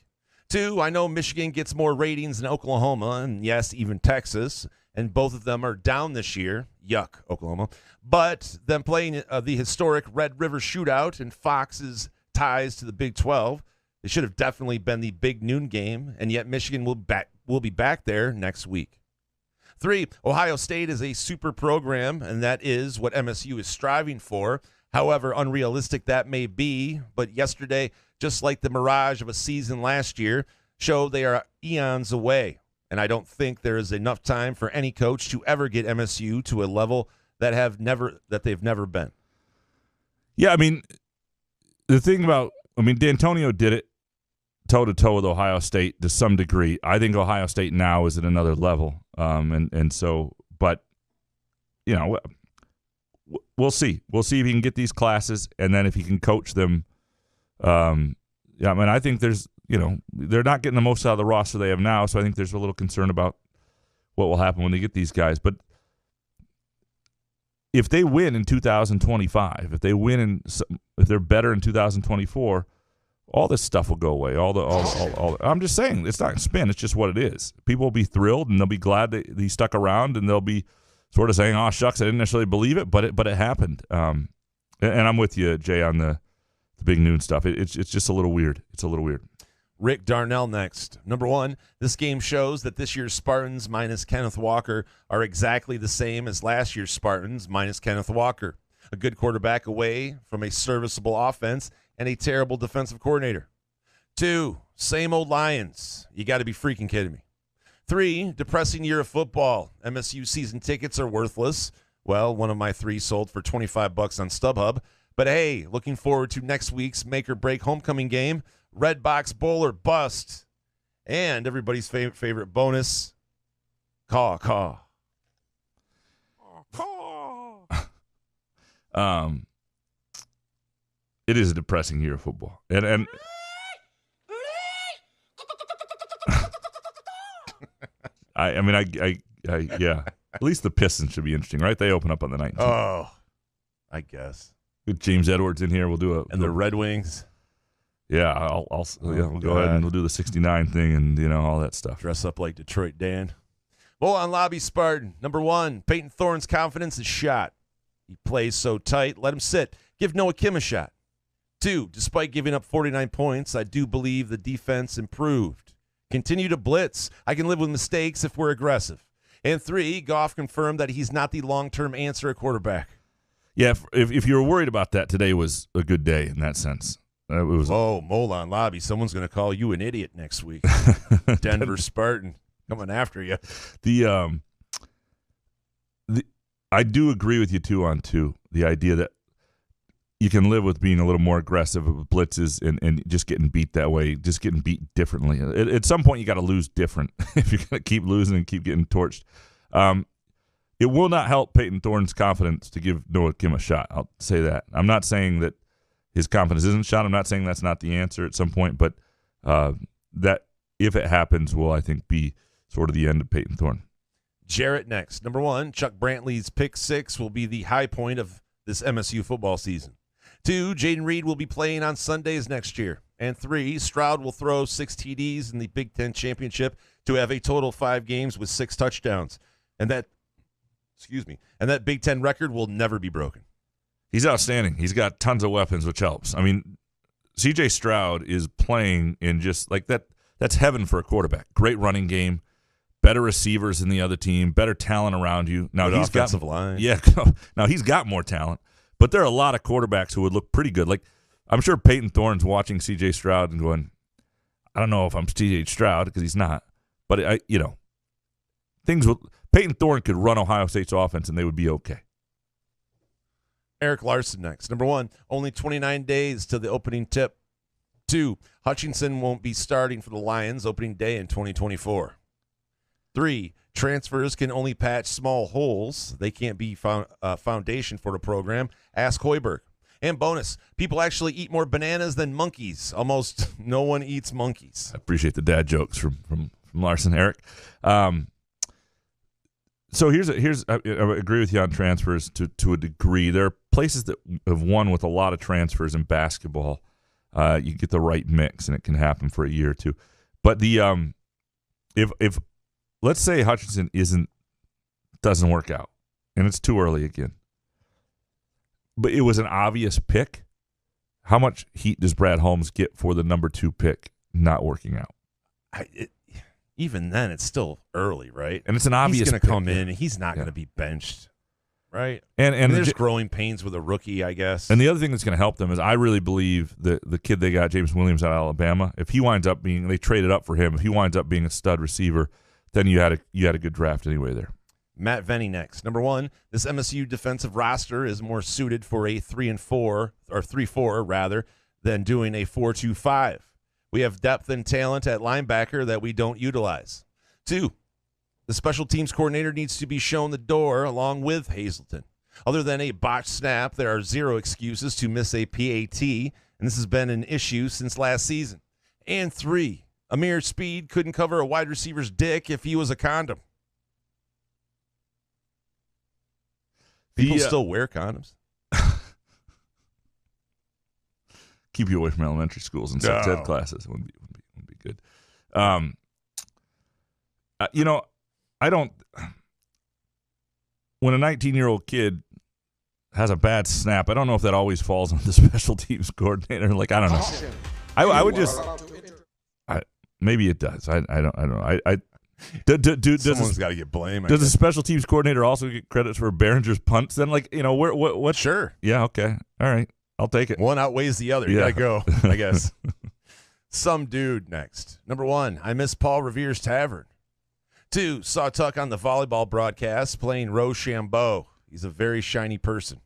2, I know Michigan gets more ratings than Oklahoma, and yes, even Texas, and both of them are down this year. Yuck, Oklahoma. But them playing the historic Red River Shootout and Fox's ties to the Big 12, it should have definitely been the big noon game, and yet Michigan will be back there next week. 3, Ohio State is a super program, and that is what MSU is striving for. However unrealistic that may be, but yesterday, just like the mirage of a season last year, showed they are eons away. And I don't think there is enough time for any coach to ever get MSU to a level that they've never been. Yeah, I mean, the thing about, D'Antonio did it toe-to-toe with Ohio State to some degree. I think Ohio State now is at another level. But, we'll see. We'll see if he can get these classes, and then if he can coach them. I think there's, they're not getting the most out of the roster they have now, so I think there's a little concern about what will happen when they get these guys. But if they win in 2025, if they're better in 2024, all this stuff will go away. I'm just saying, it's not spin. It's just what it is. People will be thrilled, and they'll be glad that he stuck around, and they'll be sort of saying, "Oh shucks, I didn't necessarily believe it, but it happened." And I'm with you, Jay, on the big noon stuff. It's just a little weird. It's a little weird. Rick Darnell next. Number 1, this game shows that this year's Spartans minus Kenneth Walker are exactly the same as last year's Spartans minus Kenneth Walker. A good quarterback away from a serviceable offense and a terrible defensive coordinator. 2, same old Lions. You got to be freaking kidding me. 3, depressing year of football. MSU season tickets are worthless. Well, one of my 3 sold for $25 on StubHub. But hey, looking forward to next week's make or break homecoming game. Red Box Bowl or bust. And everybody's favorite bonus, caw. It is a depressing year of football. And yeah. At least the Pistons should be interesting, right? They open up on the 19th. Oh, I guess. With James Edwards in here, we'll do the Red Wings. Yeah, we'll go ahead and we'll do the 69 thing and all that stuff. Dress up like Detroit Dan. Bolon Lobby Spartan. Number 1, Peyton Thorne's confidence is shot. He plays so tight. Let him sit. Give Noah Kim a shot. 2, despite giving up 49 points, I do believe the defense improved. Continue to blitz. I can live with mistakes if we're aggressive. And 3, Goff confirmed that he's not the long-term answer at quarterback. Yeah, if you were worried about that, today was a good day in that sense. Molon Lobby. Someone's going to call you an idiot next week. Denver Spartan coming after you. I do agree with you, too, on 2. The idea that you can live with being a little more aggressive with blitzes and just getting beat that way, just getting beat differently. At some point, you got to lose different if you're going to keep losing and keep getting torched. It will not help Peyton Thorne's confidence to give Noah Kim a shot. I'll say that. I'm not saying that his confidence isn't shot. I'm not saying that's not the answer at some point, but that if it happens will, I think, be sort of the end of Peyton Thorne. Jarrett next. Number 1, Chuck Brantley's pick 6 will be the high point of this MSU football season. 2, Jaden Reed will be playing on Sundays next year. And 3, Stroud will throw 6 TDs in the Big Ten Championship to have a total of 5 games with 6 touchdowns. And that Big Ten record will never be broken. He's outstanding. He's got tons of weapons, which helps. I mean, C.J. Stroud is playing in just like that. That's heaven for a quarterback. Great running game, better receivers than the other team, better talent around you. Now he's offensive line. Yeah. Now he's got more talent, but there are a lot of quarterbacks who would look pretty good. Like I'm sure Peyton Thorne's watching C.J. Stroud and going, I don't know if I'm C.J. Stroud because he's not, but things will. Peyton Thorne could run Ohio State's offense and they would be okay. Eric Larson next. Number 1, only 29 days to the opening tip. 2, Hutchinson won't be starting for the Lions opening day in 2024. 3, transfers can only patch small holes. They can't be foundation for the program. Ask Hoiberg. And bonus, people actually eat more bananas than monkeys. Almost no one eats monkeys. I appreciate the dad jokes from Larson, Eric. So I agree with you on transfers to a degree. There are places that have won with a lot of transfers in basketball. You get the right mix, and it can happen for a year or two. But the if let's say Hutchinson doesn't work out, and it's too early again, but it was an obvious pick, how much heat does Brad Holmes get for the number 2 pick not working out? even then, it's still early, right? And it's an obvious he's going to pick, come yeah. in. And he's not going to be benched, right? And I mean, there's growing pains with a rookie, I guess. And the other thing that's going to help them is I really believe that the kid they got, James Williams out of Alabama, if he winds up being, they traded up for him, if he winds up being a stud receiver, then you had a good draft anyway there. Matt Venny next. Number one, this MSU defensive roster is more suited for a 3-4 or 3-4 rather than doing a 4-2-5. We have depth and talent at linebacker that we don't utilize. 2, the special teams coordinator needs to be shown the door along with Hazelton. Other than a botched snap, there are 0 excuses to miss a PAT, and this has been an issue since last season. And 3, Amir Speed couldn't cover a wide receiver's dick if he was a condom. People still wear condoms. Keep you away from elementary schools and sex ed classes. It wouldn't be good. I don't. When a 19-year-old kid has a bad snap, I don't know if that always falls on the special teams coordinator. Like, I don't know. I would just. Maybe it does. I don't know. Someone's got to get blamed. Does the special teams coordinator also get credit for Behringer's punts? Then, like, what? Sure. Yeah. Okay. All right. I'll take it. One outweighs the other. Yeah. You gotta go, I guess. Some dude next. Number 1, I miss Paul Revere's Tavern. 2, saw Tuck on the volleyball broadcast playing Rochambeau. He's a very shiny person.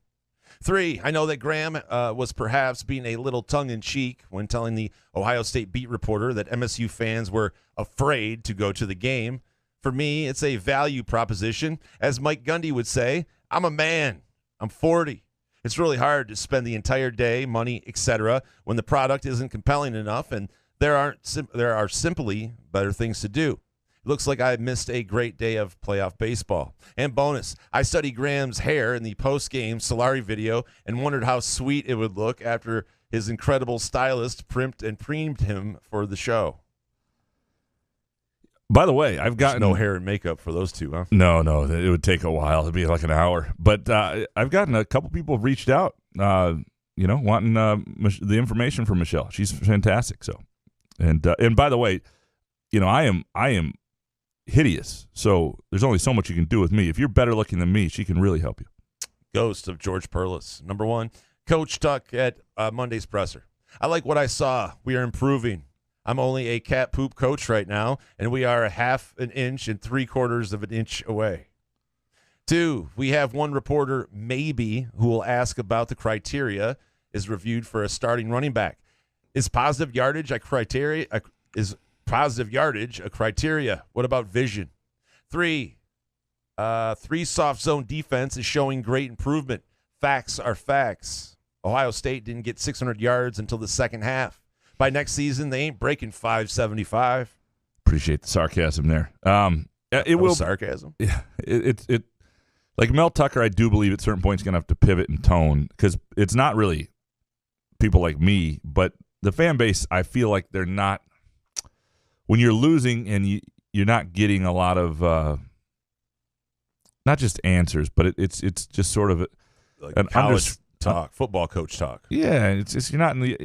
3, I know that Graham was perhaps being a little tongue-in-cheek when telling the Ohio State beat reporter that MSU fans were afraid to go to the game. For me, it's a value proposition. As Mike Gundy would say, I'm a man. I'm 40. It's really hard to spend the entire day, money, etc., when the product isn't compelling enough, and there are simply better things to do. It looks like I missed a great day of playoff baseball. And bonus, I studied Graham's hair in the post-game Solari video and wondered how sweet it would look after his incredible stylist primped and preemed him for the show. By the way, I've gotten no hair and makeup for those two, huh? No, it would take a while. It'd be like an hour. But I've gotten a couple people have reached out, wanting the information from Michelle. She's fantastic. So, and by the way, I am hideous. So there's only so much you can do with me. If you're better looking than me, she can really help you. Ghost of George Perlis. Number 1, Coach Tuck at Monday's presser. I like what I saw. We are improving. I'm only a cat poop coach right now, and we are a 1/2 inch and 3/4 of an inch away. 2, we have one reporter, maybe, who will ask about the criteria is reviewed for a starting running back. Is positive yardage a criteria? What about vision? 3 soft zone defense is showing great improvement. Facts are facts. Ohio State didn't get 600 yards until the second half. By next season, they ain't breaking 575. Appreciate the sarcasm there. It will sarcasm. Yeah, it like Mel Tucker. I do believe at certain points going to have to pivot and tone because it's not really people like me, but the fan base. I feel like they're not. When you're losing and you're not getting a lot of not just answers, but it's just sort of like an college talk, football coach talk. Yeah, it's just you're not in the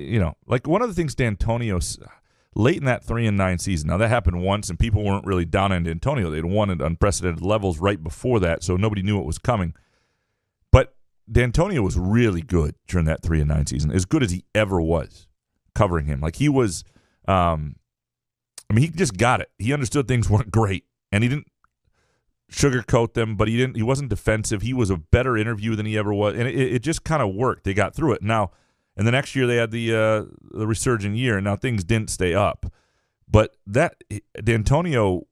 like one of the things D'Antonio late in that 3-9 season. Now that happened once, and people weren't really down on D'Antonio. They'd won at unprecedented levels right before that, so nobody knew what was coming. But D'Antonio was really good during that 3-9 season, as good as he ever was covering him. Like he was. He just got it. He understood things weren't great, and he didn't sugarcoat them, but he wasn't defensive. He was a better interviewer than he ever was, and it just kind of worked. They got through it. Now, and the next year they had the resurgent year, and now things didn't stay up. But that D'Antonio,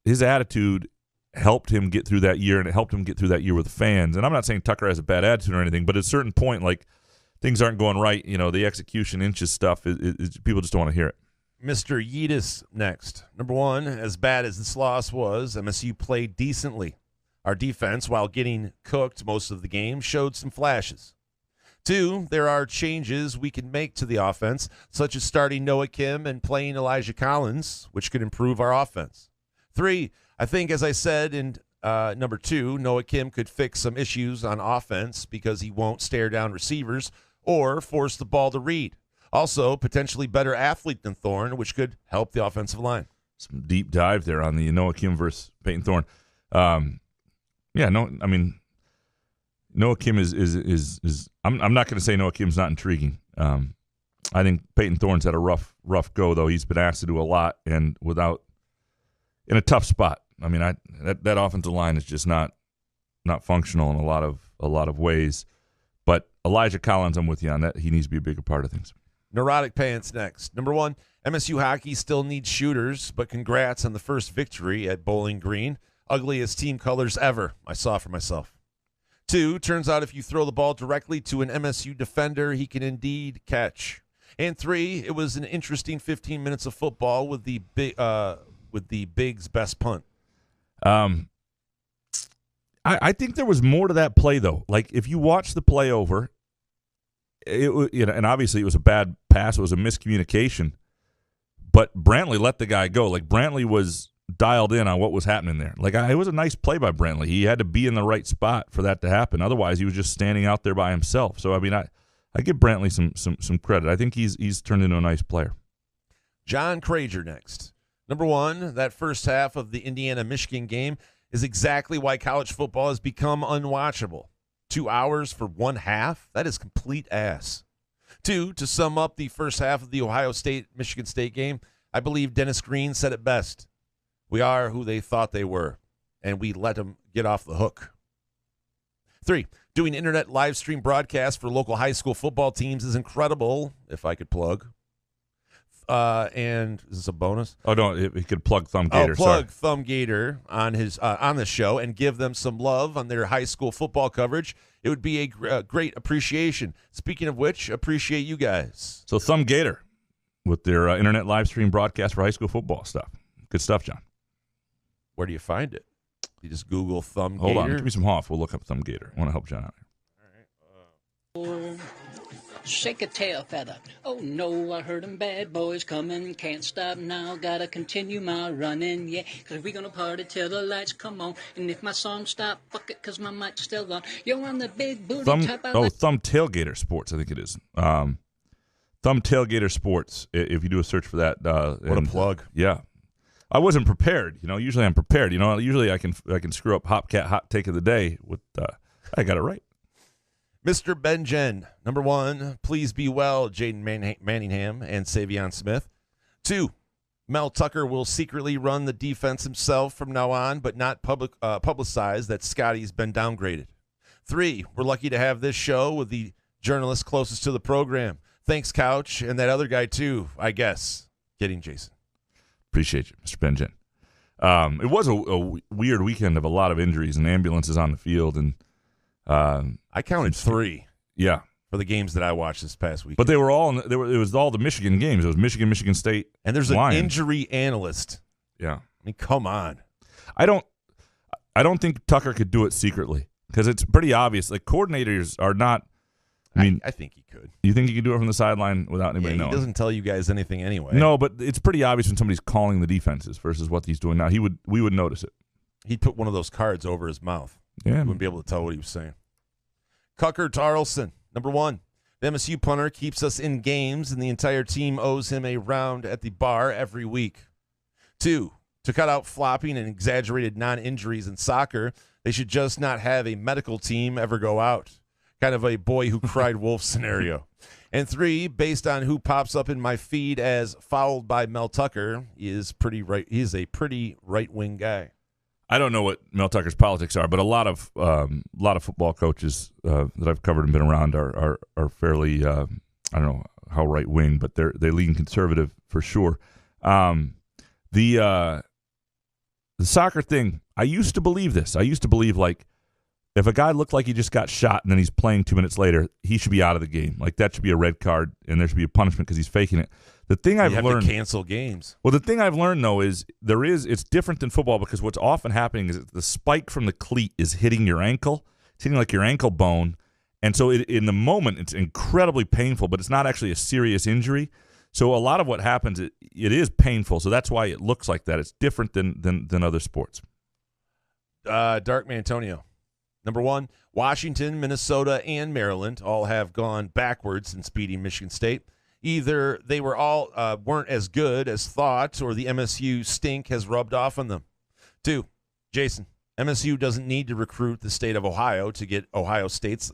his attitude helped him get through that year, and it helped him get through that year with the fans. And I'm not saying Tucker has a bad attitude or anything, but at a certain point, like things aren't going right. The execution inches stuff, people just don't want to hear it. Mr. Yeetus next. Number 1, as bad as this loss was, MSU played decently. Our defense, while getting cooked most of the game, showed some flashes. 2, there are changes we can make to the offense, such as starting Noah Kim and playing Elijah Collins, which could improve our offense. 3, I think, as I said in number 2, Noah Kim could fix some issues on offense because he won't stare down receivers or force the ball to read. Also, potentially better athlete than Thorne, which could help the offensive line. some deep dive there on the Noah Kim versus Peyton Thorne. Noah Kim is I'm not going to say Noah Kim's not intriguing. I think Peyton Thorne's had a rough go, though. He's been asked to do a lot and in a tough spot. I mean, that offensive line is just not functional in a lot of ways. But Elijah Collins, I'm with you on that. He needs to be a bigger part of things. Neurotic Pants next. Number 1, MSU hockey still needs shooters, but congrats on the first victory at Bowling Green. Ugliest team colors ever. I saw for myself. 2, turns out if you throw the ball directly to an MSU defender, he can indeed catch. And 3, it was an interesting 15 minutes of football with the Big's best punt. I think there was more to that play, though. Like, if you watch the play over, and obviously it was a bad pass. It was a miscommunication. But Brantley let the guy go. Like, Brantley was dialed in on what was happening there. Like, it was a nice play by Brantley. He had to be in the right spot for that to happen. Otherwise, he was just standing out there by himself. So, I mean, I give Brantley some credit. I think he's turned into a nice player. John Crager next. Number 1, that first half of the Indiana-Michigan game is exactly why college football has become unwatchable. 2 hours for one half? That is complete ass. 2, to sum up the first half of the Ohio State-Michigan State game, I believe Dennis Green said it best. We are who they thought they were, and we let them get off the hook. 3, doing internet live stream broadcasts for local high school football teams is incredible, if I could plug. And is this a bonus? Oh, no, he could plug Thumb Gator. Plug Thumb Gator on his on the show and give them some love on their high school football coverage. It would be a great appreciation. Speaking of which, appreciate you guys. So Thumb Gator with their internet live stream broadcast for high school football stuff. Good stuff, John. Where do you find it? You just Google Thumb Gator. Hold on, give me some Hoff. We'll look up Thumb Gator. I want to help John out here. All right. Shake a tail feather. Oh no, I heard them bad boys coming. Can't stop now, gotta continue my running. Yeah, cause we gonna party till the lights come on. And if my song stop, fuck it, cause my mic's still on. You're on the big booty type of Thumb Tailgater Sports, I think it is. Thumb Tailgater Sports, if you do a search for that. What a plug. Yeah. I wasn't prepared. Usually I'm prepared. Usually I can screw up Hopcat Hot Take of the Day with I got it right. Mr. Benjen, number 1, please be well, Jaden Manningham and Savion Smith. 2, Mel Tucker will secretly run the defense himself from now on, but not publicize that Scotty's been downgraded. 3, we're lucky to have this show with the journalist closest to the program. Thanks, Couch, and that other guy too, I guess. Kidding, Jason. Appreciate you, Mr. Benjen. It was a weird weekend of a lot of injuries and ambulances on the field, and I counted 3. Yeah, for the games that I watched this past week. But they were all it was all the Michigan games. It was Michigan State, and there's Lions. An injury analyst. Yeah, I mean, come on. I don't think Tucker could do it secretly because it's pretty obvious. Like, coordinators are not. I think he could. You think he could do it from the sideline without anybody knowing? He doesn't tell you guys anything anyway. No, but it's pretty obvious when somebody's calling the defenses versus what he's doing now. We would notice it. He'd put one of those cards over his mouth. Yeah, you wouldn't be able to tell what he was saying. Cucker Tarlson, number 1. The MSU punter keeps us in games, and the entire team owes him a round at the bar every week. 2, to cut out flopping and exaggerated non-injuries in soccer, they should just not have a medical team ever go out. Kind of a boy who cried wolf scenario. And 3, based on who pops up in my feed as fouled by Mel Tucker, he is a pretty right-wing guy. I don't know what Mel Tucker's politics are, but a lot of football coaches that I've covered and been around are fairly I don't know how right wing, but they lean conservative for sure. The soccer thing, I used to believe this. I used to believe, like, if a guy looked like he just got shot and then he's playing 2 minutes later, he should be out of the game. Like, that should be a red card and there should be a punishment because he's faking it. The thing I've learned, to cancel games. Well, the thing I've learned though is it's different than football because what's often happening is the spike from the cleat is hitting your ankle. It's hitting like your ankle bone, and so in the moment it's incredibly painful, but it's not actually a serious injury. So a lot of what happens, it is painful. So that's why it looks like that. It's different than other sports. Dark Mantonio, number 1. Washington, Minnesota, and Maryland all have gone backwards since beating Michigan State. Either they were all weren't as good as thought, or the MSU stink has rubbed off on them. 2, Jason, MSU doesn't need to recruit the state of Ohio to get Ohio State's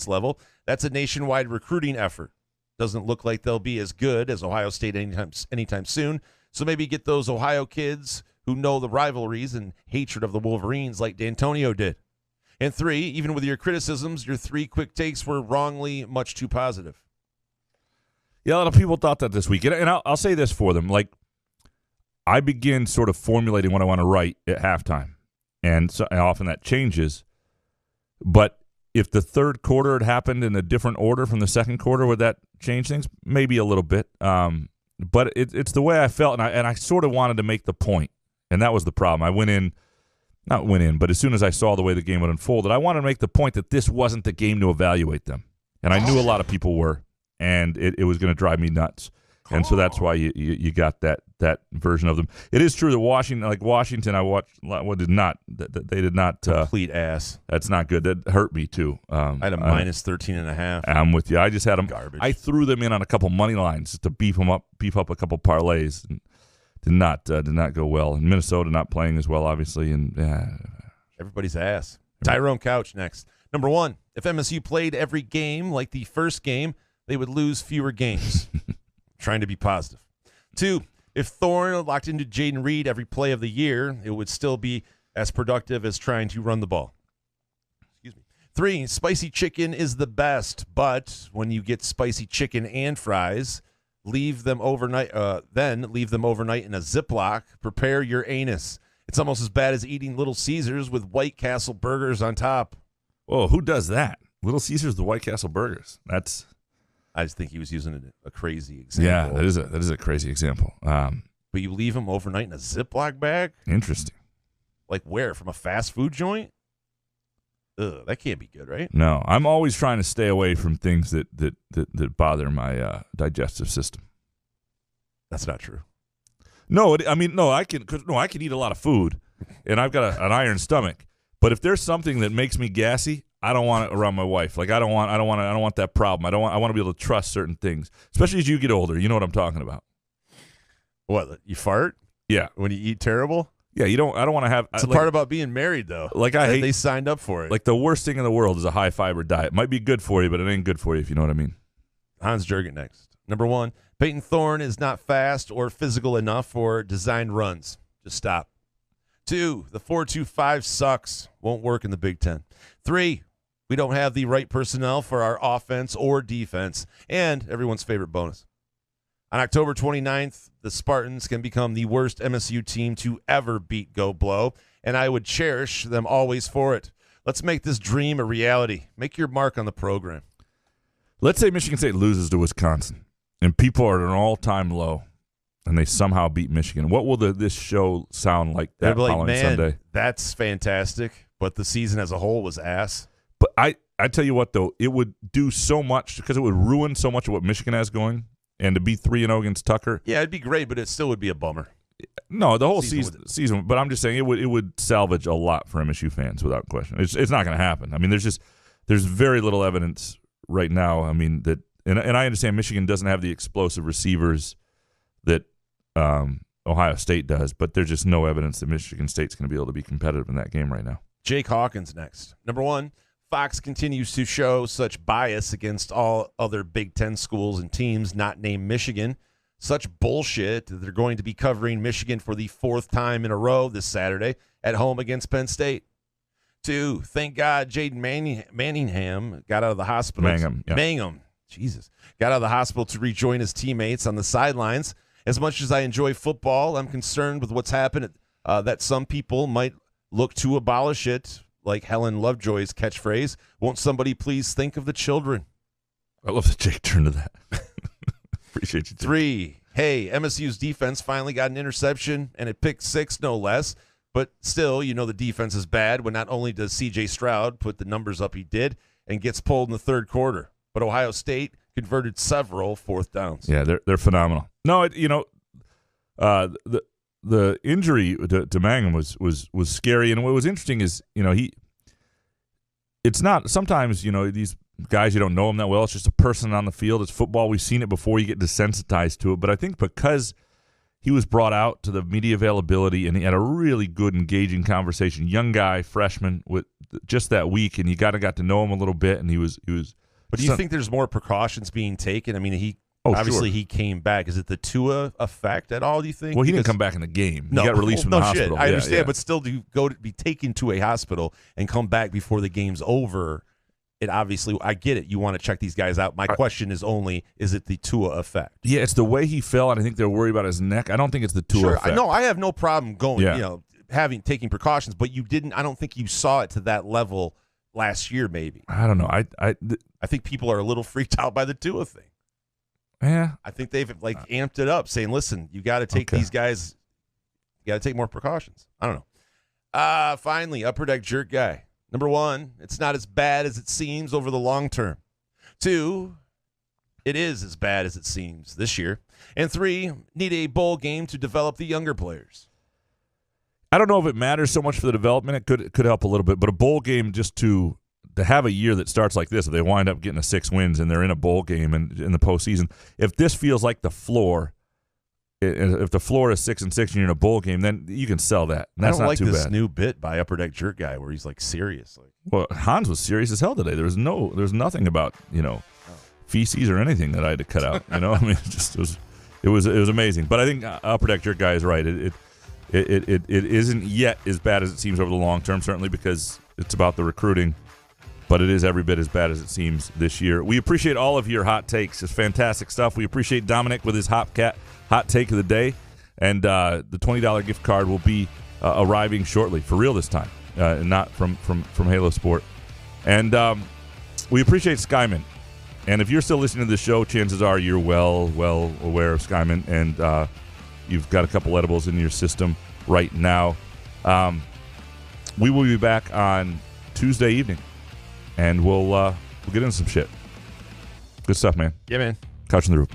level. That's a nationwide recruiting effort. Doesn't look like they'll be as good as Ohio State anytime soon. So maybe get those Ohio kids who know the rivalries and hatred of the Wolverines like D'Antonio did. And 3, even with your criticisms, your 3 quick takes were wrongly much too positive. Yeah, a lot of people thought that this week. And I'll say this for them. Like, I begin sort of formulating what I want to write at halftime. And often that changes. But if the third quarter had happened in a different order from the second quarter, would that change things? Maybe a little bit. But it's the way I felt, and I sort of wanted to make the point. And that was the problem. I not went in, but as soon as I saw the way the game would unfold, I wanted to make the point that this wasn't the game to evaluate them. And I knew a lot of people were, and it was going to drive me nuts. And so that's why you got that version of them. It is true that Washington, I watched. They did not Complete ass. That's not good. That hurt me too. I had a minus 13.5. I'm with you. I just had them. Garbage. I threw them in on a couple money lines to beef up a couple parlays, and did not go well. And Minnesota not playing as well, obviously, and Everybody's ass. Tyrone Couch next. Number 1, if MSU played every game like the first game, they would lose fewer games. Trying to be positive. 2, if Thorne locked into Jaden Reed every play of the year, it would still be as productive as trying to run the ball. Excuse me. 3, spicy chicken is the best, but when you get spicy chicken and fries, leave them overnight. Then leave them overnight in a Ziploc. Prepare your anus. It's almost as bad as eating Little Caesars with White Castle burgers on top. Oh, who does that? Little Caesars, the White Castle burgers. I just think he was using a crazy example. Yeah, that is a crazy example. But you leave them overnight in a Ziploc bag? Interesting. Like where? From a fast food joint? Ugh, that can't be good, right? No, I'm always trying to stay away from things that bother my digestive system. That's not true. No, I can eat a lot of food, and I've got an iron stomach. But if there's something that makes me gassy, I don't want it around my wife. Like I don't want that problem. I want to be able to trust certain things, especially as you get older. You know what I'm talking about. What, you fart? Yeah. When you eat terrible? Yeah, I don't want to have. It's the part about being married, though. Like I hate. They signed up for it. Like the worst thing in the world is a high fiber diet. It might be good for you, but it ain't good for you if you know what I mean. Hans Jurgen next. Number 1, Peyton Thorne is not fast or physical enough for designed runs. Just stop. 2, the 4-2-5 sucks. Won't work in the Big Ten. 3, we don't have the right personnel for our offense or defense. And everyone's favorite bonus. On October 29th, the Spartans can become the worst MSU team to ever beat Go Blow, and I would cherish them always for it. Let's make this dream a reality. Make your mark on the program. Let's say Michigan State loses to Wisconsin, and people are at an all-time low, and they somehow beat Michigan. What will this show sound like that following Sunday? That's fantastic, but the season as a whole was ass. But I tell you what, though, it would do so much because it would ruin so much of what Michigan has going. And to be 3-0 against Tucker, yeah, it'd be great, but it still would be a bummer. No, the whole season. But I'm just saying it would salvage a lot for MSU fans without question. It's not going to happen. I mean, there's very little evidence right now. I mean that, and I understand Michigan doesn't have the explosive receivers that Ohio State does, but there's just no evidence that Michigan State's going to be able to be competitive in that game right now. Jake Hawkins next. Number 1. Fox continues to show such bias against all other Big Ten schools and teams not named Michigan. Such bullshit that they're going to be covering Michigan for the 4th time in a row this Saturday at home against Penn State. 2, thank God Jaden Manningham got out of the hospital. Mangum. Jesus. Got out of the hospital to rejoin his teammates on the sidelines. As much as I enjoy football, I'm concerned with what's happened, that some people might look to abolish it. Like Helen Lovejoy's catchphrase, won't somebody please think of the children? I love that Jake turned to that. Appreciate you, Jake. 3, hey, MSU's defense finally got an interception and it picked 6, no less. But still, the defense is bad when not only does C.J. Stroud put the numbers up he did and gets pulled in the third quarter, but Ohio State converted several 4th downs. Yeah, they're phenomenal. No, the injury to Mangum was scary, and what was interesting is it's not. Sometimes these guys, you don't know them that well. It's just a person on the field. It's football. We've seen it before. You get desensitized to it. But I think because he was brought out to the media availability and he had a really good, engaging conversation. Young guy, freshman, with just that week, and you got to know him a little bit. And he was. But do you think there's more precautions being taken? I mean, obviously he came back. Is it the Tua effect at all? Do you think? Well, he didn't come back in the game. No, he got released from the hospital. Shit. I understand, but still, to go to be taken to a hospital and come back before the game's over. It obviously, I get it. You want to check these guys out. My question is only, is it the Tua effect? Yeah, it's the way he fell, and I think they're worried about his neck. I don't think it's the Tua effect. No, I have no problem going, taking precautions, but you didn't. I don't think you saw it to that level last year. Maybe I don't know. I think people are a little freaked out by the Tua thing. Yeah, I think they've amped it up, saying, "Listen, you got to take these guys. You got to take more precautions." I don't know. Finally, upper deck jerk guy. Number 1, it's not as bad as it seems over the long term. 2, it is as bad as it seems this year. And 3, need a bowl game to develop the younger players. I don't know if it matters so much for the development. It could help a little bit, but a bowl game just to have a year that starts like this, if they wind up getting 6 wins and they're in a bowl game and in the postseason, if this feels like the floor. If the floor is 6-6 and you're in a bowl game, then you can sell that. And that's I don't not like too this bad. new bit by Upper Deck Jerk Guy where he's serious. Well, Hans was serious as hell today. There's nothing about feces or anything that I had to cut out. I mean, it was amazing. But I think Upper Deck Jerk Guy is right. It isn't yet as bad as it seems over the long term, certainly because it's about the recruiting. But it is every bit as bad as it seems this year. We appreciate all of your hot takes. It's fantastic stuff. We appreciate Dominic with his hot take of the day. And the $20 gift card will be arriving shortly, for real this time, not from Halo Sport. And we appreciate Skyman. And if you're still listening to the show, chances are you're well aware of Skyman. And you've got a couple edibles in your system right now. We will be back on Tuesday evening. And we'll get into some shit. Good stuff, man. Yeah, man. Couch on the Roof.